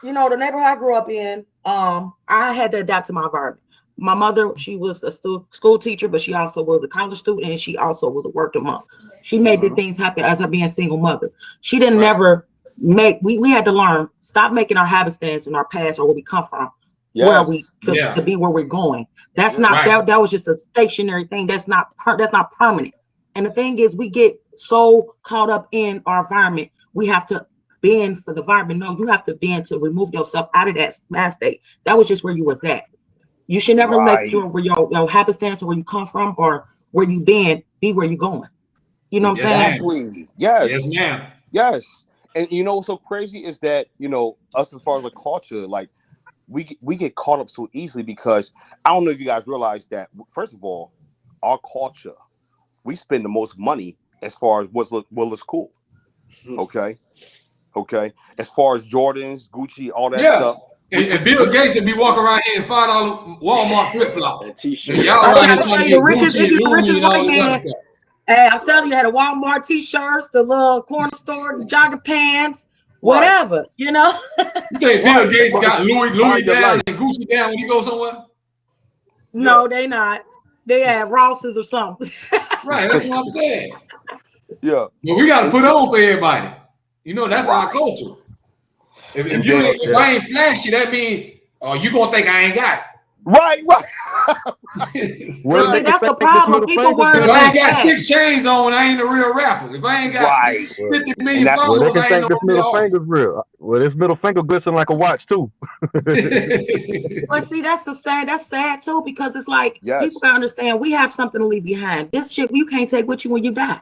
The neighborhood I grew up in, I had to adapt to my environment. My mother, she was a school teacher, but she also was a college student, and she also was a working mom. She made the things happen as her being a single mother. She didn't never make. We had to learn, stop making our habit stands in our past or where we come from, where we to be where we're going. That's not that was just a stationary thing. That's not permanent. And the thing is, we get so caught up in our environment. We have to bend for the environment. No, you have to bend to remove yourself out of that past state. That was just where you was at. You should never let your happenstance or where you come from or where you been be where you're going. You know what I'm saying? Yes, ma'am. Yes. And what's so crazy is that, us as far as a culture, like we get caught up so easily because I don't know if you guys realize that, first of all, our culture, we spend the most money as far as what looks cool. Okay. As far as Jordans, Gucci, all that stuff. And Bill Gates would be walking around here in $5 Walmart flip flops. T-shirt. Y'all around here trying to get Gucci and Louis and all this other stuff. Hey, I'm telling you, had a Walmart T-shirts, the little corner store, the jogger pants, whatever. You think Bill Gates got Louis down and Gucci down when he goes somewhere? No, they not. They have Ross's or something. Right, that's what I'm saying. Yeah, but we got to put on for everybody. That's our culture. If I ain't flashy, that means you gonna think I ain't got it. Right. Well, that's the problem. People worry if I ain't got that. 6 chains on, I ain't a real rapper. If I ain't got 50 million followers, they can I think ain't this no middle finger's real. Well, this middle finger glisten like a watch too. But see, that's sad too, because it's like people gotta understand we have something to leave behind. This shit you can't take with you when you die.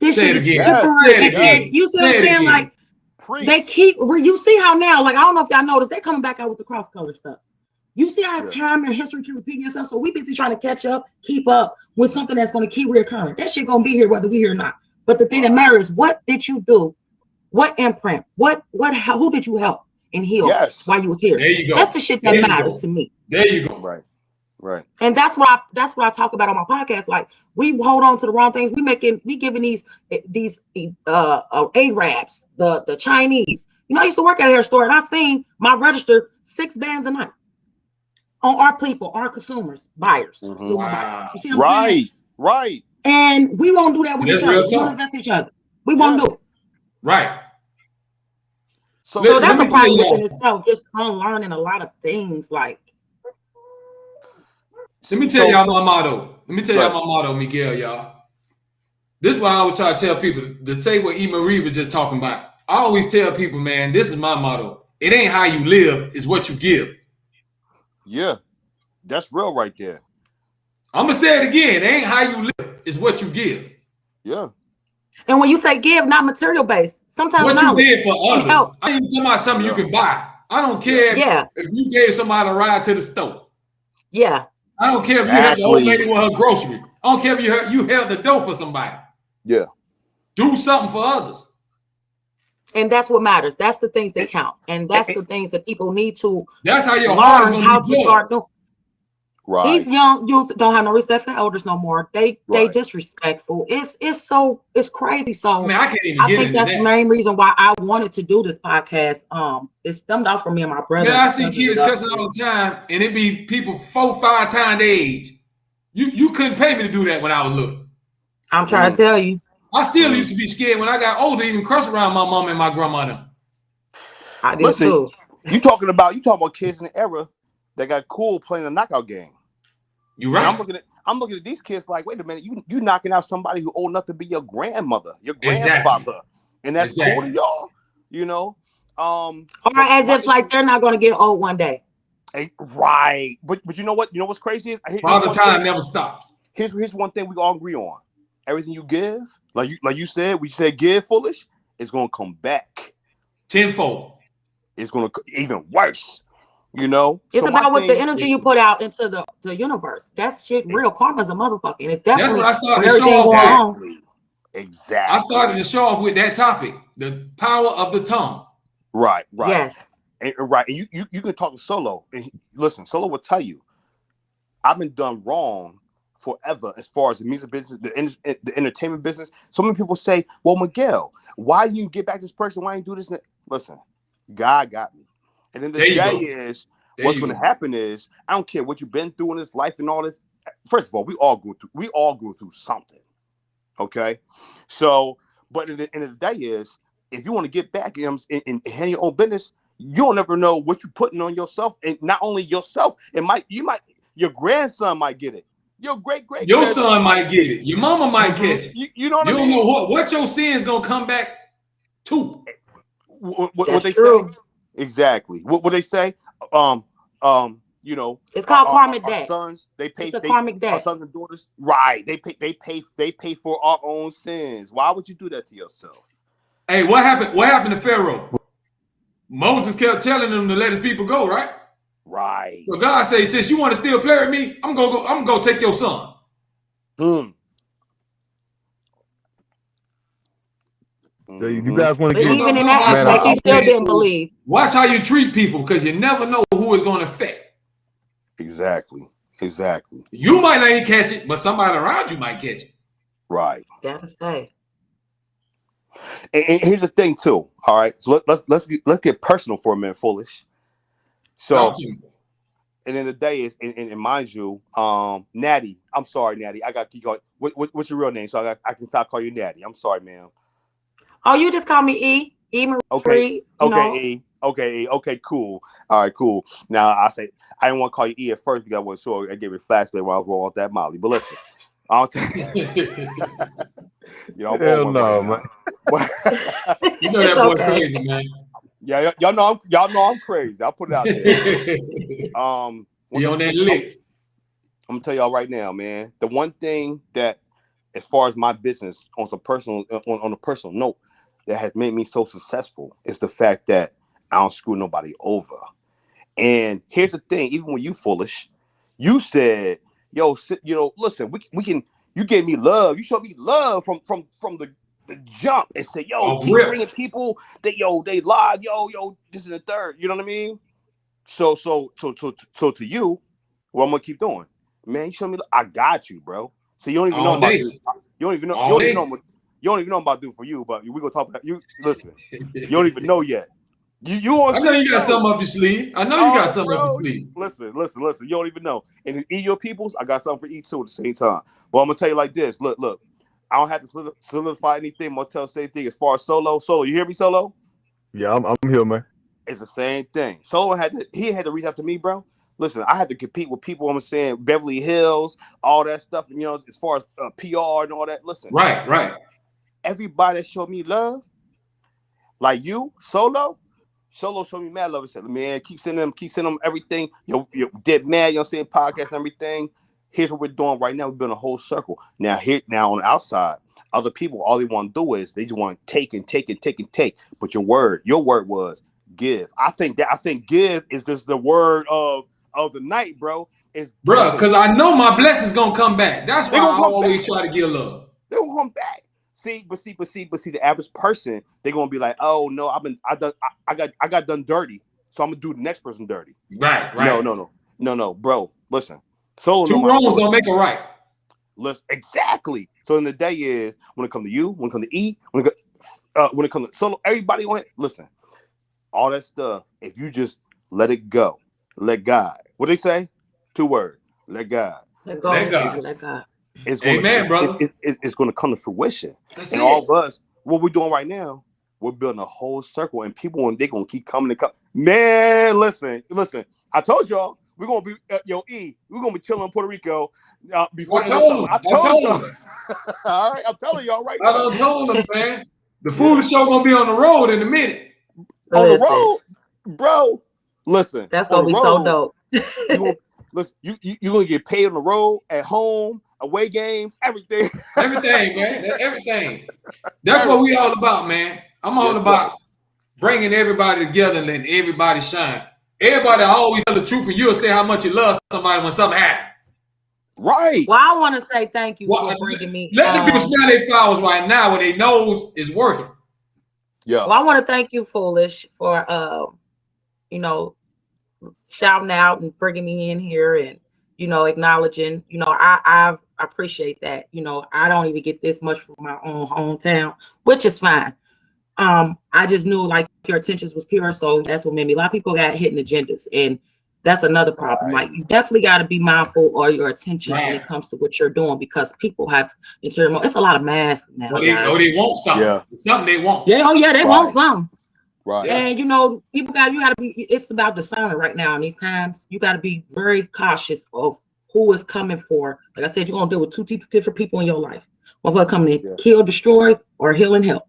This shit is temporary. And you see what I'm saying? Like they keep. You see how now? Like I don't know if y'all noticed, they coming back out with the cross color stuff. You see how time and history keep repeating itself. So we busy trying to catch up, keep up with something that's going to keep reoccurring. That shit gonna be here whether we here or not. But the thing that matters, what did you do? What imprint? Who did you help? and healed Yes. while you was here. There you go. That's the shit that There you matters go. to me. There you go. Right. Right. And that's what I talk about on my podcast. Like, we hold on to the wrong things. We giving these Arabs, the Chinese. You know, I used to work at a hair store, and I seen my register 6 bands a night on our people, our consumers, buyers, consumer buyers. You see what I'm saying? Right. And we won't do that with That's each other. real We talk. won't invest in each other. We won't do it. Right. So, So Listen, that's let a me tell problem y'all. within itself, just unlearning a lot of things. Like, Let me tell y'all my motto. Let me tell y'all my motto, Miguel, y'all. This is what I always try to tell people. To say what Emery was just talking about. I always tell people, man, this is my motto. It ain't how you live, it's what you give. Yeah. That's real right there. I'm gonna say it again. It ain't how you live, it's what you give. Yeah. and when you say give, not material based, sometimes What you knowledge did for can others. help. I ain't talking about something you can buy. I don't care if you gave somebody a ride to the store. Yeah. I don't care if you helped the old lady with her grocery. I don't care if you held the door for somebody. Yeah. Do something for others. And that's what matters. That's the things that count. And that's the things that people need to That's how your heart is learn gonna how be to start doing. Right. These young youth don't have no respect for elders no more. They disrespectful. It's crazy. So I mean, I can't even get think into that's that. the main reason why I wanted to do this podcast. It stemmed out from me and my brother. Man, I see kids cussing all the time, and it be people 4-5 times their age. You couldn't pay me to do that when I was little. I'm trying to tell you. I still used to be scared when I got older, even cuss around my mom and my grandmother. I did too. You talking about kids in the era that got cool playing the knockout game. You right. And I'm looking at these kids like, wait a minute, you knocking out somebody who old enough to be your grandmother, your grandfather, and that's cool to y'all, you know. Or as if like they're not going to get old one day. Right, but you know what? You know what's crazy is Father time never stops. Here's one thing we all agree on: everything you give, like you said, we said give foolish, it's gonna come back tenfold. It's gonna even worse. You know, it's about what the energy you put out into the universe. That shit real. Karma's a motherfucker. And it's definitely that's what I started to show off with. Exactly. I started to show off with that topic, the power of the tongue. Right. Yes. And you can talk to Solo. And listen, Solo will tell you, I've been done wrong forever as far as the music business, the entertainment business. So many people say, well, Miguel, why you get back this person? Why you do this? Listen, God got me. And then the day is, what's going to happen is, I don't care what you've been through in this life and all this. First of all, we all go through something. Okay. So, but at the end of the day is, if you want to get back and handle your own business, you don't ever know what you're putting on yourself. And not only yourself, your grandson might get it. Your your son might get it. Your mama might catch it. You know what I mean? You don't know what your sin's gonna come back to. What they say? Exactly. What they say? You know, it's called karmic debt. Our sons, they pay. It's a karmic debt. Our sons and daughters, right? They pay for our own sins. Why would you do that to yourself? Hey, what happened? What happened to Pharaoh? Moses kept telling him to let his people go, right? Right. So God says, since you want to still play with me, I'm gonna go take your son. You guys want to get even in that aspect, he still didn't believe. Watch how you treat people, because you never know who it's going to affect. Exactly. You might not even catch it, but somebody around you might catch it. Right. Gotta say. And here's the thing too. All right, so let's get personal for a minute, foolish. So, and then the day is, and mind you, Natty. I'm sorry, Natty. I got to keep going. What's your real name? So I can stop calling you Natty. I'm sorry, ma'am. Oh, you just call me Emery. Okay. E. Okay. Cool. All right. Cool. Now I didn't want to call you E at first because I wasn't sure. I gave me a flashback while I was rolling with that Molly. But listen, I'll tell you. Hell no, man. You know that boy crazy, man. Yeah, y'all know I'm crazy. I'll put it out there. You on that lick. I'm gonna tell y'all right now, man. The one thing that, as far as my business on a personal note, that has made me so successful is the fact that I don't screw nobody over. And here's the thing: even when you foolish, you said, "Yo, listen, we can." You gave me love. You showed me love from the jump and say, yo, Oh, keep rip. bringing people that they live, yo, this is the third. You know what I mean? So to you, what I'm gonna keep doing, man. You show me, I got you, bro. So you don't even know All about day. you don't even know All you don't day. even know you don't even know about doing for you, but we gonna talk about you. Listen, you don't even know yet. You want I to know see you it got too. something up your sleeve. I know you got something up your sleeve. Listen. You don't even know. And eat your peoples, I got something for each too at the same time. But I'm gonna tell you like this. Look. I don't have to solidify anything. I'm gonna tell the same thing as far as Solo. You hear me, Solo? Yeah, I'm here, man. It's the same thing. Solo had to reach out to me, bro. Listen, I had to compete with people. I'm saying Beverly Hills, all that stuff. And, as far as PR and all that. Listen, Right. everybody that showed me love, like you, Solo showed me mad love. He said, man, keep sending them everything. You're dead mad. You know what I'm saying? Podcast and everything. Here's what we're doing right now. We're building a whole circle. Now on the outside, other people, all they want to do is they just want to take and take and take and take. But your word was give. I think give is just the word of the night, bro. Is Bro, because I know my blessings gonna come back. That's why I always try to give love. They're gonna come back. See, the average person, they're gonna be like, oh no, I got done dirty, so I'm gonna do the next person dirty. Right. No, bro. Listen, Solo. Two wrongs don't make a right. Listen, exactly. So in the day is when it comes to you, when it comes to E, when it comes to Solo, everybody on it. Listen, all that stuff. If you just let it go, let God. What they say? 2 words. Let God. Let go. Let God. Let God. It's gonna, Amen, brother. It's going to come to fruition. That's and it. all of us, what we're doing right now, we're building a whole circle, and people, they're going to keep coming and come. Man, listen. I told y'all we're going to be we're going to be chilling in Puerto Rico before I told y'all. All right, I'm telling y'all right now. I done told them, man. The Foolish Show gonna be on the road in a minute. On the road, bro. Listen, that's gonna be so dope. You're gonna get paid on the road, at home, away games, everything. Everything, man. Everything. That's what we all about, man. I'm all about bringing everybody together and letting everybody shine. Everybody always tell the truth, and you'll say how much you love somebody when something happens. Right. Well, I want to say thank you for bringing me. Let the people smell their flowers right now when they nose is working. Yeah. Well, I want to thank you, Foolish, for shouting out and bringing me in here and acknowledging. I appreciate that. I don't even get this much from my own hometown, which is fine. I just knew like your intentions was pure, so that's what made me. A lot of people got hidden agendas, and that's another problem. Like you definitely got to be mindful of your intentions when it comes to what you're doing, because people have interior. It's a lot of masks now. They want something. Yeah. Something they want. Yeah. Oh yeah, they want something. Right. And you got to be. It's about discernment right now in these times. You got to be very cautious of who is coming for. Like I said, you're gonna deal with 2 different people in your life. One for coming to kill, destroy, or heal and help.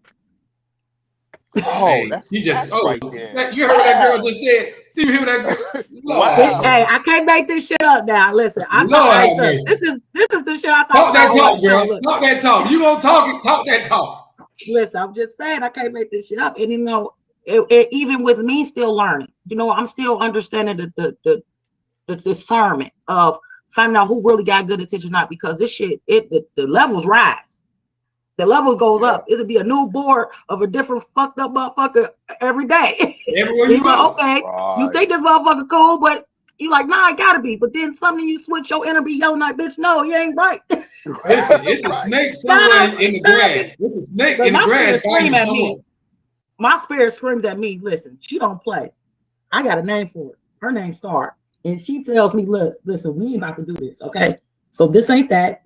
Oh, that's right there. You heard that girl just said. Do you hear that girl? Wow. Hey, I can't make this shit up now. Listen, this is the shit I talk about. Talk that talk, girl. Talk that talk. You gonna talk it? Talk that talk. Listen, I'm just saying I can't make this shit up. And even with me still learning, I'm still understanding the discernment of finding out who really got good attention, not because this shit, the levels rise. The levels goes up. It'll be a new board of a different fucked up motherfucker every day. Everywhere you go. Okay, you think this motherfucker cool, but you like, nah, it gotta be. But then suddenly you switch your energy, yelling like, bitch, no, you ain't right. It's a snake somewhere in the grass. It's a snake in the grass. Scream at me. My spirit screams at me. Listen, she don't play. I got a name for it. Her name's Star, and she tells me, look, listen, we ain't about to do this, okay? So this ain't that.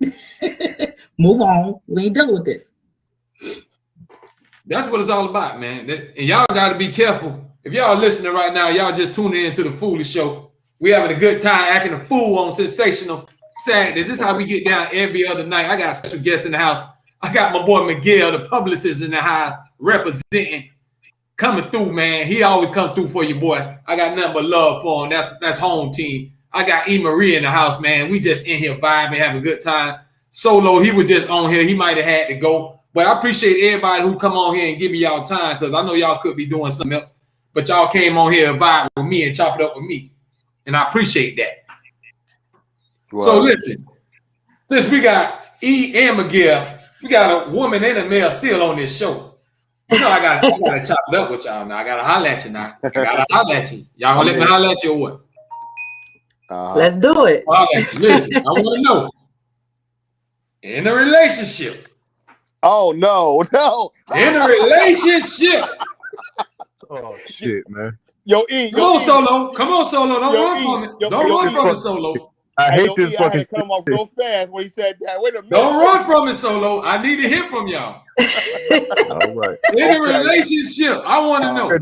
Move on. We ain't dealing with this. That's what it's all about, man. And y'all got to be careful. If y'all listening right now, y'all just tuning into the Foolish Show. We having a good time acting a fool on Sensational Saturdays. This is how we get down every other night. I got a special guest in the house. I got my boy Miguel, the publicist, in the house, representing, coming through, man. He always come through for you, boy. I got nothing but love for him. That's home team. I got Emery in the house, man. We just in here vibing, having a good time. Solo, he was just on here. He might have had to go. But I appreciate everybody who come on here and give me y'all time, because I know y'all could be doing something else. But y'all came on here and vibe with me and chop it up with me. And I appreciate that. Wow. So listen, since we got E and Miguel, We got a woman and a male still on this show. You know, I gotta chop it up with y'all now. I gotta holler at you now. I gotta holler at you. Y'all gonna let me holler at you or what? Let's do it. All right, listen, I want to know. In a relationship. Oh no. In a relationship. Oh shit, man. Yo, E. Come on, Solo. Don't run from it. Don't run from it, Solo. I hate this I fucking had to come off real fast when he said that. Wait a minute. Don't run from it, Solo. I need to hear from y'all. All right. In a relationship, I want to know.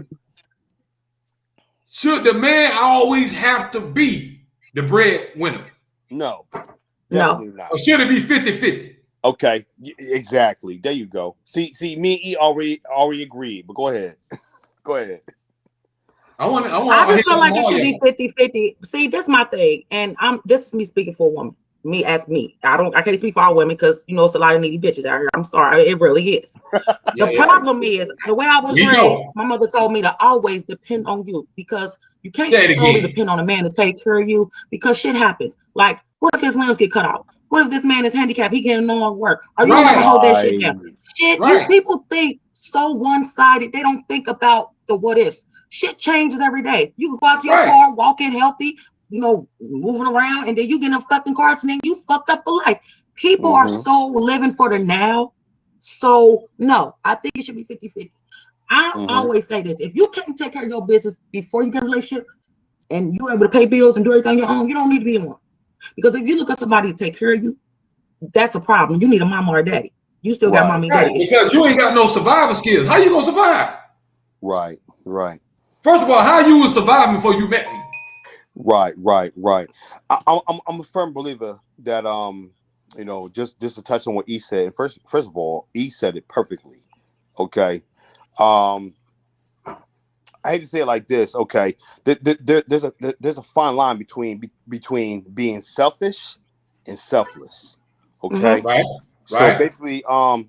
Should the man always have to be the breadwinner? No. Definitely not. Or should it be 50-50? Okay, exactly. There you go. See, me and E already agreed, but go ahead. Go ahead. I just feel like it should be 50-50. See, that's my thing. And this is me speaking for a woman. Me as me. I can't speak for all women because you know it's a lot of needy bitches out here. I'm sorry. It really is. The problem is the way I was raised, my mother told me to always depend on you because you can't solely depend on a man to take care of you because shit happens. Like, what if his limbs get cut off? What if this man is handicapped? He can no longer work. Are you gonna hold that shit down? You people think so one-sided. They don't think about the what ifs. Shit changes every day. You can go out to your car, walking healthy, you know, moving around, and then you get in a fucking car accident, you fucked up for life. People are so living for the now. So no, I think it should be 50-50. I always say this: if you can't take care of your business before you get a relationship and you're able to pay bills and do everything on your own, you don't need to be in one. Because if you look at somebody to take care of you, that's a problem. You need a mama or a daddy. You still got mommy and daddy. Because you ain't got no survival skills. How you gonna survive? Right. First of all, how you was surviving before you met me? Right. I'm a firm believer that you know, just to touch on what E said. First of all, E said it perfectly. Okay. I hate to say it like this. Okay, there's a fine line between being selfish and selfless. Okay. Right. So basically,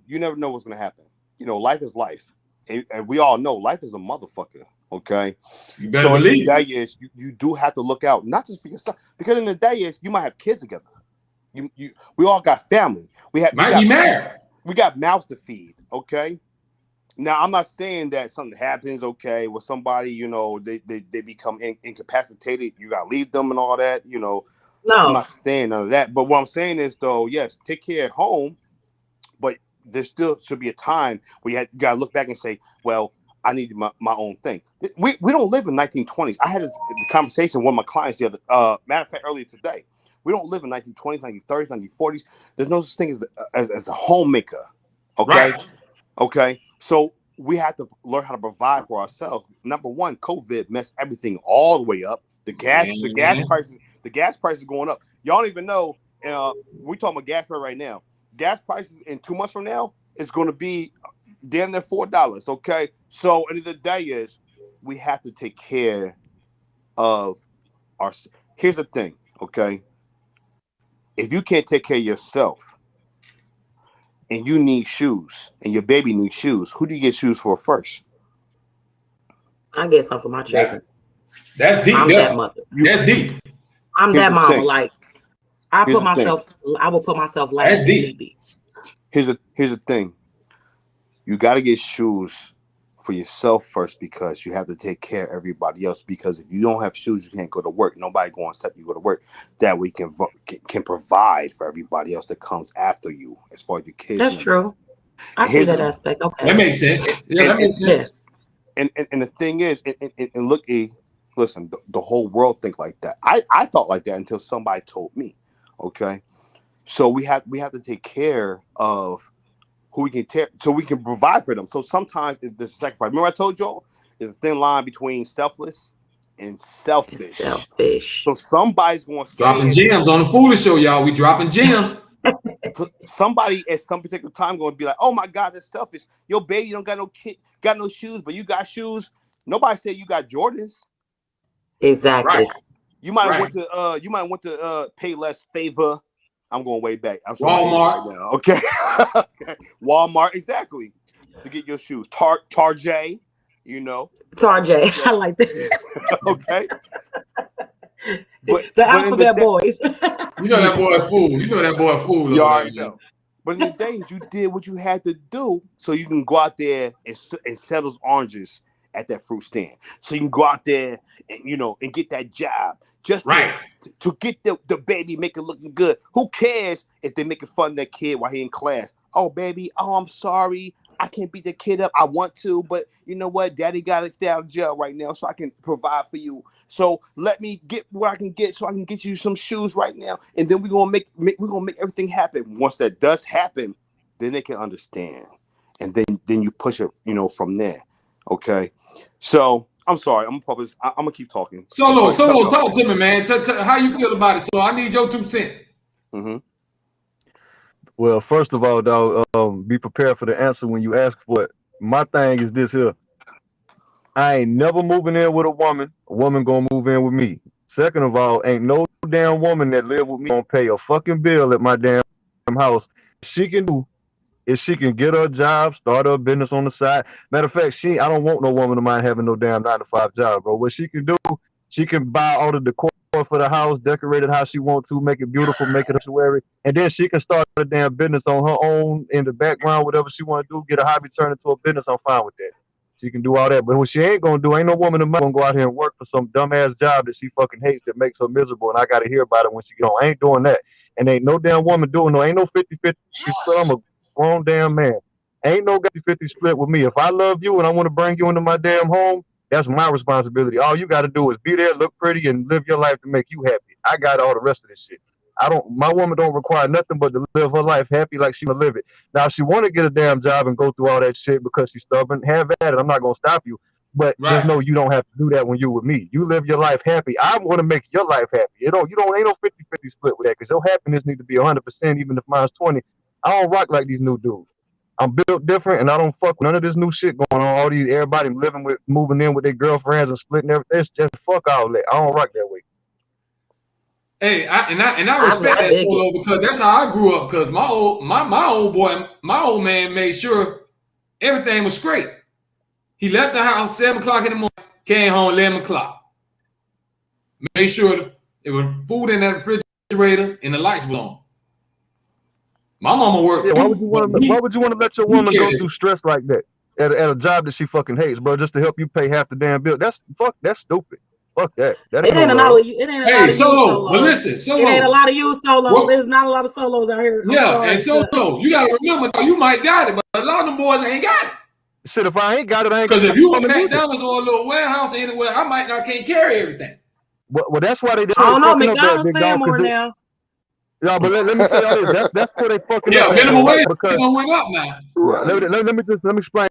you never know what's gonna happen. You know, life is life, and we all know life is a motherfucker. Okay. You better believe. So in the day is you do have to look out, not just for yourself, because in the day is you might have kids together. We all got family. We be married. We got mouths to feed. Okay. Now I'm not saying that something happens. Okay, with somebody, you know, they become incapacitated. You gotta leave them and all that. You know. No. I'm not saying none of that. But what I'm saying is, though, yes, take care at home, but there still should be a time where you gotta look back and say, well, I need my own thing. We don't live in 1920s. I had this conversation with one of my clients the other matter of fact earlier today. We don't live in 1920s, 1930s, 1940s. There's no such thing as a homemaker. Okay. Right. Okay. So we have to learn how to provide for ourselves. Number one, COVID messed everything all the way up. The gas prices going up. Y'all don't even know. We're talking about gas price right now. Gas prices in 2 months from now is going to be damn near $4. Okay. So end of the day is we have to take care of our. Here's the thing. Okay. If you can't take care of yourself and you need shoes and your baby needs shoes, who do you get shoes for first? I get some for my children. That's deep. I'm that mother. That's deep. I'm that mama. Like I will put myself last. That's deep. Here's the thing. You got to get shoes for yourself first because you have to take care of everybody else. Because if you don't have shoes, you can't go to work. Nobody go on step you go to work. That way you can provide for everybody else that comes after you as far as your kids. That's true. I see that aspect. Okay, that makes sense. Yeah, that makes sense. And the thing is, and look, listen, the whole world think like that. I thought like that until somebody told me. Okay, so we have to take care of who we can take, so we can provide for them. So sometimes it's the sacrifice. Remember I told y'all there's a thin line between selfless and selfish. So somebody's going to dropping gems on the Foolish Show, y'all. We dropping gems. So somebody at some particular time going to be like, "Oh my God, that's selfish. Your baby don't got no kid, got no shoes, but you got shoes." Nobody said you got Jordans. Exactly. Right. You might want to pay less favor. I'm going way back. I'm Walmart. Right now. Okay. Okay. Walmart, exactly. To get your shoes. Tarjay, you know. Tarjay. I like that. Okay. But the alphabet boys. You know that boy a fool. You know that boy a fool. You already know. But in the days, you did what you had to do so you can go out there and sell those oranges at that fruit stand. So you can go out there and get that job just to get the baby, make it looking good. Who cares if they're making fun of that kid while he in class? Oh, baby, I'm sorry. I can't beat the kid up. I want to, but you know what? Daddy got to stay out of jail right now so I can provide for you. So let me get what I can get so I can get you some shoes right now. And then we're gonna make everything happen. Once that does happen, then they can understand. And then you push it, from there. Okay. So I'm sorry. I'm gonna keep talking. Solo, talk to me, man. How you feel about it? So I need your 2 cents. Mm-hmm. Well, first of all, dog, be prepared for the answer when you ask for it. My thing is this here. I ain't never moving in with a woman. A woman gonna move in with me. Second of all, ain't no damn woman that live with me gonna pay a fucking bill at my damn house. She can do if she can get her job, start her business on the side. Matter of fact, I don't want no woman of mine having no damn 9-to-5 job, bro. What she can do, she can buy all the decor for the house, decorate it how she wants to, make it beautiful, make it sanctuary, and then she can start a damn business on her own in the background, whatever she want to do, get a hobby turned into a business. I'm fine with that. She can do all that. But what she ain't gonna do, ain't no woman of mine gonna go out here and work for some dumbass job that she fucking hates that makes her miserable, and I gotta hear about it when she get home. I ain't doing that. And ain't no damn woman doing ain't no 50-50 split. I'm a grown damn man. Ain't no 50-50 split with me. If I love you and I want to bring you into my damn home, that's my responsibility. All you got to do is be there, look pretty, and live your life to make you happy. I got all the rest of this shit. My woman don't require nothing but to live her life happy like she wanna live it. Now, if she want to get a damn job and go through all that shit because she's stubborn, have at it. I'm not going to stop you. But just know you don't have to do that when you're with me. You live your life happy. I want to make your life happy. Ain't no 50-50 split with that, because your happiness need to be 100%, even if mine's 20. I don't rock like these new dudes. I'm built different, and I don't fuck with none of this new shit going on. Everybody moving in with their girlfriends and splitting everything. It's just fuck all that. I don't rock that way. Hey, I respect that, Solo, because that's how I grew up. Because my old man made sure everything was straight. He left the house 7 o'clock in the morning, came home 11 o'clock. Made sure there was food in that refrigerator and the lights were on. My mama worked. Yeah, why would you want to let your woman go through stress like that at a job that she fucking hates, bro, just to help you pay half the damn bill? That's stupid. Fuck that. That ain't a lot of you. It ain't a lot of Solo. But listen, Solo. It ain't a lot of you, Solo. There's not a lot of solos out here. And Solo, you gotta remember, you might got it, but a lot of them boys ain't got it. Shit, if I ain't got it, I ain't. Because if you in McDonald's or a little warehouse anywhere, I can't carry everything. Well, that's why they. I don't know. McDonald's paying more now. Yeah, but let me tell y'all this. That's where they fucking up. Yeah, minimum wage went up now. Right. Let me explain.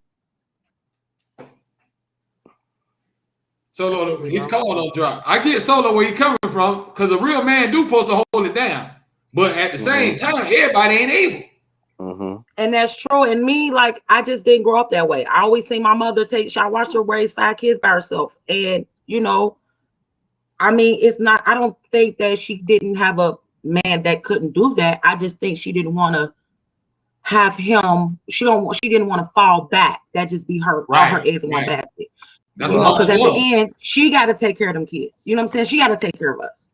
Solo, his call don't drop. I get Solo where he coming from, because a real man do supposed to hold it down. But at the same time, everybody ain't able. And that's true. And me, I just didn't grow up that way. I always seen my mother I watched her raise 5 kids by herself. And, it's not, I don't think that she didn't have a man that couldn't do that. I just think she didn't want to have him. She didn't want to fall back. That just be all her eggs in one basket. That's because at the end, she got to take care of them kids. You know what I'm saying? She got to take care of us.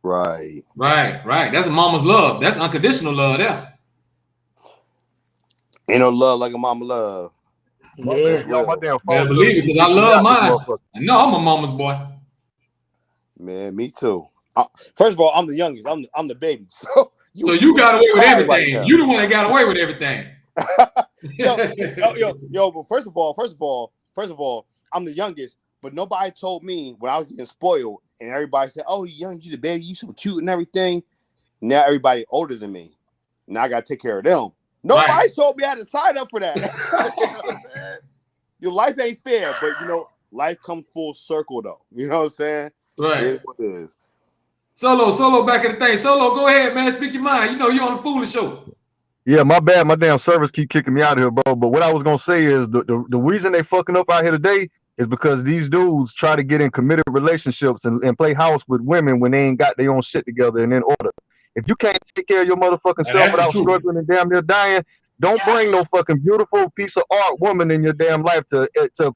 Right. That's a mama's love. That's unconditional love there. Ain't no love like a mama love. Yeah. My damn phone. Yeah, believe it, because I love mine. I know I'm a mama's boy. Man, me too. First of all, I'm the youngest. I'm the baby. So you got away with everything. Right, you the one that got away with everything. yo, but first of all, I'm the youngest, but nobody told me when I was getting spoiled, and everybody said, "Oh, you young, you the baby, you so cute and everything." Now everybody older than me. Now I gotta take care of them. Nobody told me I had to sign up for that. You know what I'm saying? Your life ain't fair, but life comes full circle though. You know what I'm saying? Right. It is what it is. Solo back in the thing. Solo, go ahead, man. Speak your mind. You on the Foolish Show. Yeah, my bad. My damn servers keep kicking me out of here, bro. But what I was gonna say is the reason they fucking up out here today is because these dudes try to get in committed relationships and play house with women when they ain't got their own shit together and in order. If you can't take care of your motherfucking self without struggling and damn near dying, don't bring no fucking beautiful piece of art woman in your damn life to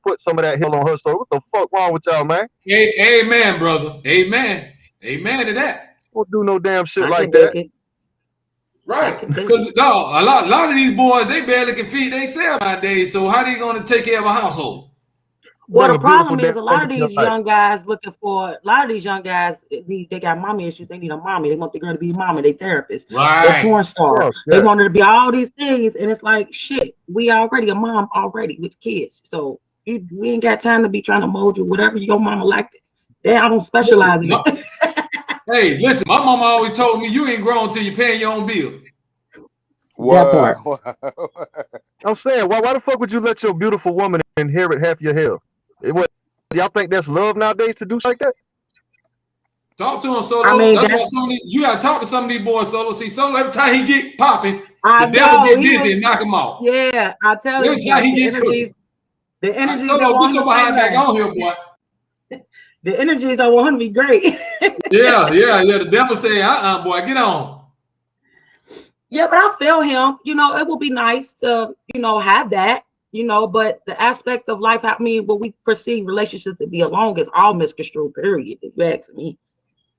put some of that hell on her. So what the fuck wrong with y'all, man? Amen, brother. Amen to that. Don't do no damn shit like that. Right. Back in business. Because no, a lot of these boys, they barely can feed themselves nowadays. So how they gonna take care of a household? Well, Bring the a beautiful problem is day a lot of into your these life. young guys looking for a lot of these young guys. They got mommy issues. They need a mommy. They want the girl to be a mommy. They therapist. They Right. porn star. Oh, They yeah. want her to be all these things, and it's like shit. We already a mom already with kids, so we ain't got time to be trying to mold you whatever your mama liked. I don't specialize in it. Hey, listen, my mama always told me you ain't grown till you're paying your own bills. That part. I'm saying, why the fuck would you let your beautiful woman inherit half your health? Y'all think that's love nowadays to do shit like that? Talk to him, Solo. I mean, that's why some of these, you gotta talk to some of these boys, Solo. See, Solo, every time he get popping, I the devil know, get busy and knock him off. Yeah, I tell you, Every time he the get energies, cooking. the energies Solo, that put want your him to stay behind back last. on here, boy. The energies that want him to be great. Yeah. The devil say, boy, get on. Yeah, but I feel him. You know, it would be nice to, have that, but the aspect of life, I mean, what we perceive relationships to be alone is all misconstrued, period. If you ask me.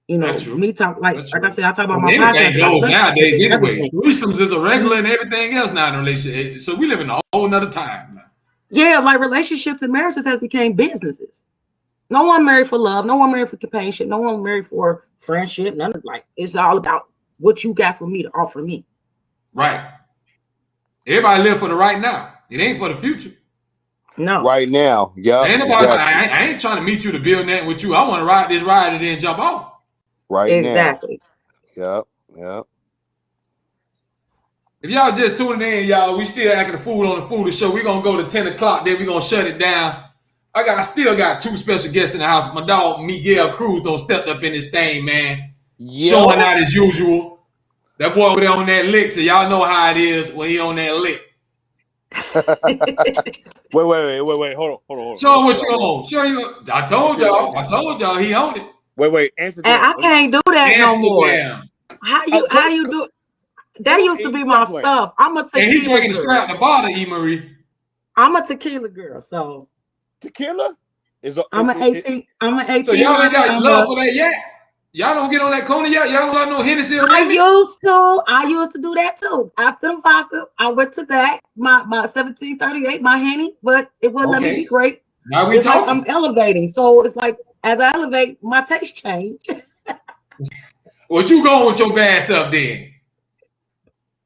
That's true. Me talk like I said, I talk about my Anything podcast. goes nowadays anyway. Everything. Threesomes is a regular and everything else now in a relationship. So we live in a whole nother time now. Yeah, like relationships and marriages has become businesses. No one married for love. No one married for companionship. No one married for friendship. None of it's all about what you got for me to offer me. Right. Everybody live for the right now. It ain't for the future. No. Right now. Yeah. Ain't nobody. Exactly. I ain't trying to meet you to build that with you. I want to ride this ride and then jump off. Right exactly. now. Yep. If y'all just tuning in, y'all, we still acting a fool on the Foolish Show. We're gonna go to 10 o'clock, then we're gonna shut it down. I still got two special guests in the house. My dog Miguel Cruz don't stepped up in this thing, man. Showing out as usual. That boy over there on that lick, so y'all know how it is when he on that lick. Wait. Hold on. Show him what you on. Show you. I told y'all he owned it. Wait, Instagram. And I can't do that no more. How you do? That used to be my stuff. I'm a tequila girl. And he drinking girl. straight out the bottle, Emery. I'm a tequila girl, so. Tequila? I'm an 18. I'm an 18. So y'all ain't got love for that yet? Y'all don't get on that corner yet? Y'all don't got no Hennessy or I used to do that too. After the vodka, I went to that. My 1738, my Henny, but it wouldn't let me be great. Now we talking. Like I'm elevating. So it's like as I elevate, my taste change. Well, you going with your bad self then.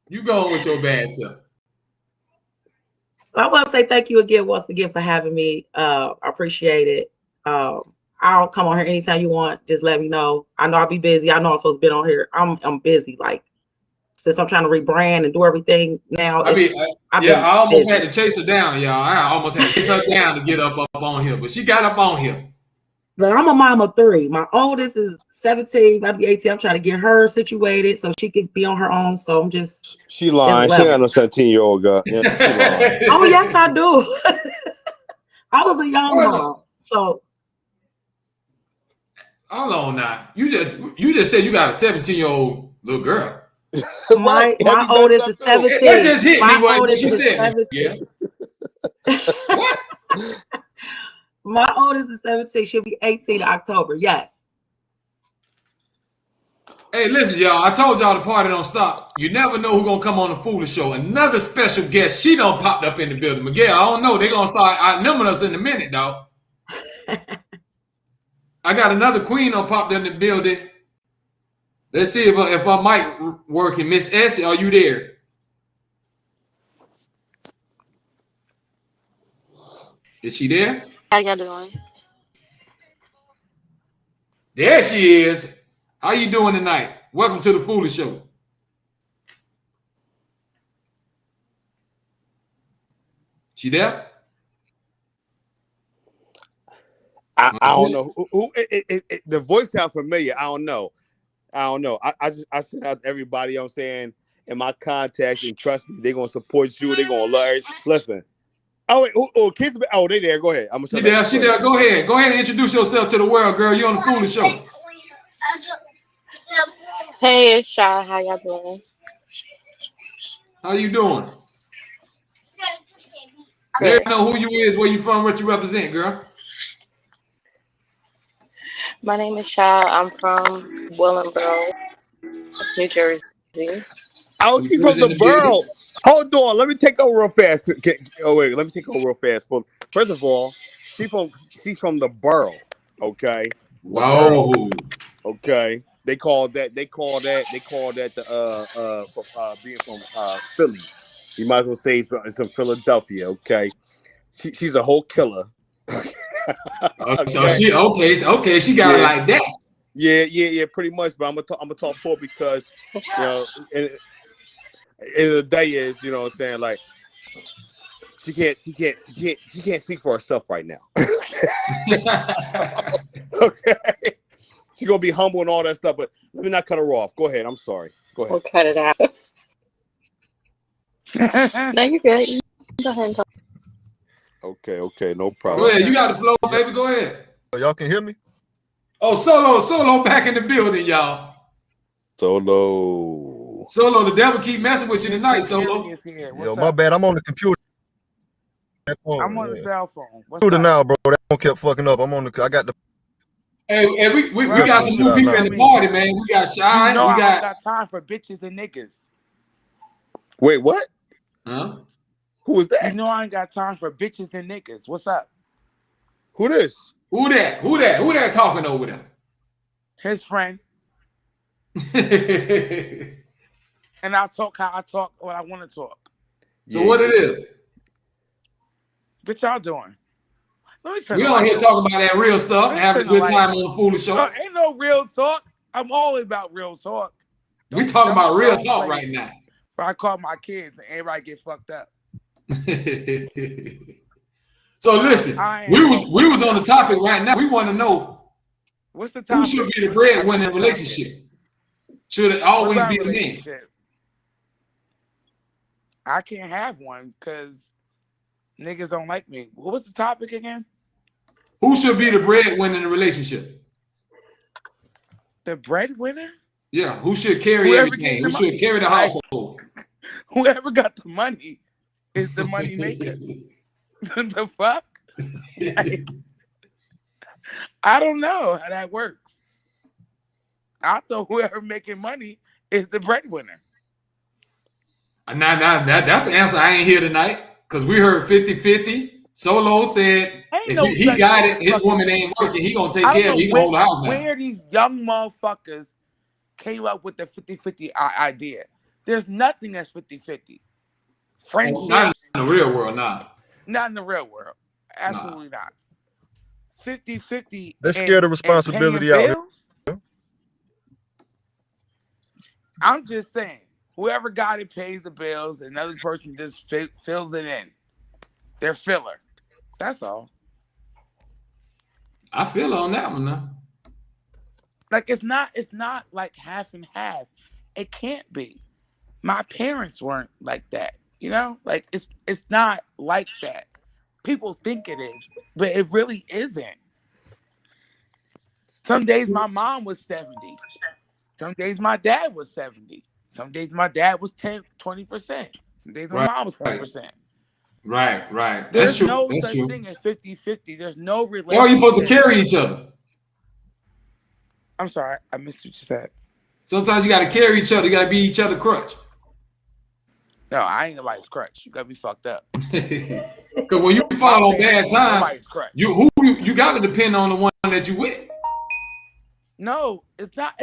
You going with your bad self. I want to say thank you again once again for having me. I appreciate it. I'll come on here anytime you want. Just let me know. I know I'll be busy. I know I'm supposed to be on here. I'm busy. Like since I'm trying to rebrand and do everything now. I almost had to chase her down, y'all. I almost had to chase her down to get up on here, but she got up on here. But I'm a mom of 3. My oldest is 17, about to be 18. I'm trying to get her situated so she can be on her own. So I'm just. She lying. She got no 17-year-old girl. Yeah, oh yes, I do. I was a young mom, so. Hold on now. You just said you got a 17-year-old little girl. My oldest is 17. That just hit me what she said. 17. Yeah. What? My oldest is 17. She'll be 18 in October. Yes. Hey, listen, y'all. I told y'all the party don't stop. You never know who's gonna come on the Foolish Show. Another special guest. She done popped up in the building. Miguel, I don't know. They're gonna start outnumbering us in a minute, dog. I got another queen on popped in the building. Let's see if I might working. Miss Essie, are you there? Is she there? How y'all doing? There she is. How you doing tonight? Welcome to the Foolish Show. She there? I don't know who the voice sounds familiar. I don't know. I sent out to everybody. You know what I'm saying, in my contacts, and trust me, they're gonna support you. They're gonna love. Listen. Oh wait, kids. Oh, they there. Go ahead. I'm gonna. She there. Go ahead and introduce yourself to the world, girl. You're on the Foolish Show. Hey, it's Shy. How y'all doing? How you doing? They know who you is, where you from, what you represent, girl. My name is Shy. I'm from Willingboro, New Jersey. Oh, When she you was from in the the building. borough. Hold on, let me take over real fast. Let me take over real fast. Well, first of all, she's from the borough. Okay, the borough. Whoa. Okay, they call that the from being from Philly. You might as well say it's from Philadelphia. Okay, she's a whole killer. So Okay, she okay. She got it yeah, like that. yeah, pretty much. But I'm gonna talk for because you know, and the day is, you know what I'm saying, like she can't speak for herself right now. Okay. She's gonna be humble and all that stuff, but let me not cut her off. Go ahead. I'm sorry. Go ahead. We'll cut it out. No, you're good. You can go ahead and talk. Okay, no Go problem. ahead. You got the flow, baby. Go ahead. Y'all can hear me? Oh, Solo back in the building, y'all. Solo, the devil keep messing with you tonight, Solo. Is here. Yo, What's my up? bad. I'm on the computer. That phone, I'm on the yeah. cell phone. What's Computer up? now, bro. That phone kept fucking up. I got the Hey, we Bro, got some some shit new out people now. in the party, man. We got you Shy. know We I don't got got time for bitches and niggas. wait, what? huh? Who was You that? know I ain't got time for bitches and niggas. What's up? Who this? Who that talking over there? His friend. And I talk how I talk when I want to talk. So what it is? Bitch, y'all doing? Let me turn We the on light here on. talking about that real stuff, Let me having a turn the good light time on. on the Foolish Show. Ain't no real talk. I'm all about real talk. We talking about real talk play right now. Where I call my kids and everybody get fucked up. So listen, we was on the topic right now. We want to know what's the who topic? should be the breadwinner in a relationship. Should it always be the man? I can't have one because niggas don't like me. What was the topic again? Who should be the breadwinner in a relationship? The breadwinner? Yeah, who should carry Whoever everything? gets Who the should money. carry the Like, household? whoever got the money is the money maker. The fuck? Like, I don't know how that works. I thought whoever making money is the breadwinner. That's the answer. I ain't here tonight because we heard 50-50. Solo said if he got it, his woman ain't working, he gonna take care of it. He gonna hold the house down. Where these young motherfuckers came up with the 50-50 idea. There's nothing that's 50-50. Friendships. Not in the real world, nah. Not in the real world. Absolutely not. 50-50. They're scared of responsibility out here. I'm just saying, whoever got it pays the bills, another person just fills it in. They're filler. That's all. I feel on that one now. Like it's not like half and half. It can't be. My parents weren't like that. You know? Like it's not like that. People think it is, but it really isn't. Some days my mom was 70. Some days my dad was 70. Some days my dad was 20%. Some days my mom was 20%. Right. There's That's true. no That's such true. thing as 50-50. There's no relationship. Or you supposed to carry each other. I'm sorry, I missed what you said. Sometimes you got to carry each other. You got to be each other's crutch. No, I ain't nobody's crutch. You gotta be fucked up. Because when you fall on bad times, you got to depend on the one that you with. No, it's not.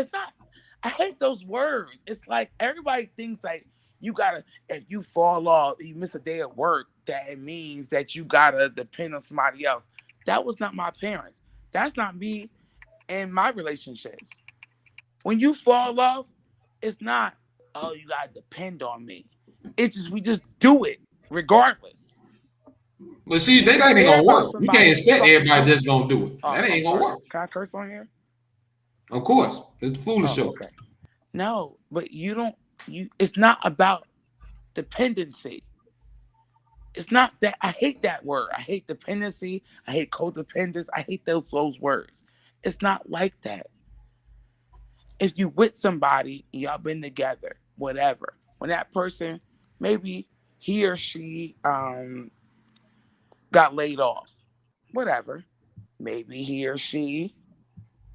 I hate those words. It's like everybody thinks like you gotta. If you fall off, you miss a day of work, that it means that you gotta depend on somebody else. That was not my parents. That's not me in my relationships. When you fall off, it's not, oh, you gotta depend on me. It's just we just do it regardless. But see, that ain't gonna work. You can't expect everybody just gonna do it. That ain't gonna work. Can I curse on here? Of course, it's the Foolish Show. Okay. No, but it's not about dependency. It's not that. I hate that word. I hate dependency. I hate codependence. I hate those words. It's not like that. If you with somebody, y'all been together, whatever. When that person, maybe he or she got laid off, whatever. Maybe he or she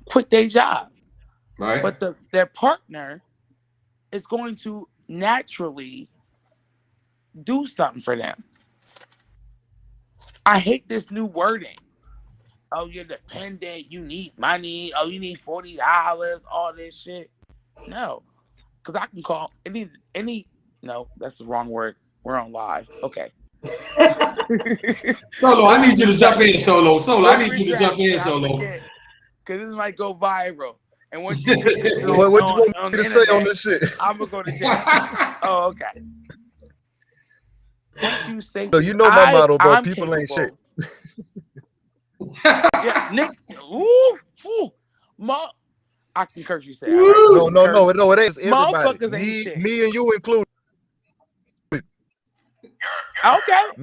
quit their job. Right. But their partner is going to naturally do something for them. I hate this new wording. Oh, you're dependent. You need money. Oh, you need $40. All this shit. No, because I can call any. No, that's the wrong word. We're on live. Okay. Solo, I need you to jump in, Solo. Solo, I need you to jump in, Solo. Because this might go viral. And once you get this what you want on me the to say on internet, this shit? I'm going to go to jail. Oh, okay. Once you say, So you know my motto, bro. I'm People capable. ain't shit. Yeah, Nick. Ooh, I can curse you, say. Right? No, it ain't. It's Motherfuckers everybody. ain't shit. Me and you included. Okay,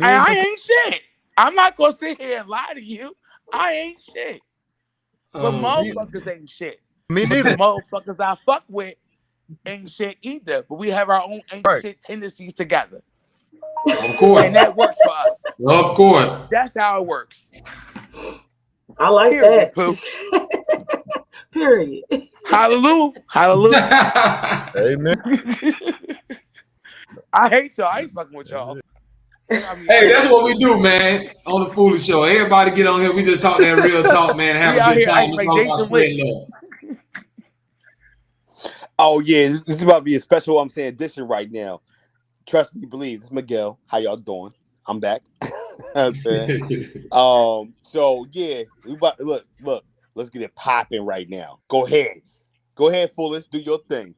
I ain't shit. I'm not gonna sit here and lie to you. I ain't shit. But motherfuckers ain't shit. Me But neither. the motherfuckers I fuck with ain't shit either. But we have our own ain't shit tendencies together. Of course. And that works for us. Of course. That's how it works. I like Period, that. Pooh. Period. Hallelujah. Hallelujah. Amen. I hate y'all. I ain't fucking with y'all. Hey, that's what we do, man. On the Foolish Show. Everybody get on here. We just talk that real talk, man. Have a good time. Like It's all about spreading love. Oh yeah, this is about to be a special. I'm saying edition right now. Trust me, believe. This is Miguel. How y'all doing? I'm back. I'm saying. So yeah, we about look. Let's get it popping right now. Go ahead, Foolish. Do your thing.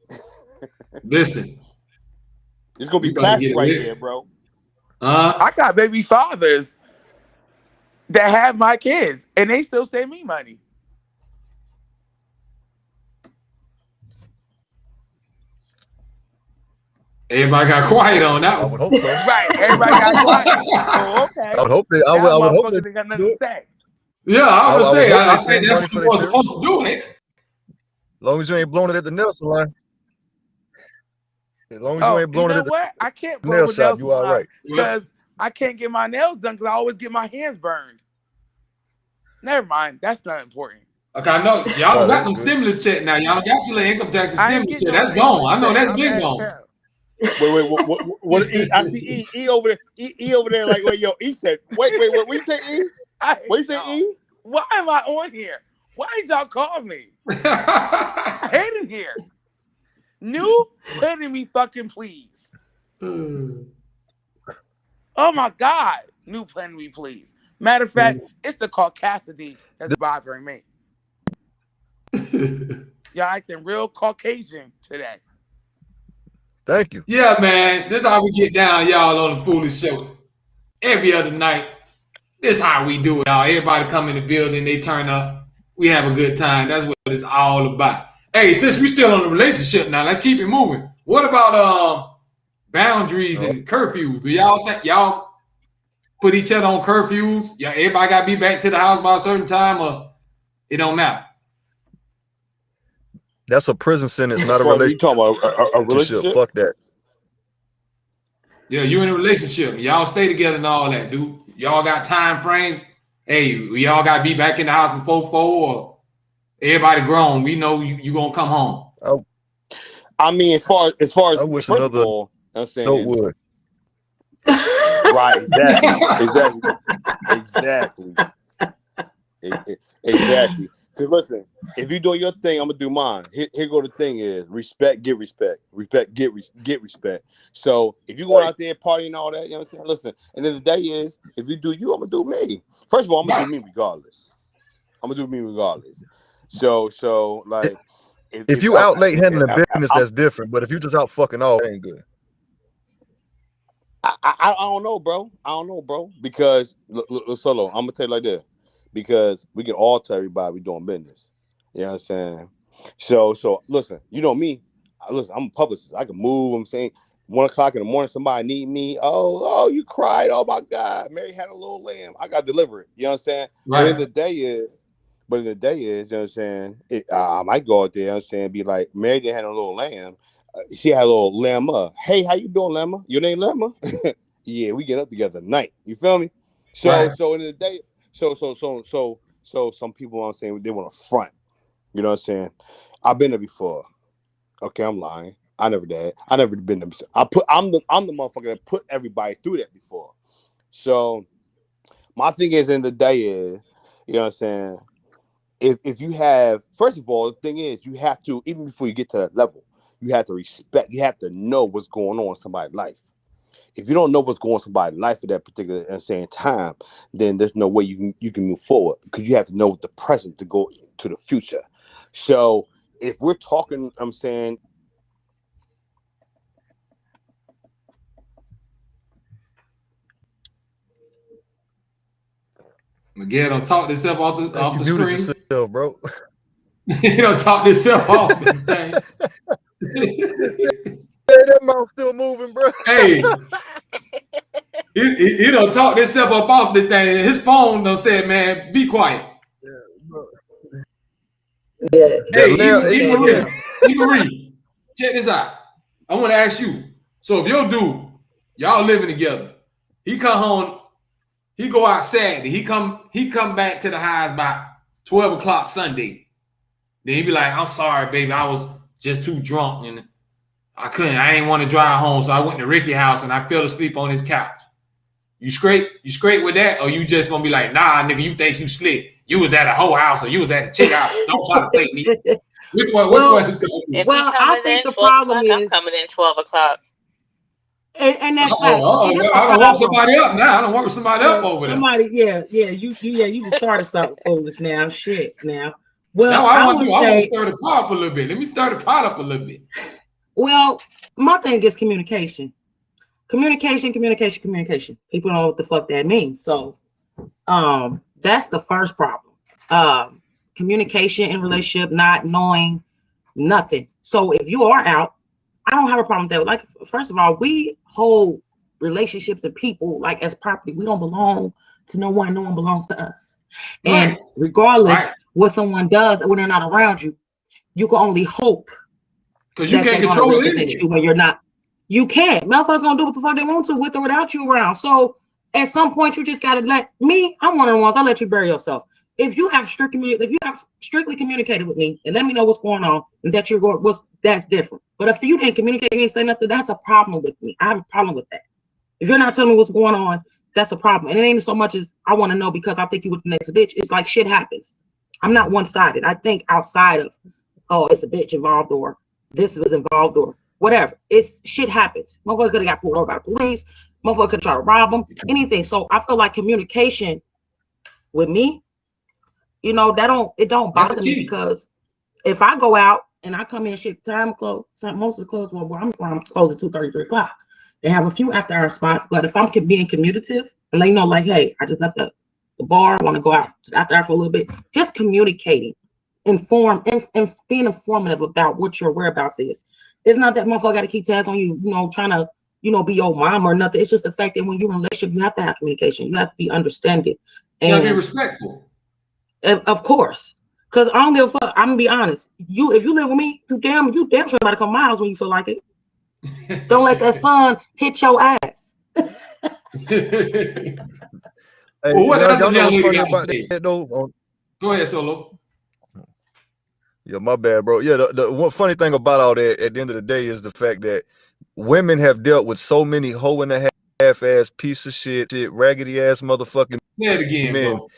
Listen, it's gonna be classic right here, bro. I got baby fathers that have my kids, and they still send me money. Everybody got quiet on that one. I would hope so. Right, everybody got quiet. Oh, okay. I would hope they. I would hope they got nothing to say. Yeah, I would say. I think that's what you're you're supposed to do, eh? As long as you ain't blowing it at the nail salon. As long as you ain't blowing it at the I can't blow nail with shop, nail you all salon right. because I can't get my nails done because I always get my hands burned. Never mind. That's not important. Okay, I know y'all got them stimulus check now. Y'all got your income tax and stimulus check. That's gone. I know that's been gone. Wait, what I see E over there. E over there, like, wait, yo, E said, wait, what you say, E? What you say, E? Why am I on here? Why did y'all call me? I hate it here. New, let me fucking please. Oh my God. New plan me please. Matter of fact, it's the caucasity that's bothering me. Y'all acting real Caucasian today. Thank you. Yeah, man. This is how we get down, y'all, on the Foolish Show. Every other night. This is how we do it, y'all. Everybody come in the building, they turn up. We have a good time. That's what it's all about. Hey, since we still on the relationship now, let's keep it moving. What about boundaries and curfews? Do y'all think y'all put each other on curfews? Yeah, everybody got to be back to the house by a certain time, or it don't matter? That's a prison sentence, not a relationship. You talking about a relationship? Fuck that. Yeah, you in a relationship. Y'all stay together and all that, dude. Y'all got time frames. Hey, we all got to be back in the house before 4, or everybody grown. We know you gonna come home. I mean, as far as I wish first another of all, I'm saying note would. Right, exactly. Because listen, if you doing your thing, I'm gonna do mine. Here go the thing is respect, get respect. Respect, get respect. So if you going out there partying and all that, you know what I'm saying? Listen, and then the day is, if you do you, I'm gonna do me. First of all, I'm gonna do me regardless. So like if you out late handling business, that's different. But if you just out fucking all, that ain't good. I don't know, bro. Because look, Solo, I'm gonna tell you like this. Because we can all tell everybody we doing business. You know what I'm saying? So listen, you know me. Listen, I'm a publicist. I can move. I'm saying 1 o'clock in the morning, somebody need me. Oh, you cried. Oh my God, Mary had a little lamb. I got to deliver it. You know what I'm saying? Right. But in the day is, you know what I'm saying? I might go out there, you know what I'm saying, be like, Mary didn't have a little lamb. She had a little lamma. Hey, how you doing, lamma? Your name lamma? Yeah, we get up together tonight. You feel me? So Right. so in the day, so some people, I'm saying, they want to front. You know what I'm saying? I've been there before. Okay, I'm lying. I never did. I never been them. I'm the motherfucker that put everybody through that before. So my thing is, in the day is, you know what I'm saying? If you have, first of all, the thing is, you have to, even before you get to that level, you have to respect, you have to know what's going on in somebody's life. If you don't know what's going on in somebody's life at that particular same time, then there's no way you can move forward, because you have to know the present to go to the future. So if we're talking, I'm saying, Miguel don't talk himself off the you muted screen. yourself, bro. He don't talk himself off the thing. Hey, that mouth still moving, bro. Hey, he don't talk himself up off the thing. His phone done said, "Man, be quiet." Yeah. Hey, Emery, check this out. I want to ask you. So if your dude, y'all living together, he come home, he go out Saturday, he come back to the house by 12 o'clock Sunday. Then he be like, "I'm sorry, baby, I was just too drunk and I ain't want to drive home, so I went to Ricky's house and I fell asleep on his couch." You straight with that, or you just gonna be like, "Nah, nigga, you think you slick? You was at a whole house, or you was at a chick house. Don't try to play me." Which one is going to be? Well, I think the problem is I'm coming in 12 o'clock. And that's facts. I don't woke somebody up now. I don't woke somebody up over there. Somebody, you just started something foolish now. Shit, now. Well, now I want to stir the pot up a little bit. Let me stir the pot up a little bit. Well, my thing is communication. Communication. People know what the fuck that means. So, that's the first problem. Communication in relationship, not knowing nothing. So if you are out, I don't have a problem with that. Like, first of all, we hold relationships and people like as property. We don't belong to no one. No one belongs to us. Right. And regardless what someone does when they're not around you, you can only hope. Because you can't control it anyway. When you're not. You can't. Motherfuckers gonna do what the fuck they want to with or without you around. So at some point, you just gotta let me. I'm one of the ones. I'll let you bury yourself. If you have strictly communicated with me and let me know what's going on and that you're going, that's different. But if you didn't communicate and say nothing, that's a problem with me. I have a problem with that. If you're not telling me what's going on, that's a problem. And it ain't so much as I want to know because I think you with the next bitch. It's like shit happens. I'm not one-sided. I think outside of, oh, it's a bitch involved or this was involved or whatever. It's shit happens. Motherfucker could have got pulled over by the police. Motherfucker could try to rob them. Anything. So I feel like communication with me, you know, it don't bother me because if I go out and I come in shit time close, most of the clothes where I'm close at 2:30, 3 o'clock. They have a few after hour spots, but if I'm being communicative and let you know, like, hey, I just left the bar, I want to go out after hour for a little bit, just communicating, and being informative about what your whereabouts is. It's not that motherfucker got to keep tabs on you, you know, trying to, you know, be your mom or nothing. It's just the fact that when you're in a relationship, you have to have communication. You have to be understanding. You gotta be respectful. Of course, because I don't give a fuck. I'm gonna be honest. If you live with me, you damn sure about to come to my house when you feel like it. Don't let that sun hit your ass. Hey, well, what y'all know what's funny about that though? Go ahead, Solo. Yeah, my bad, bro. Yeah, the one funny thing about all that at the end of the day is the fact that women have dealt with so many hoe and a half-ass piece of shit, raggedy ass motherfucking Say it again, men. bro.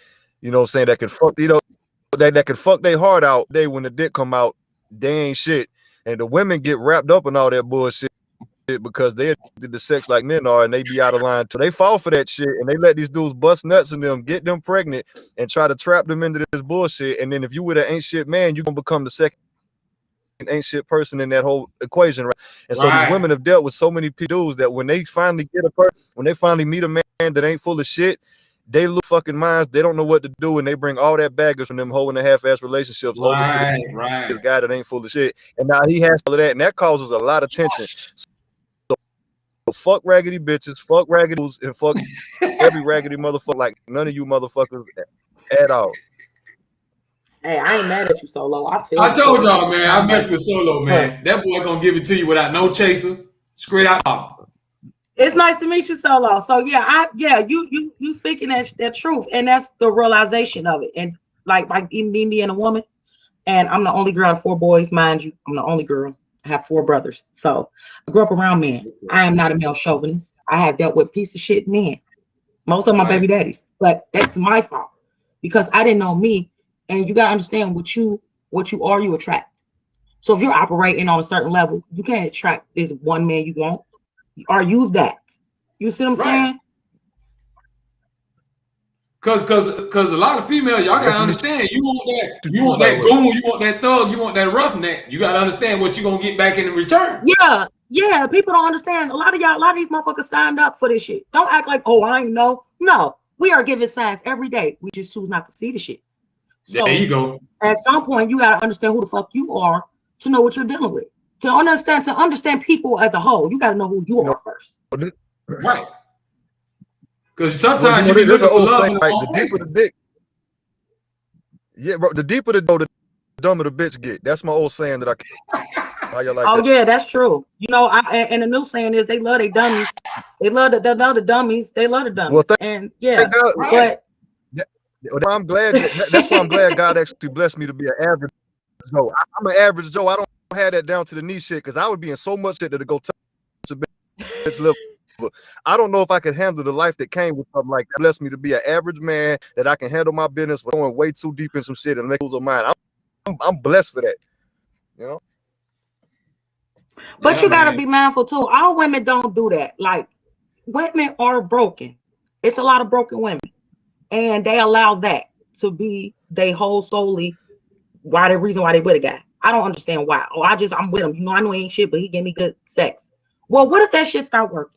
You know what I'm saying? That could fuck, you know, that could fuck their heart out. They when the dick come out, they ain't shit. And the women get wrapped up in all that bullshit because they did the sex like men are, and they be out of line. So they fall for that shit, and they let these dudes bust nuts in them, get them pregnant, and try to trap them into this bullshit. And then if you with an ain't shit man, you gonna become the second ain't shit person in that whole equation, right? And so these women have dealt with so many dudes that when they finally get a person, when they finally meet a man that ain't full of shit, they lose fucking minds. They don't know what to do, and they bring all that baggage from them whole and a half-ass relationships over to this guy that ain't full of shit. And now he has all of that, and that causes a lot of tension. So fuck raggedy bitches, fuck raggedy dudes, and fuck every raggedy motherfucker. Like none of you motherfuckers at all. Hey, I ain't mad at you, Solo. I told y'all, man. I mess with Solo, man. That boy gonna give it to you without no chaser, straight out. It's nice to meet you, Solo. So yeah, you speaking that truth, and that's the realization of it. And like me being a woman, and I'm the only girl out of 4 boys, mind you. I'm the only girl. I have 4 brothers. So I grew up around men. I am not a male chauvinist. I have dealt with piece of shit men. Most of my baby daddies. But that's my fault. Because I didn't know me. And you gotta understand what you are, you attract. So if you're operating on a certain level, you can't attract this one man you want or use that. You see what I'm saying? Cause a lot of females, y'all gotta understand, you want that goon, you want that thug, you want that roughneck. You gotta understand what you're gonna get back in return. Yeah. People don't understand. A lot of these motherfuckers signed up for this shit. Don't act like, oh, I ain't know. No, we are given signs every day. We just choose not to see the shit. So there you go. At some point, you gotta understand who the fuck you are to know what you're dealing with. To understand people as a whole, you gotta know who you are first. Right. Because sometimes you there's an old saying, right? The deeper the dick. Yeah, bro. The deeper the dough, the dumber the bitch get. That's my old saying that I. How you like that? Yeah, that's true. You know, and the new saying is they love their dummies. They love the dummies. They love the dummies. Well, and yeah, God, but I'm glad. That's why I'm glad God actually blessed me to be an average Joe. I'm an average Joe. I don't have that down to the knee shit because I would be in so much shit that to go touch a bitch level. I don't know if I could handle the life that came with something like that. Blessed me to be an average man that I can handle my business without going way too deep in some shit and make those of mine. I'm blessed for that, you know. But you gotta be mindful too. All women don't do that. Like women are broken. It's a lot of broken women, and they allow that to be they whole solely why the reason why they with a guy. I don't understand why. Oh, I'm with him. You know, I know he ain't shit, but he gave me good sex. Well, what if that shit start working?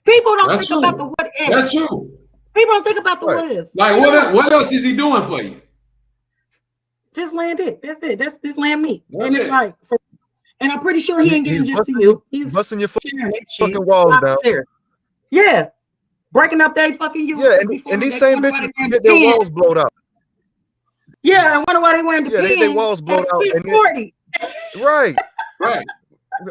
People don't think about the what if. That's true. People don't think about the what if. Like what else is he doing for you? Just land it. That's it. That's just land me. That's and it. it's like, and I'm pretty sure he ain't getting just to you. He's busting your fucking walls down. Yeah, breaking up they fucking you. Yeah, and these same bitches get their walls blowed out. Yeah, I wonder why they wearing the pants. Yeah, they walls blowed out. And 40. Right.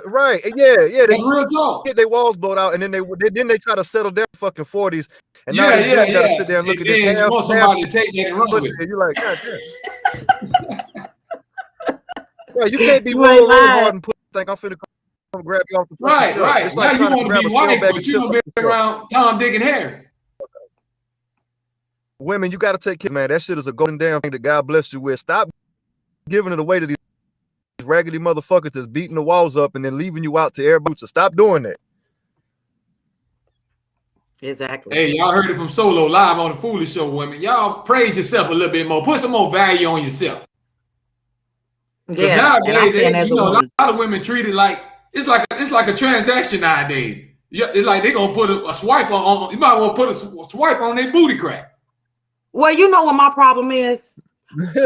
Right. Yeah. That's real talk. Get their walls blowed out, and then they try to settle their fucking 40s, and now they gotta sit there and look at this half. Want somebody to take that and run with it. You're like, God damn. Yeah, you can't be real hard and think I'm finna come grab you off the right. It's like now trying you to grab want to be a white, bag but of you don't chips be around Tom, Dick, and Harry. Women, you gotta take care, man. That shit is a golden damn thing that God blessed you with. Stop giving it away to these raggedy motherfuckers that's beating the walls up and then leaving you out to air boots. So stop doing that. Exactly. Hey, y'all heard it from Solo live on the Foolish Show, women. Y'all praise yourself a little bit more. Put some more value on yourself. Yeah, nowadays, a lot of women treat it like it's like a transaction nowadays. It's like they're gonna put a swipe on. You might want to put a swipe on their booty crack. Well, you know what my problem is?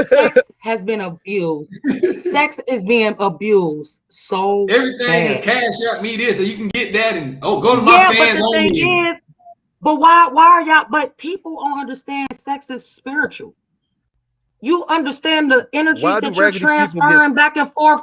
Sex has been abused. Sex is being abused so everything bad. is cash out me this, so you can get that and go to my fans. But the thing is, but why are y'all? But people don't understand sex is spiritual. You understand the energies that you're transferring back and forth.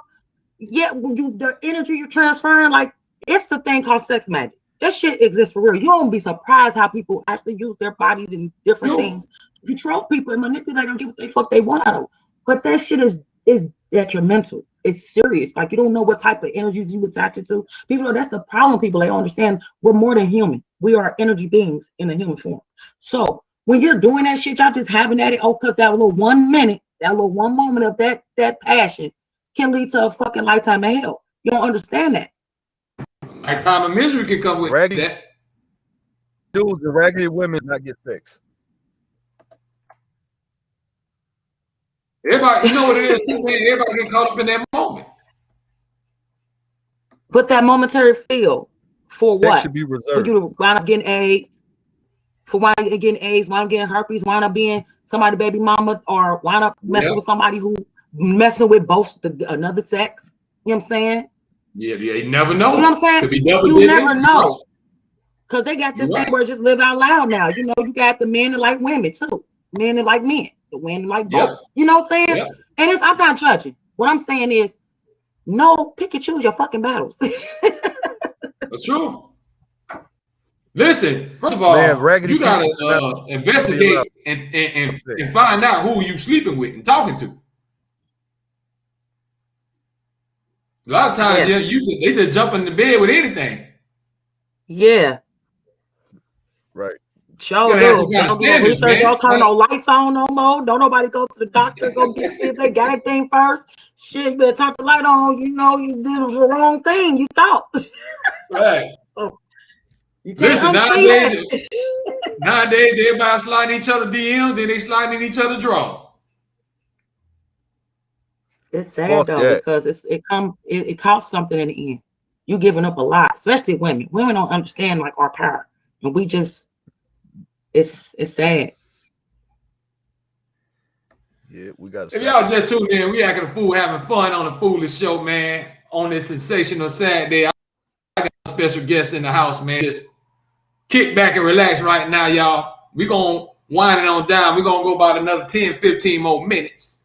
Yeah, the energy you're transferring, like it's the thing called sex magic. That shit exists for real. You won't be surprised how people actually use their bodies in different things to control people and manipulate them, get what the fuck they want out of them. But that shit is detrimental. It's serious. Like you don't know what type of energies you attach it to. People, that's the problem. People, they don't understand we're more than human. We are energy beings in a human form. So when you're doing that shit, y'all just having that, because that little 1 minute, that little one moment of that passion can lead to a fucking lifetime of hell. You don't understand that. Lifetime of misery can come with raggedy that. Dudes and raggedy women not get sex. Everybody, you know what it is. Everybody get caught up in that moment. But that momentary feel for that what? Should be reserved. For you to wind up getting AIDS, for wind up getting AIDS, wind up getting herpes, wind up being somebody's baby mama, or wind up messing with somebody who messing with both another sex. You know what I'm saying? Yeah, you never know. You know what I'm saying? Could be you never know. Because they got this thing where it just live out loud now. You know, you got the men that like women too. Men that like men. The women like both. You know what I'm saying? And I'm not judging. What I'm saying is, no, pick and choose your fucking battles. That's true. Listen, first of all, you gotta investigate and find out who you sleeping with and talking to. A lot of times, Yeah. they just jump in the bed with anything. Yeah. Right. Sure Have some do. They kind of don't do no standards, research. man. Don't turn no lights on no more. Don't nobody go to the doctor, see if they got anything first. Shit, you better turn the light on. You know you did the wrong thing. You thought. Right. So you can't Listen, unsee that. nowadays, everybody sliding each other DMs, then they sliding in each other drawers. It's sad Fuck though, that. because it costs something in the end. You giving up a lot, especially women. Women don't understand like our power. And we just it's sad. Yeah, we got to If stop. y'all just tuned in, we acting a fool having fun on the Foolish Show, man. On this sensational Saturday, I got a special guest in the house, man. Just kick back and relax right now, y'all. We're going to wind it on down. We're going to go about another 10, 15 more minutes.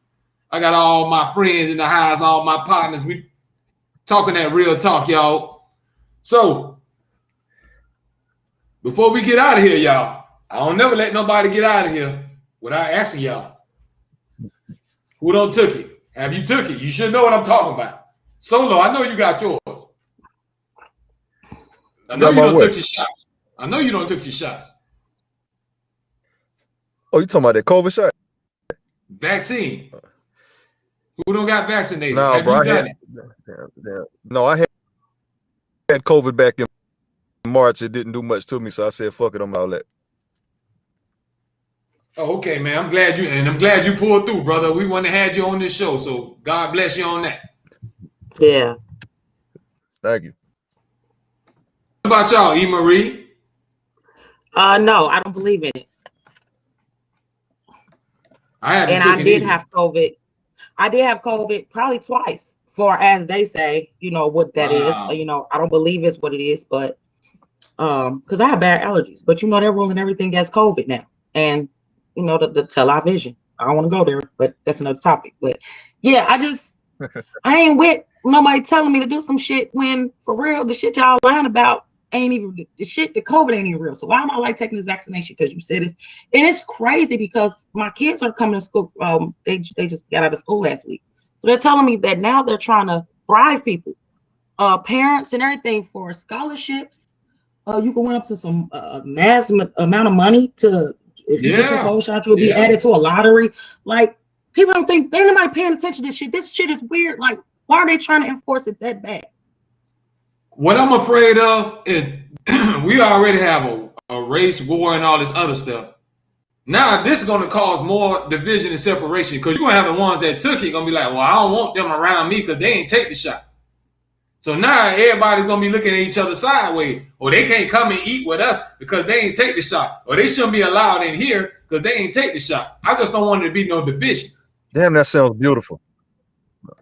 I got all my friends in the house, all my partners. We talking that real talk, y'all. So, before we get out of here, y'all, I don't never let nobody get out of here without asking y'all. Who don't took it? Have you took it? You should know what I'm talking about. Solo, I know you got yours. I know you don't took your shots. I know you don't took your shots. Oh, you talking about that COVID shot? Vaccine. Who don't got vaccinated? No, Have bro. you done it? No, I had COVID back in March. It didn't do much to me, so I said, "Fuck it, I'm all that." Oh, okay, man. I'm glad you pulled through, brother. We wouldn't have had you on this show, so God bless you on that. Yeah. Thank you. What about y'all, Emery? No, I don't believe in it. I did have COVID. I did have COVID probably twice, for as they say, you know what that is. You know, I don't believe it's what it is, but because I have bad allergies. But you know they're ruling everything as COVID now, and you know the television. I don't want to go there, but that's another topic. But yeah, I ain't with nobody telling me to do some shit when for real the shit y'all lying about ain't even the shit. The COVID ain't even real. So why am I like taking this vaccination? Because you said it, and it's crazy because my kids are coming to school. They just got out of school last week, so they're telling me that now they're trying to bribe people, parents and everything for scholarships. You can win up to some massive amount of money to if you get your COVID shot, you'll be added to a lottery. Like people don't think they're not paying attention to this shit. This shit is weird. Like why are they trying to enforce it that bad? What I'm afraid of is we already have a race war and all this other stuff. Now this is going to cause more division and separation because you're going to have the ones that took it going to be like, well, I don't want them around me because they ain't take the shot. So now everybody's going to be looking at each other sideways. Or they can't come and eat with us because they ain't take the shot. Or they shouldn't be allowed in here because they ain't take the shot. I just don't want there to be no division. Damn, that sounds beautiful.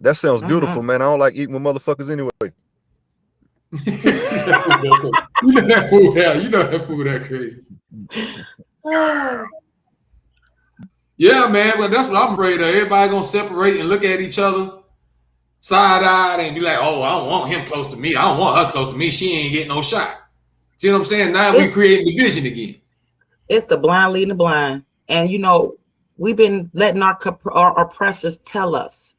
That sounds beautiful, man. I don't like eating with motherfuckers anyway. You know that food that crazy. Yeah, man, but that's what I'm afraid of. Everybody gonna separate and look at each other side-eyed and be like, oh, I don't want him close to me. I don't want her close to me. She ain't getting no shot. See what I'm saying? Now we create division again. It's the blind leading the blind. And you know, we've been letting our oppressors tell us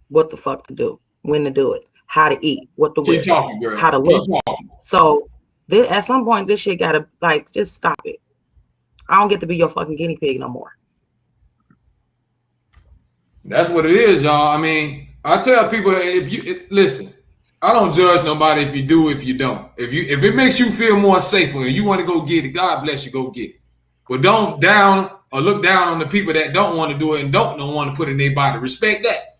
what the fuck to do, when to do it, how to eat, what to wear, how to look. So at some point, this shit gotta like just stop it. I don't get to be your fucking guinea pig no more. That's what it is, y'all. I mean, I tell people listen, I don't judge nobody if you do, if you don't. If it makes you feel more safer and you want to go get it, God bless you, go get it. But don't down or look down on the people that don't want to do it and don't want to put it in their body. Respect that.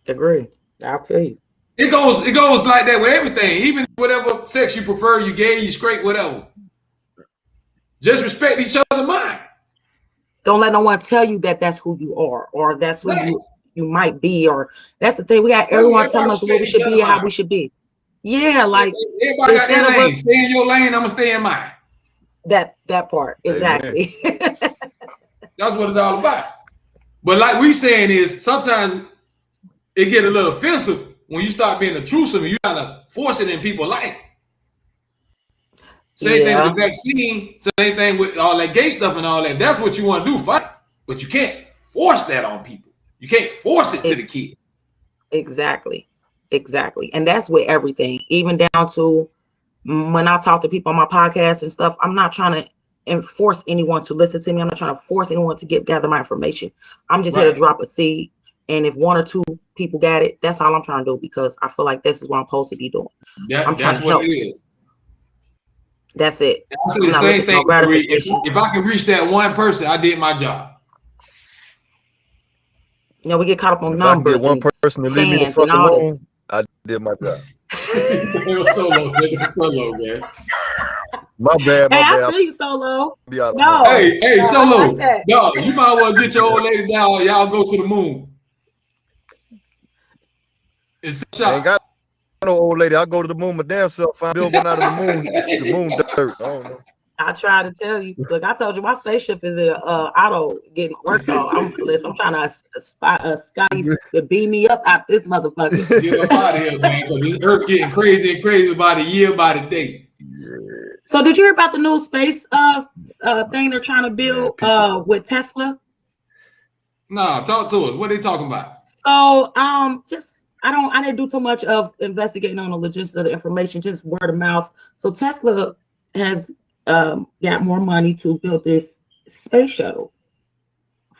Agree. I feel you. It goes like that with everything. Even whatever sex you prefer, you gay, you straight, whatever. Just respect each other's mind. Don't let no one tell you that that's who you are or that's who you might be. Or that's the thing. We got everyone telling us what we should be and how we should be. Yeah, like everybody got their lane. Stay in your lane, I'm gonna stay in mine. That part, exactly. That's what it's all about. But like we saying is sometimes it get a little offensive when you start being intrusive and you trying to force it in people's life. Same thing with the vaccine, same thing with all that gay stuff and all that. That's what you want to do, fight. But you can't force that on people. You can't force it to the kid. Exactly. Exactly. And that's with everything, even down to when I talk to people on my podcast and stuff. I'm not trying to enforce anyone to listen to me. I'm not trying to force anyone to gather my information. I'm just here to drop a seed. And if one or two people got it, that's all I'm trying to do, because I feel like this is what I'm supposed to be doing. I'm trying That's to what help. it is. That's it. I say the same thing. If I can reach that one person, I did my job. You know, we get caught up on If numbers. I can get one person to leave me the fuck alone, I did my job. Solo, man. My bad. I feel you, Solo. No. Hey, Solo. Like no, you might well get your old lady down. Y'all go to the moon. It's I ain't got no old lady. I go to the moon my damn self. I build one out of the moon dirt. I don't know. I try to tell you. Look, I told you my spaceship is in auto getting worked on. I'm trying to Scotty to beam me up out this motherfucker. Get up out of here, man, because this earth getting crazy and crazy by the year, by the day. So did you hear about the new space thing they're trying to build with Tesla? No, talk to us. What are they talking about? So I didn't do too much of investigating on the logistics of the information, just word of mouth. So Tesla has got more money to build this space shuttle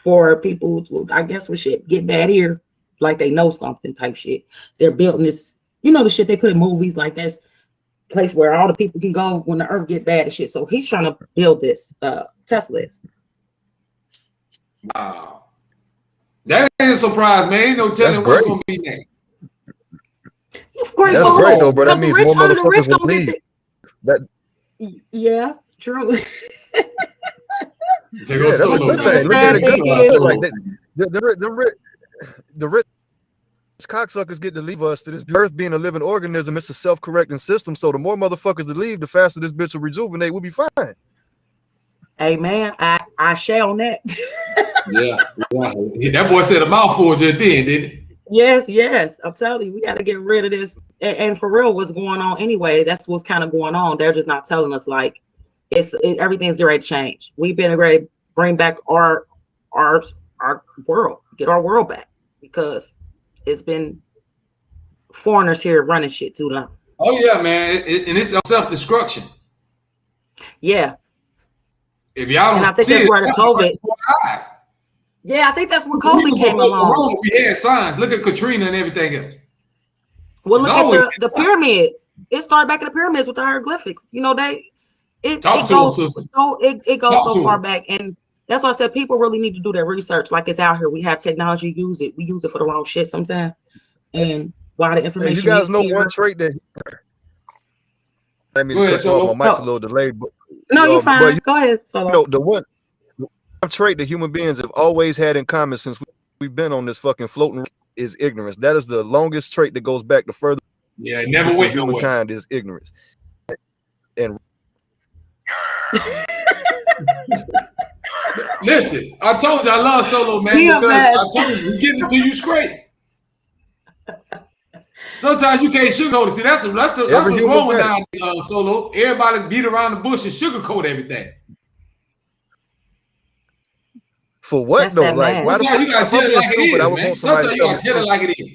for people to, I guess, with shit get bad here, like they know something type shit. They're building this, you know, the shit they put in movies, like that's place where all the people can go when the earth get bad and shit. So he's trying to build this. Tesla is. Wow, that ain't a surprise, man. Ain't no telling what's gonna be next. Of course, that's great though, bro. That means more motherfuckers will leave. Yeah, true. That's a good thing. Look at it good. Like the rich cocksuckers get to leave us to this earth being a living organism. It's a self-correcting system. So the more motherfuckers that leave, the faster this bitch will rejuvenate. We'll be fine. Hey man, I share on that. Yeah, that boy said a mouthful just then, didn't he? Yes. I'm telling you, we got to get rid of this. And for real, what's going on anyway? That's what's kind of going on. They're just not telling us, like, everything's getting ready to change. We've been ready to bring back our world, get our world back, because it's been foreigners here running shit too long. Oh yeah, man, and it's self-destruction. Yeah. If y'all don't, and I think that's where the COVID. Yeah, I think that's where COVID came along. We had signs. Look at Katrina and everything else. Well, look at the pyramids. It started back in the pyramids with the hieroglyphics. You know, it goes so far back, and that's why I said people really need to do their research. Like, it's out here. We have technology. Use it. We use it for the wrong shit sometimes. And why the information? Hey, you guys know one trait that. I mean, my mic's a little delayed. But, no, you're fine. Go ahead. Solo. You know, the one trait that human beings have always had in common since we've been on this fucking floating is ignorance. That is the longest trait that goes back the further. Yeah, it never went nowhere. Humankind is ignorance. And listen, I told you I love Solo, man, because I told you we give it to you straight. Sometimes you can't sugarcoat it. See, that's what's wrong with now, Solo. Everybody beat around the bush and sugarcoat everything. For what that's though? Like, why you gotta tell it like it is, man. Sometimes you gotta tell it like it is.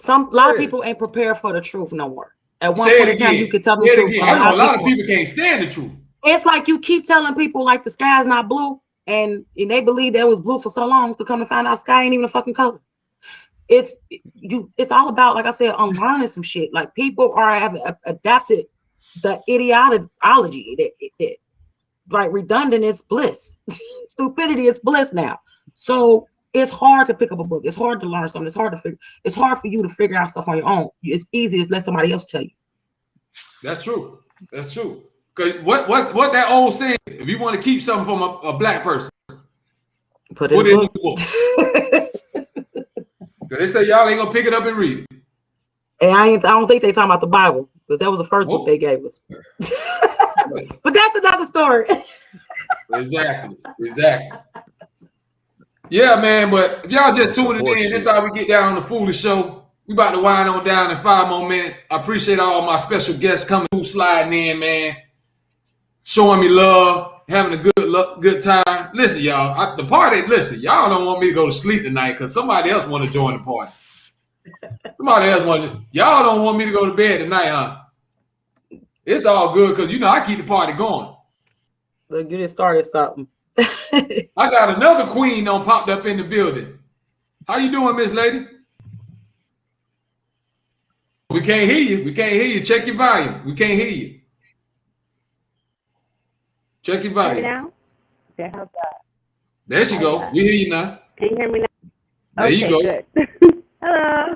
A lot of people ain't prepared for the truth no more. At one point in time, you could tell them the truth. I know a lot of people can't stand the truth. It's like you keep telling people like the sky's not blue, and they believe that it was blue for so long to come and find out the sky ain't even a fucking color. It's all about, like I said, unlearning some shit. Like, people have adapted the ideology that like redundant is bliss. Stupidity is bliss now. So it's hard to pick up a book. It's hard to learn something. It's hard to figure. It's hard for you to figure out stuff on your own. It's easy to let somebody else tell you. That's true. That's true. Because what that old saying, if you want to keep something from a black person, put it in the book. Because they say y'all ain't gonna pick it up and read it. And I don't think they talking about the Bible, because that was the first book they gave us. But that's another story. Exactly. Yeah, man. But if y'all just tuning in, this is how we get down on the Foolish Show. We about to wind on down in 5 more minutes. I appreciate all my special guests coming through, sliding in, man, showing me love, having a good time. Listen, y'all, the party. Listen, y'all don't want me to go to sleep tonight because somebody else want to join the party. Somebody else wanted. Y'all don't want me to go to bed tonight, huh? It's all good because I keep the party going. Look, you just started something. I got another queen on popped up in the building. How you doing, Miss Lady? We can't hear you. We can't hear you. Check your volume. We can't hear you. Check your volume. Now? Okay, how's that? There she go. We hear you now. Can you hear me now? There you go. Good. Hello.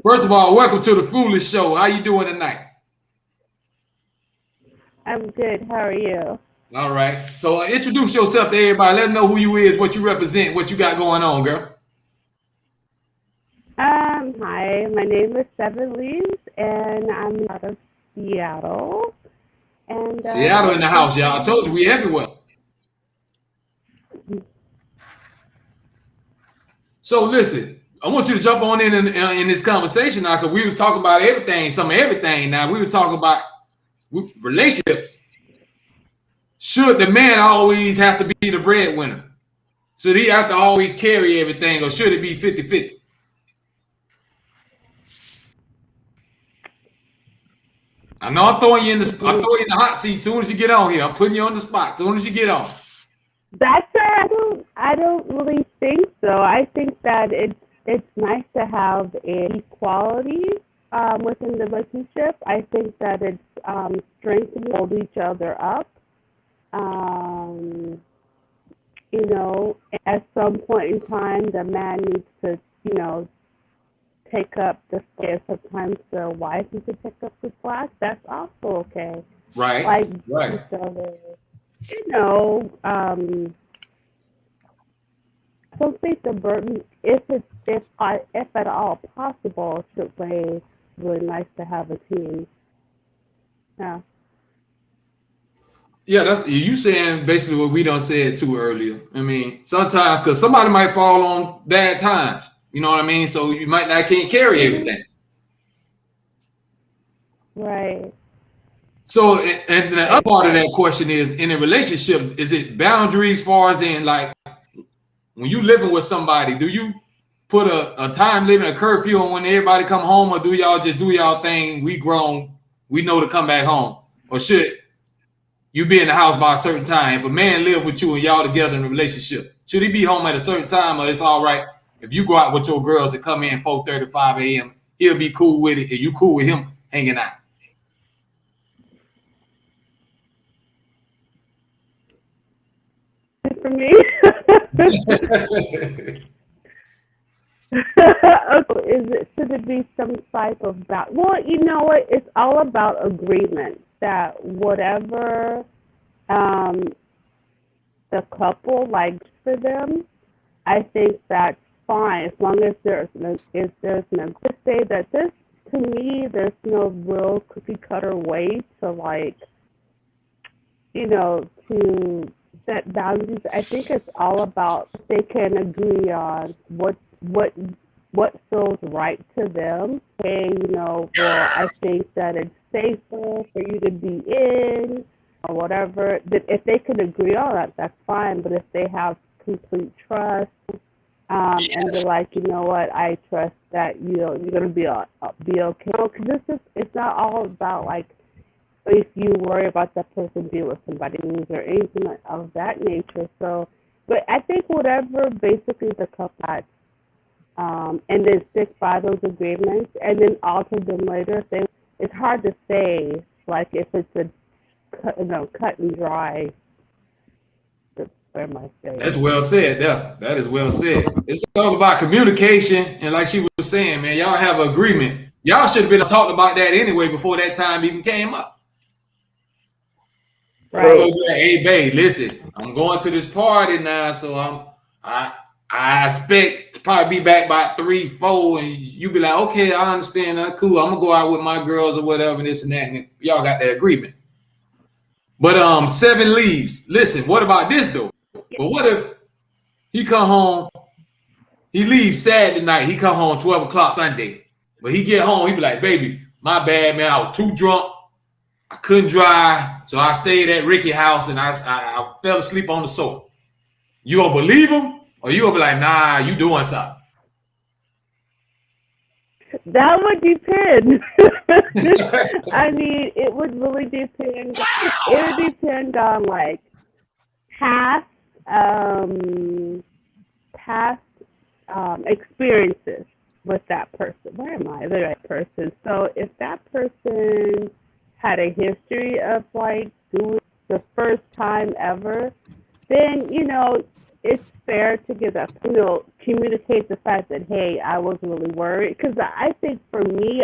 First of all, welcome to the Foolish Show. How you doing tonight? I'm good. How are you? All right. So introduce yourself to everybody. Let them know who you is, what you represent, what you got going on, girl. Hi, my name is Seven Leaves, and I'm out of Seattle. And Seattle in the house, y'all. I told you we everywhere. So listen, I want you to jump on in this conversation now, because we was talking about everything, some of everything. Now we were talking about relationships. Should the man always have to be the breadwinner? Should he have to always carry everything, or should it be 50-50? I know I'm throwing you in the hot seat as soon as you get on here. I'm putting you on the spot as soon as you get on. I don't really think so. I think that it's nice to have equality within the relationship. I think that it's strength to hold each other up. At some point in time, the man needs to, take up the slack. Sometimes the wife needs to pick up the slack. That's also okay. Right. Right. Each other. I don't think the burden, if at all possible, should weigh. Really nice to have a team. Yeah. Yeah, that's you saying basically what we done said too earlier. I mean, sometimes because somebody might fall on bad times. You know what I mean? So you might not can't carry everything. Right. So, and the other part of that question is, in a relationship, is it boundaries far as in, like, when you living with somebody, do you put a time limit, a curfew on when everybody come home, or do y'all just do y'all thing? We grown, we know to come back home. Or should you be in the house by a certain time? If a man live with you and y'all together in a relationship, should he be home at a certain time, or it's all right if you go out with your girls and come in 4:30, 5 a.m., he'll be cool with it, and you cool with him hanging out? For me? Should it be some type of well, you know what? It's all about agreement that whatever the couple likes for them, I think that's fine as long as there's an agreement. Say that this, to me, there's no real cookie cutter way to to set boundaries. I think it's all about they can agree on what feels right to them. Hey, well, I think that it's safer for you to be in or whatever. If they can agree on that, that's fine. But if they have complete trust, and they're like, you know what, I trust that you're gonna be okay. Because it's not all about if you worry about that person being with somebody or anything of that nature. So, but I think whatever basically the couple has, and then stick by those agreements, and then alter them later. It's hard to say, if it's a cut and dry. That's well said. That is well said. It's all about communication, and like she was saying, man, y'all have an agreement. Y'all should have been talking about that anyway before that time even came up. Right. Hey, babe, listen, I'm going to this party now, so I expect to probably be back by 3, 4, and you be like, okay, I understand, that's cool. I'm gonna go out with my girls or whatever, this and that, and y'all got that agreement. But 7 leaves. Listen, what about this though? But what if he come home, he leaves Saturday night, he come home 12 o'clock Sunday, but he get home, he be like, baby, my bad, man, I was too drunk. I couldn't drive, so I stayed at Ricky's house and I fell asleep on the sofa. You gonna believe him, or you gonna be like, nah, you doing something? That would depend. I mean, it would really depend. It would depend on like past past experiences with that person. Where am I? The right person. So if that person had a history of like doing the first time ever, then it's fair to give that, communicate the fact that, hey, I was really worried. Because I think for me,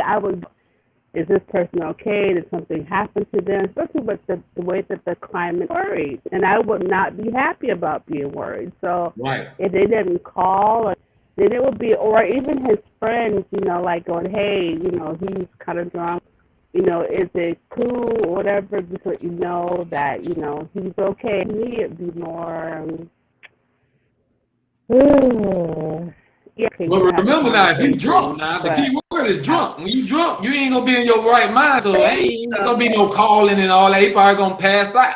is this person okay? Did something happen to them? Especially with the way that the climate worried. And I would not be happy about being worried. So Right. if they didn't call, then it would be, or even his friends, like going, hey, he's kind of drunk. Is it cool or whatever, just let you know that, he's okay. To me, it'd be more, yeah, okay, But we have a remember now, if you drunk conversation, now, the but key word is drunk. When you drunk, you ain't gonna be in your right mind. So ain't gonna be no calling and all that. You probably gonna pass out.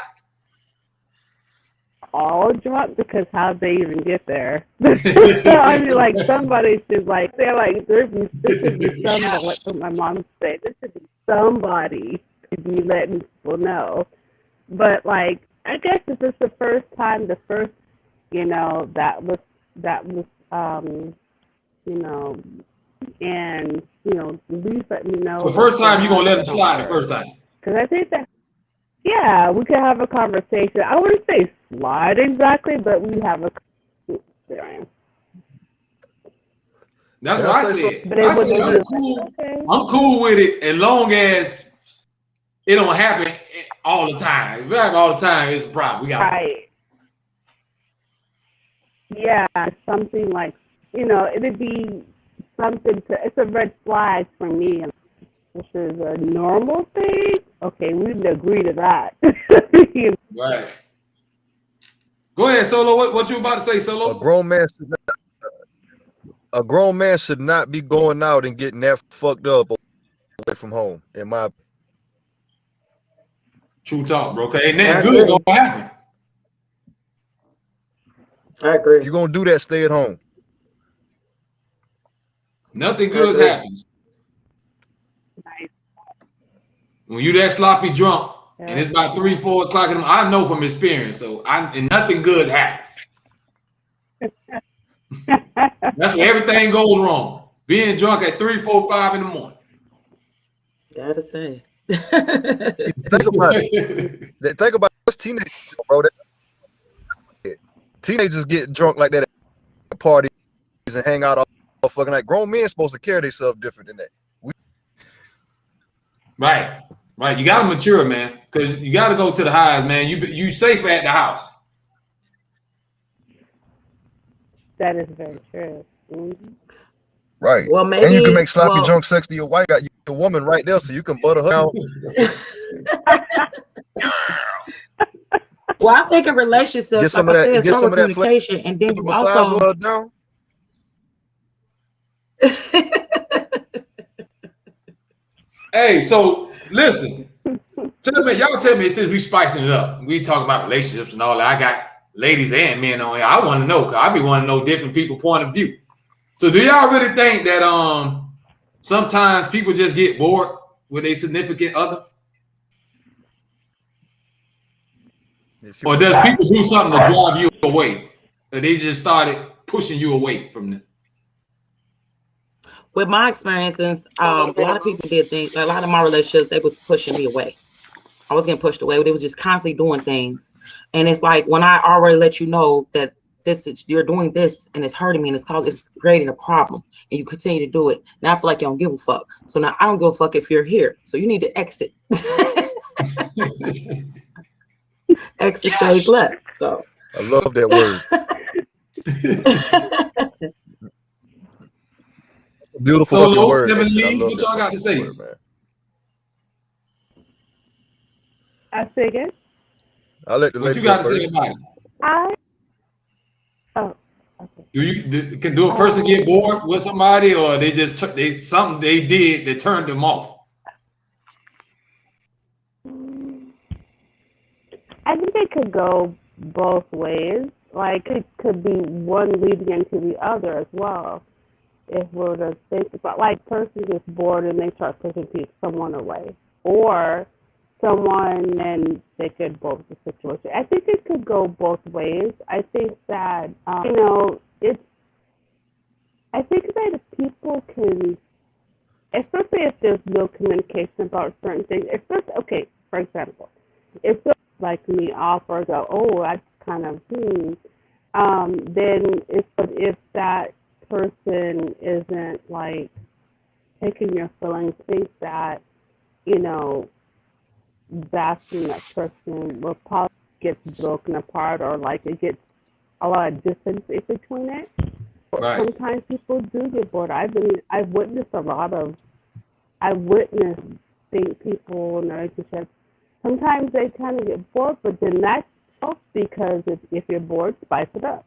all drunk, because how'd they even get there? I mean, like, somebody should, like, they're like, there should be somebody, like what my mom said, there should be somebody to be letting people know. But, like, I guess if it's the first time, that was, and, please let me know. So first time you gonna let them slide the first time. Because I think that, yeah, we could have a conversation. I wouldn't say slide exactly, but we have a conversation. That's Can what I I say said. something? I said I'm cool. I'm cool with it as long as it don't happen all the time. If it happen all the time, it's a problem. We got Right. Yeah, something like, it'd be something it's a red flag for me. This is a normal thing. Okay, we would agree to that. right. Go ahead, Solo. What you about to say, Solo? A grown man should not be going out and getting that fucked up away from home. In my true talk, bro. Okay, ain't nothing good gonna happen. I agree. If you're gonna do that, stay at home. Nothing good happens. When you that sloppy drunk and it's about 3, 4 o'clock in the morning, I know from experience. So and nothing good happens. That's where everything goes wrong. Being drunk at 3, 4, 5 in the morning. Gotta say. Think about it. Think about this teenagers, bro. Teenagers get drunk like that at parties and hang out all fucking night. Grown men supposed to carry themselves different than that. Right. You gotta mature, man. Because you gotta go to the highs, man. You safe at the house. That is very true. Mm-hmm. Right. Well, maybe, and you can make sloppy drunk sex to your wife. Got the woman right there, so you can butter her out. Well, I think a relationship, Get some like of I that. said, Get start some with of that communication, and then you massage also. her down. Hey, so listen. Y'all tell me since we spicing it up, we talk about relationships and all that. I got ladies and men on here. I want to know because I be wanting to know different people's point of view. So do y'all really think that sometimes people just get bored with a significant other? Or does people do something to drive you away? Or they just started pushing you away from them? With my experiences, a lot of people did think, a lot of my relationships, they was pushing me away. I was getting pushed away. They was just constantly doing things. And it's like, when I already let you know that you're doing this and it's hurting me and it's creating a problem, and you continue to do it. Now I feel like you don't give a fuck. So now I don't give a fuck if you're here. So you need to exit. Exit stage left. So I love that word. Beautiful fucking Solo, word. 7 Exit. I leaves. love What that y'all got to say? word, man. I figured. I'll let the What lady you got go to first. say about it? Okay. Can a person get bored with somebody, or they just something they did that turned them off? I think it could go both ways. Like, it could be one leading into the other as well. if we're to think about, like, person gets bored and they start pushing someone away, or someone and they get both the situation. I think it could go both ways. I think that you know, I think that if people can, especially if there's no communication about certain things, especially, okay, for example, if someone like me off or go, oh, I kind of then if that person isn't like taking your feelings, think that, you know, bashing that person will probably get broken apart, or like it gets a lot of distance in between it. Right. Sometimes people do get bored. I've witnessed think people in relationships, sometimes they kind of get bored, but then that's because if you're bored, spice it up.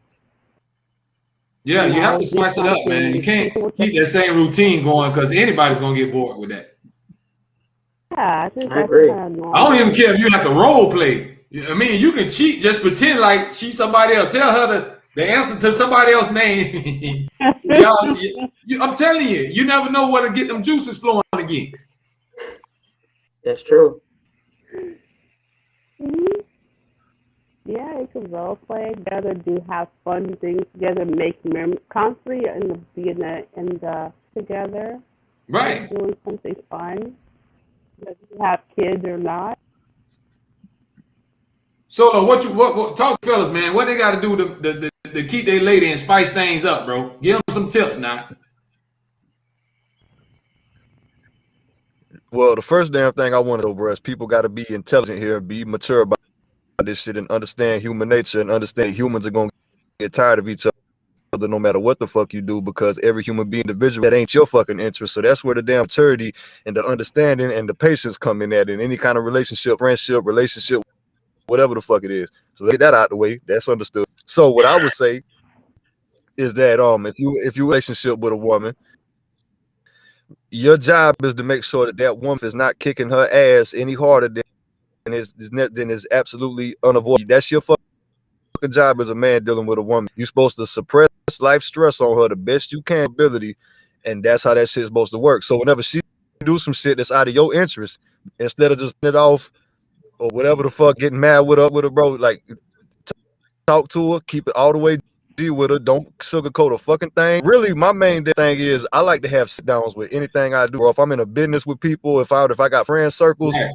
Yeah, you have to spice it up, man. You can't keep that same routine going because anybody's gonna get bored with that. Yeah, I think that's agree. kind of normal. I don't even care if you have to role play. I mean, you can cheat, just pretend like she's somebody else. Tell her the answer to somebody else's name. I'm telling you, you never know where to get them juices flowing again. That's true. Mm-hmm. Yeah, you can role play together, have fun things together, make memories constantly together. Right. Doing something fun, whether you have kids or not. So what talk to fellas, man, what they got to do to keep their lady and spice things up, bro? Give them some tips now. Well, the first damn thing I want to know, bro, is people got to be intelligent here and be mature about this shit and understand human nature and understand humans are going to get tired of each other no matter what the fuck you do, because every human being individual, that ain't your fucking interest. So that's where the damn maturity and the understanding and the patience come in at in any kind of relationship, friendship, whatever the fuck it is. So let's get that out the way. That's understood. So what I would say is that if you relationship with a woman, your job is to make sure that woman is not kicking her ass any harder than is absolutely unavoidable. That's your fucking job as a man dealing with a woman. You're supposed to suppress life stress on her the best you can ability, and that's how that shit's supposed to work. So whenever she do some shit that's out of your interest, instead of just it off or whatever the fuck, getting mad with her, bro, like talk to her, keep it all the way with her, don't sugarcoat a fucking thing. Really, my main thing is I like to have sit downs with anything I do, bro. If I'm in a business with people, if I got friend circles, if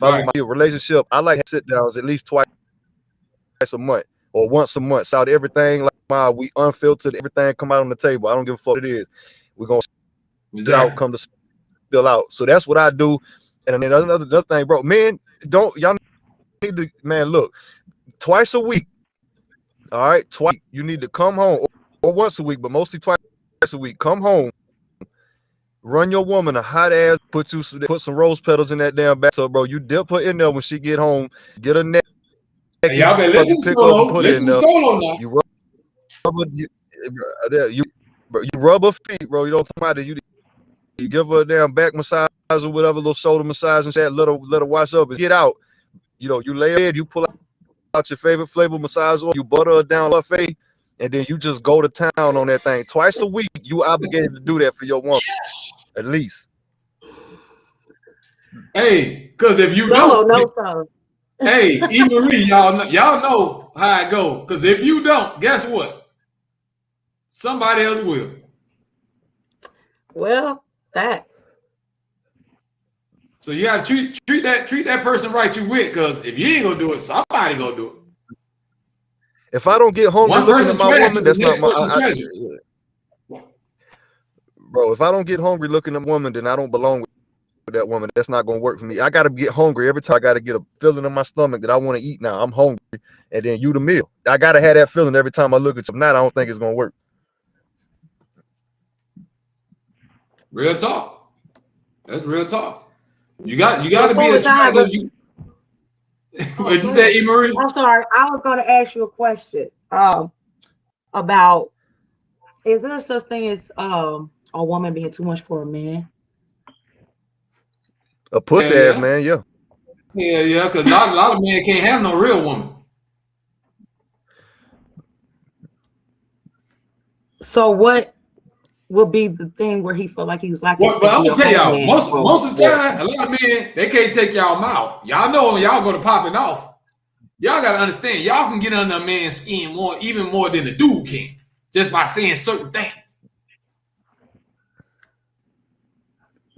I'm in my relationship, I like to sit downs at least twice a month or once a month. So everything like we unfiltered, everything come out on the table. I don't give a fuck what it is. We're gonna sit out, come to spill out. So that's what I do. And then another thing, bro, man, y'all need to, man, look, twice a week. All right, twice you need to come home, or once a week, but mostly twice a week. Come home, run your woman a hot ass, put some rose petals in that damn bathtub, bro. You dip her in there when she get home, get her neck. Hey, y'all been listening to Solo. Listen to Solo now. You rub her feet, bro. You don't talk about it. You give her a damn back massage or whatever, little shoulder massage and shit. Let her wash up and get out. You know, you lay in, you pull out your favorite flavor massage oil, you butter her down her face, and then you just go to town on that thing. Twice a week, you obligated to do that for your woman, at least. Hey, because if you don't, hey, Emery, y'all know how it go. Because if you don't, guess what? Somebody else will. Well, facts. So you gotta treat that person right you with, because if you ain't gonna do it, somebody gonna do it. If I don't get hungry looking at my woman, that's not my bro. If I don't get hungry looking at a woman, then I don't belong with that woman. That's not gonna work for me. I gotta get hungry every time. I gotta get a feeling in my stomach that I want to eat now. I'm hungry, and then you the meal. I gotta have that feeling every time I look at you. If not, I don't think it's gonna work. Real talk. That's real talk. You got to be attractive. What'd you say, Emery? I'm sorry. I was going to ask you a question about, is there such thing as a woman being too much for a man? A pussy ass man, yeah. Yeah, because a lot of men can't have no real woman. So what will be the thing where he feel like he's lacking. Well, but I'm gonna tell y'all, man. most of the time, a lot of men, they can't take y'all mouth. Y'all know when y'all go to popping off. Y'all gotta understand, y'all can get under a man's skin even more than a dude can, just by saying certain things.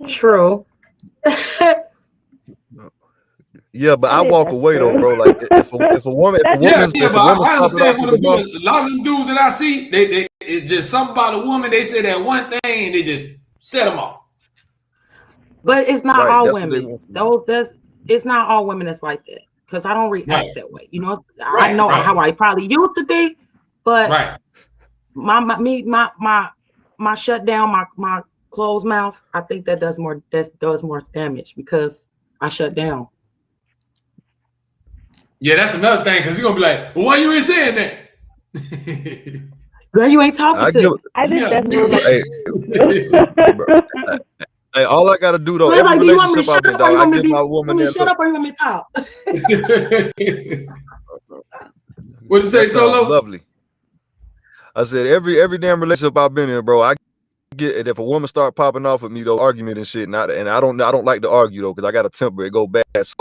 True. Yeah, but I walk away though, bro. Like if a woman, I understand what I'm doing. A lot of them dudes that I see, they it's just something about a woman. They say that one thing and they just set them off. But it's not all women. It's not all women that's like that. Because I don't react that way. You know, I know how I probably used to be, but my shut down, my closed mouth, I think that does more damage because I shut down. Yeah, that's another thing, because you're gonna be like, well, why you ain't saying that? Girl, you ain't talking to. I think that's Hey, all I gotta do though, so every like, relationship I've been, dog, I give my woman that shut up or you want me to talk? What'd you say, Solo? Lovely. I said every damn relationship I've been in, bro, I get it. If a woman start popping off with me though, argument and shit, and I don't like to argue though, because I got a temper, it go bad. So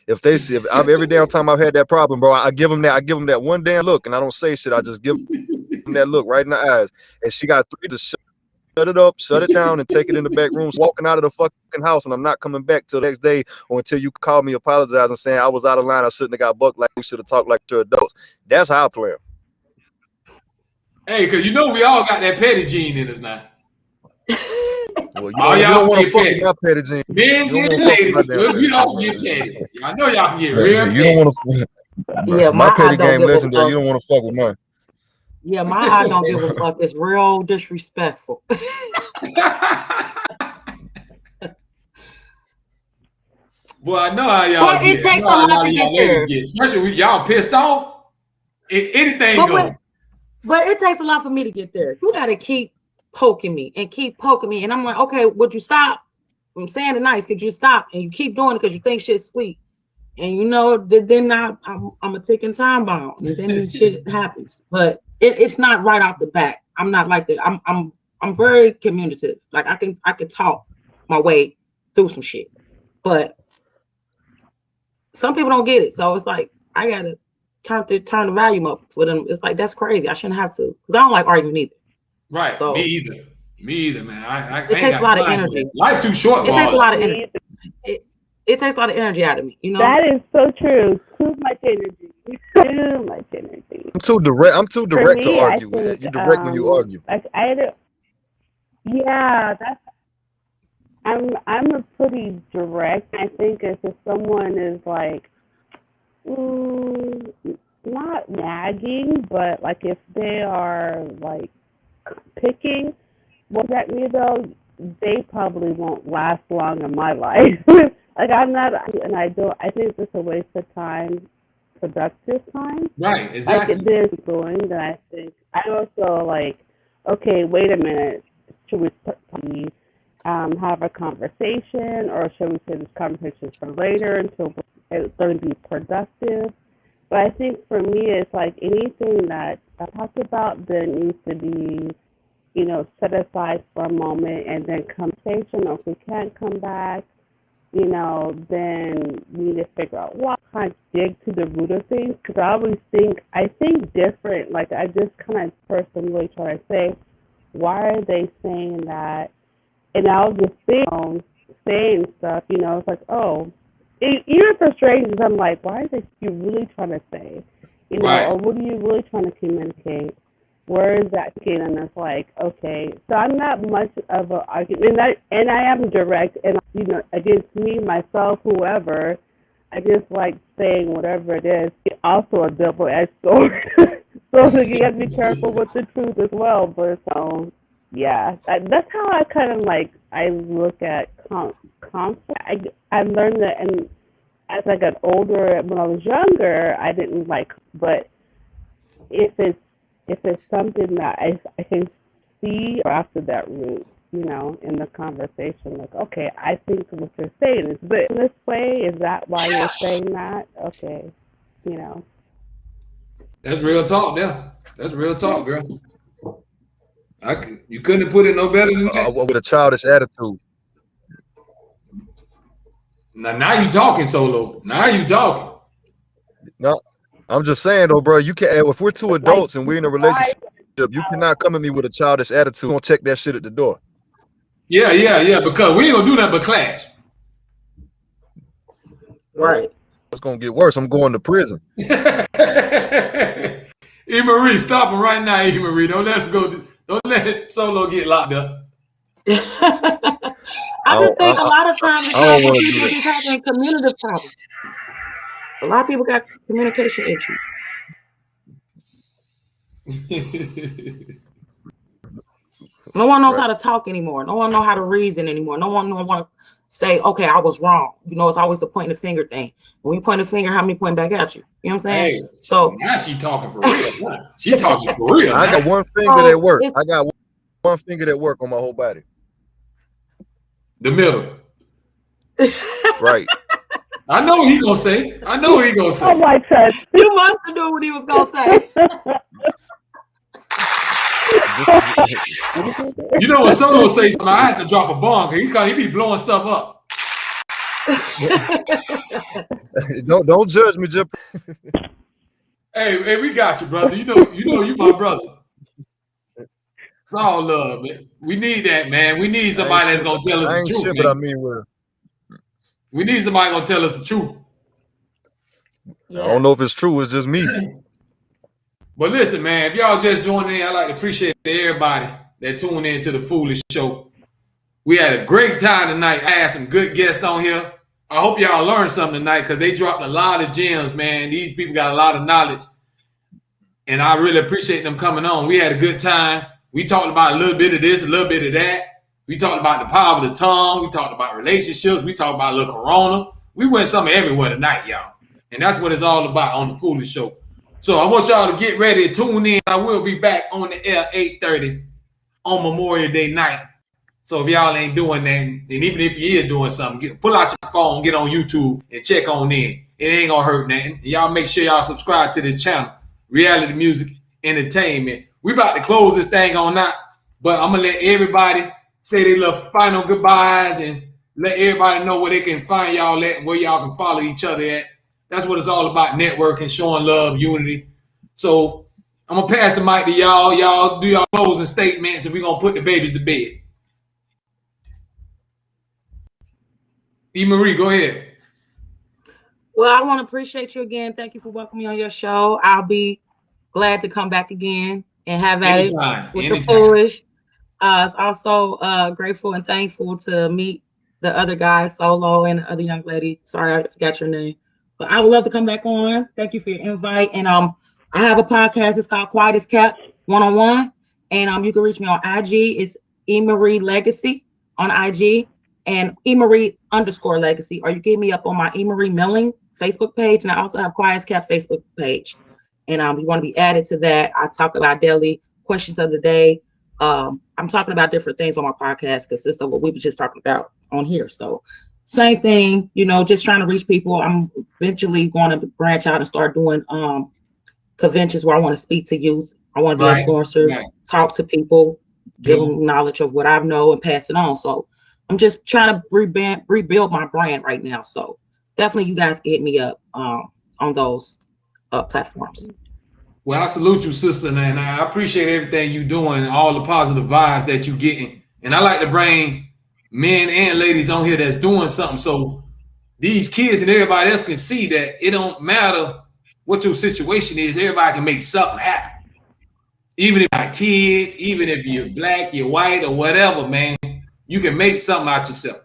if every damn time I've had that problem, bro, I give them that one damn look, and I don't say shit. I just give them that look right in the eyes, and she got three to shut it up, shut it down, and take it in the back room. Walking out of the fucking house, and I'm not coming back till the next day or until you call me apologizing, saying I was out of line. I shouldn't have got bucked. Like we should have talked like two adults. That's how I play them. Hey, because you know we all got that petty gene in us now. Well, you don't want to fuck with my petty gene. Men and ladies, we all get petty. I know y'all can get real petty. You don't want to. Yeah, my petty game legendary. You don't want to fuck with mine. Yeah, my I don't give a fuck. It's real disrespectful. Well, I know how y'all get. It takes a lot to get there. Especially when y'all pissed off. Anything goes. But it takes a lot for me to get there. You got to keep poking me. And I'm like, okay, would you stop? I'm saying it nice. Could you stop? And you keep doing it because you think shit's sweet. And you know, then I'm a ticking time bomb. And then shit happens. But it's not right off the bat. I'm not like that. I'm very communicative. Like I can talk my way through some shit. But some people don't get it. So it's like I gotta turn the volume up for them. It's like that's crazy. I shouldn't have to, because I don't like arguing either. Right. So, me either, man. It takes a lot of energy. Life too short. It takes a lot of energy. It takes a lot of energy out of me. You know. That is so true. Too much energy. Too much energy. I'm too direct to argue. You direct when you argue. I'm a pretty direct. I think if someone is like, not nagging, but like if they are like picking at me though, they probably won't last long in my life. Like I'm not, and I think it's a waste of time, productive time. Right, exactly. Like there's going that I think I also like, okay, wait a minute, should we have a conversation, or should we say this conversation for later until it's going to be productive? But I think for me, it's like anything that I talked about that needs to be, set aside for a moment and then conversation. Or if we can't come back, then we need to figure out what kind of dig to the root of things. Because I think different. Like I just kind of personally try to say, why are they saying that? And I'll just saying stuff, it's like, even for strangers, I'm like, why is it you really trying to say? Right. Or what are you really trying to communicate? Where is that kid? And it's like, okay, so I'm not much of an argument, and I am direct, and against me, myself, whoever, I just like saying whatever it is. It's also a double-edged sword, so you got to be careful with the truth as well. But yeah, that's how I kind of I look at conflict. I learned that, and as I got older, when I was younger, I didn't like. But if it's something that I can see after that root, in the conversation, like, okay, I think what you're saying is this way. Is that why you're saying that? Okay, That's real talk, yeah. That's real talk, girl. You couldn't have put it no better than that. With a childish attitude. Now you talking, Solo. Now you talking. No, I'm just saying though, bro. You can't. If we're two adults and we're in a relationship, you cannot come at me with a childish attitude. Gonna check that shit at the door. Yeah. Because we ain't gonna do that but clash. Right. It's gonna get worse. I'm going to prison. Emery, stop him right now, Emery. Don't let him go. Don't let Solo get locked up. I just think a lot of times it's like when people just having communicative problems. A lot of people got communication issues. No one knows how to talk anymore. No one knows how to reason anymore. No one want to say, okay, I was wrong. You know, it's always the pointing the finger thing. When you point a finger, how many point back at you? You know what I'm saying? Hey, so now she talking for real. She talking for real. I got one finger that work. I got one finger that work on my whole body. The middle. Right. I know what he gonna say. Oh my God. You must have known what he was gonna say. You know what Solo say something, I had to drop a bomb because he be blowing stuff up. Don't judge me, Jip. Hey, we got you, brother. You know you my brother. It's all love, man. We need that, man. We need somebody that's gonna tell us the truth. Shit, but I mean, we need somebody gonna tell us the truth. I don't know if it's true. It's just me. But listen, man, if y'all just joining in, I'd like to appreciate everybody that tuned in to the Foolish Show. We had a great time tonight. I had some good guests on here. I hope y'all learned something tonight because they dropped a lot of gems, man. These people got a lot of knowledge. And I really appreciate them coming on. We had a good time. We talked about a little bit of this, a little bit of that. We talked about the power of the tongue. We talked about relationships. We talked about a little corona. We went something everywhere tonight, y'all. And that's what it's all about on the Foolish Show. So I want y'all to get ready to tune in. I will be back on the air 8:30 on Memorial Day night. So if y'all ain't doing that, and even if you is doing something, pull out your phone, get on YouTube, and check on in. It ain't gonna hurt nothing. Y'all make sure y'all subscribe to this channel, Reality Music Entertainment. We about to close this thing on out, but I'm gonna let everybody say their little final goodbyes and let everybody know where they can find y'all at and where y'all can follow each other at. That's what it's all about, networking, showing love, unity. So I'm going to pass the mic to y'all. Y'all do your closing statements, and we're going to put the babies to bed. Emery, go ahead. Well, I want to appreciate you again. Thank you for welcoming me on your show. I'll be glad to come back again and have at it with the Foolish. Also grateful and thankful to meet the other guys, Solo and the other young lady. Sorry, I forgot your name. But I would love to come back on. Thank you for your invite. And I have a podcast. It's called Quiet as Kept 101. And you can reach me on IG. It's Emery Legacy on IG and Emery_Legacy. Or you get me up on my Emery Milling Facebook page. And I also have Quiet as Kept Facebook page. And you want to be added to that. I talk about daily questions of the day. I'm talking about different things on my podcast consist of what we were just talking about on here. So same thing, just trying to reach people. I'm eventually going to branch out and start doing conventions where I want to speak to youth. I want to be an influencer, talk to people, give them knowledge of what I know and pass it on. So I'm just trying to rebuild my brand right now. So definitely you guys can hit me up on those platforms. Well, I salute you, sister, and I appreciate everything you're doing, all the positive vibes that you're getting. And I like to bring men and ladies on here that's doing something so these kids and everybody else can see that it don't matter what your situation is, everybody can make something happen. Even if you're kids, even if you're black, you're white, or whatever, man, you can make something out yourself.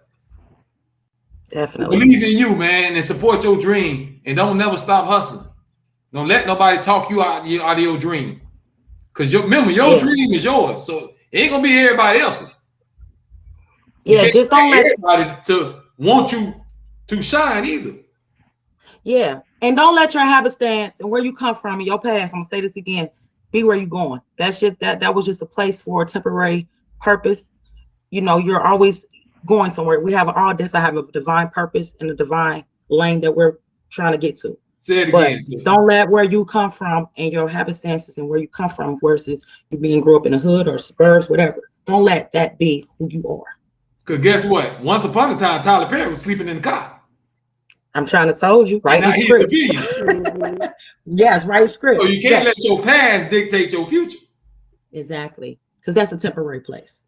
Definitely. Believe in you, man, and support your dream, and don't never stop hustling. Don't let nobody talk you out of your dream. Because remember, your dream is yours, so it ain't gonna be everybody else's. Yeah, just don't let everybody to want you to shine either. Yeah, and don't let your habit stance and where you come from in your past. I'm gonna say this again: be where you're going. That's just that was just a place for a temporary purpose. You're always going somewhere. We have all different have a divine purpose and a divine lane that we're trying to get to. Say it But again, sister. don't let where you come from and your happenstances and where you come from versus you being grew up in the hood or suburbs, whatever. Don't let that be who you are. Because guess what? Once upon a time, Tyler Perry was sleeping in the car. I'm trying to tell you, And writing now he's a scripts. billionaire. Yes, write scripts. So you can't let your past dictate your future. Exactly. Because that's a temporary place.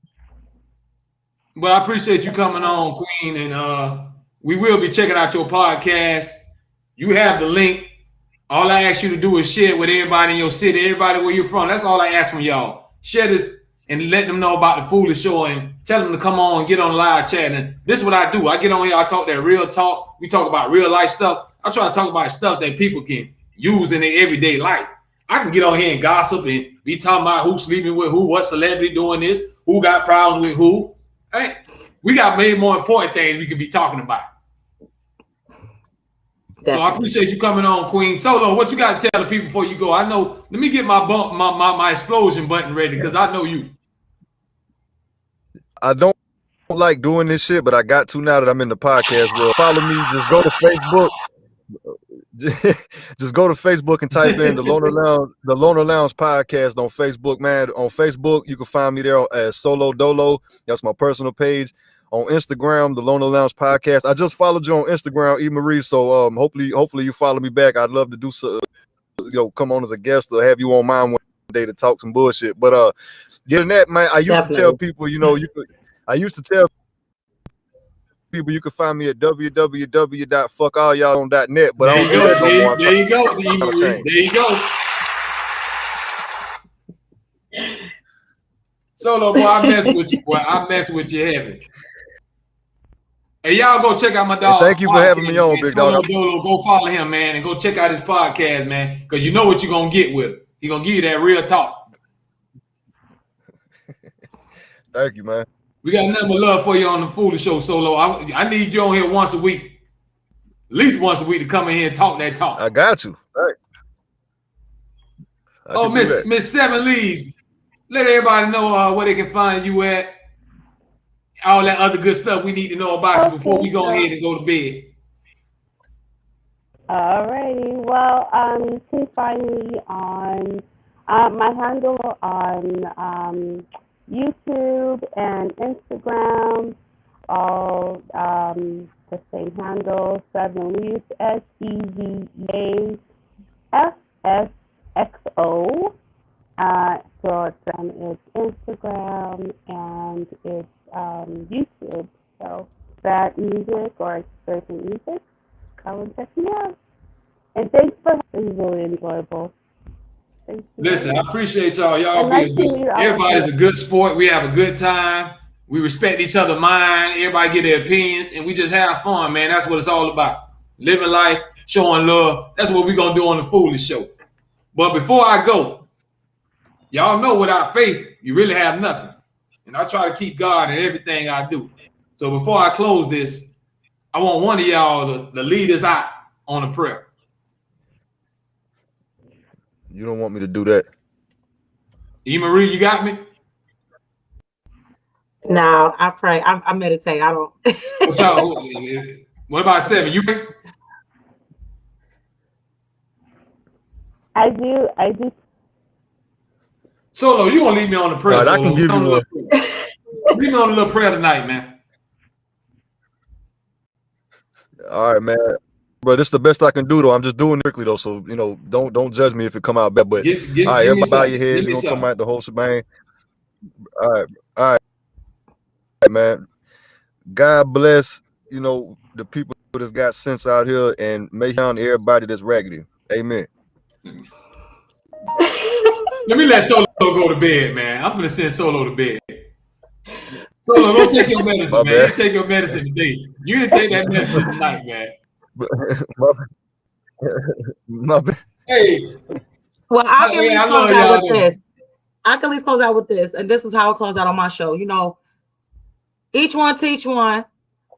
But I appreciate you coming on, Queen. And we will be checking out your podcast. You have the link. All I ask you to do is share with everybody in your city, everybody where you're from. That's all I ask from y'all. Share this and let them know about the Foolish Show and tell them to come on and get on live chat. And this is what I do. I get on here, I talk that real talk. We talk about real life stuff. I try to talk about stuff that people can use in their everyday life. I can get on here and gossip and be talking about who's sleeping with who, what celebrity doing this, who got problems with who. Hey, we got many more important things we can be talking about. Definitely. So I appreciate you coming on, Queen. Solo, what you got to tell the people before you go? I know, let me get my bump, my explosion button ready because I know you. I don't like doing this shit, but I got to now that I'm in the podcast world. Follow me. Just go to Facebook. Just go to Facebook and type in the Loner Lounge podcast on Facebook, man. On Facebook, you can find me there as Solo Dolo. That's my personal page. On Instagram, the Loner Lounge podcast. I just followed you on Instagram, Emery. So hopefully you follow me back. I'd love to do so, come on as a guest or have you on mine one day to talk some bullshit. But getting that, man, I used to tell people, I used to tell people you can find me at www.fuckally'all.net, but I don't do that no more. There you go, Emery. There you go. Solo, boy, I mess with you, boy. I mess with you heavy. Hey, y'all go check out my dog. Hey, thank you for having me on, big dog. Go follow him, man, and go check out his podcast, man, because you know what you're going to get with him. He's going to give you that real talk. Thank you, man. We got nothing but love for you on the Foolish Show, Solo. I need you on here once a week, at least once a week, to come in here and talk that talk. I got you. Right. Oh, Miss Seven Leaves, let everybody know where they can find you at. All that other good stuff we need to know about you before we go ahead and go to bed. Alrighty. Well, you can find me on my handle on YouTube and Instagram, all the same handle, Seven Leaves, SEVAFSXO. So it's Instagram and it's YouTube. So that music or certain music, come and check me out. And thanks for having me. Really enjoyable. Listen, I appreciate y'all. Y'all be everybody's a good sport. We have a good time. We respect each other's mind. Everybody get their opinions, and we just have fun, man. That's what it's all about. Living life, showing love. That's what we're gonna do on the Foolish Show. But before I go, y'all know without faith, you really have nothing. And I try to keep God in everything I do. So before I close this, I want one of y'all to lead us out on a prayer. You don't want me to do that. Emery, you got me? No, I pray. I meditate. I don't. What about Seven? You pray? I do. Solo, you gonna leave me on the prayer? Right, I can give you one. Leave me on a little prayer tonight, man. All right, man. But this is the best I can do, though. I'm just doing it quickly, though. So don't judge me if it come out bad. But all right, everybody bow your heads. You know, talking about the whole shebang. All right, man. God bless, the people that's got sense out here, and may down everybody that's raggedy. Amen. Let me let Solo go to bed, man. I'm gonna send Solo to bed. Solo, go take your medicine, man. You take your medicine today. You didn't take that medicine tonight, man. Hey. Well, I can at least close out with this. I can at least close out with this, and this is how I close out on my show. Each one teach one.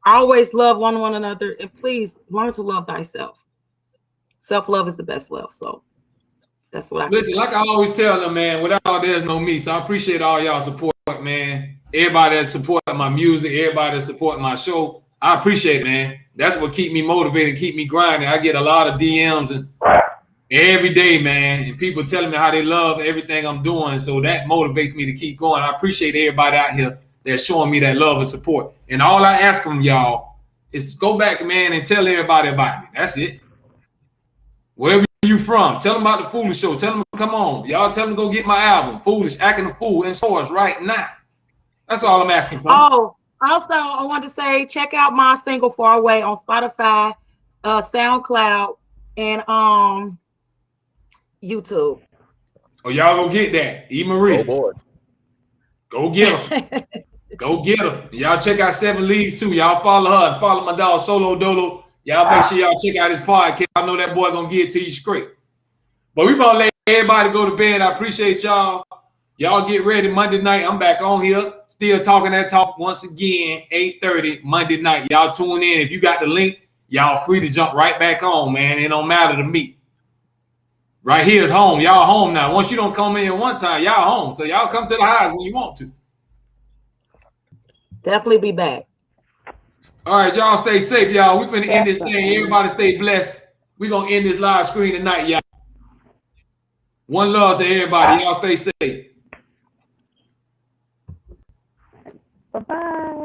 Always love one another, and please learn to love thyself. Self-love is the best love. So that's what I listen. Like I always tell them, man. Without there's no me. So I appreciate all y'all support, man. Everybody that supporting my music, everybody that supporting my show. I appreciate it, man. That's what keep me motivated, keep me grinding. I get a lot of DMs and every day, man, and people telling me how they love everything I'm doing. So that motivates me to keep going. I appreciate everybody out here that's showing me that love and support. And all I ask from y'all is go back, man, and tell everybody about me. That's it. Wherever you from, tell them about the Foolish Show. Tell them, come on. Y'all tell them to go get my album, Foolish, Acting a Fool, in stores right now. That's all I'm asking for. Oh, also, I want to say, check out my single Far Away on Spotify, SoundCloud, and YouTube. Oh, y'all go get that. Emery. Oh, boy. Go get them. Go get them. Y'all check out 7 Leaves too. Y'all follow her and follow my dog Solo Dolo. Y'all make sure y'all check out his podcast. I know that boy gonna get it to you straight. But we gonna let everybody go to bed. I appreciate y'all. Y'all get ready Monday night. I'm back on here. Still talking that talk once again, 8:30 Monday night. Y'all tune in. If you got the link, y'all free to jump right back on, man. It don't matter to me. Right here is home. Y'all home now. Once you don't come in one time, y'all home. So y'all come to the highs when you want to. Definitely be back. All right, y'all stay safe, y'all. We finna end this thing. Everybody stay blessed. We gonna end this live screen tonight, y'all. One love to everybody. Y'all stay safe. Bye-bye.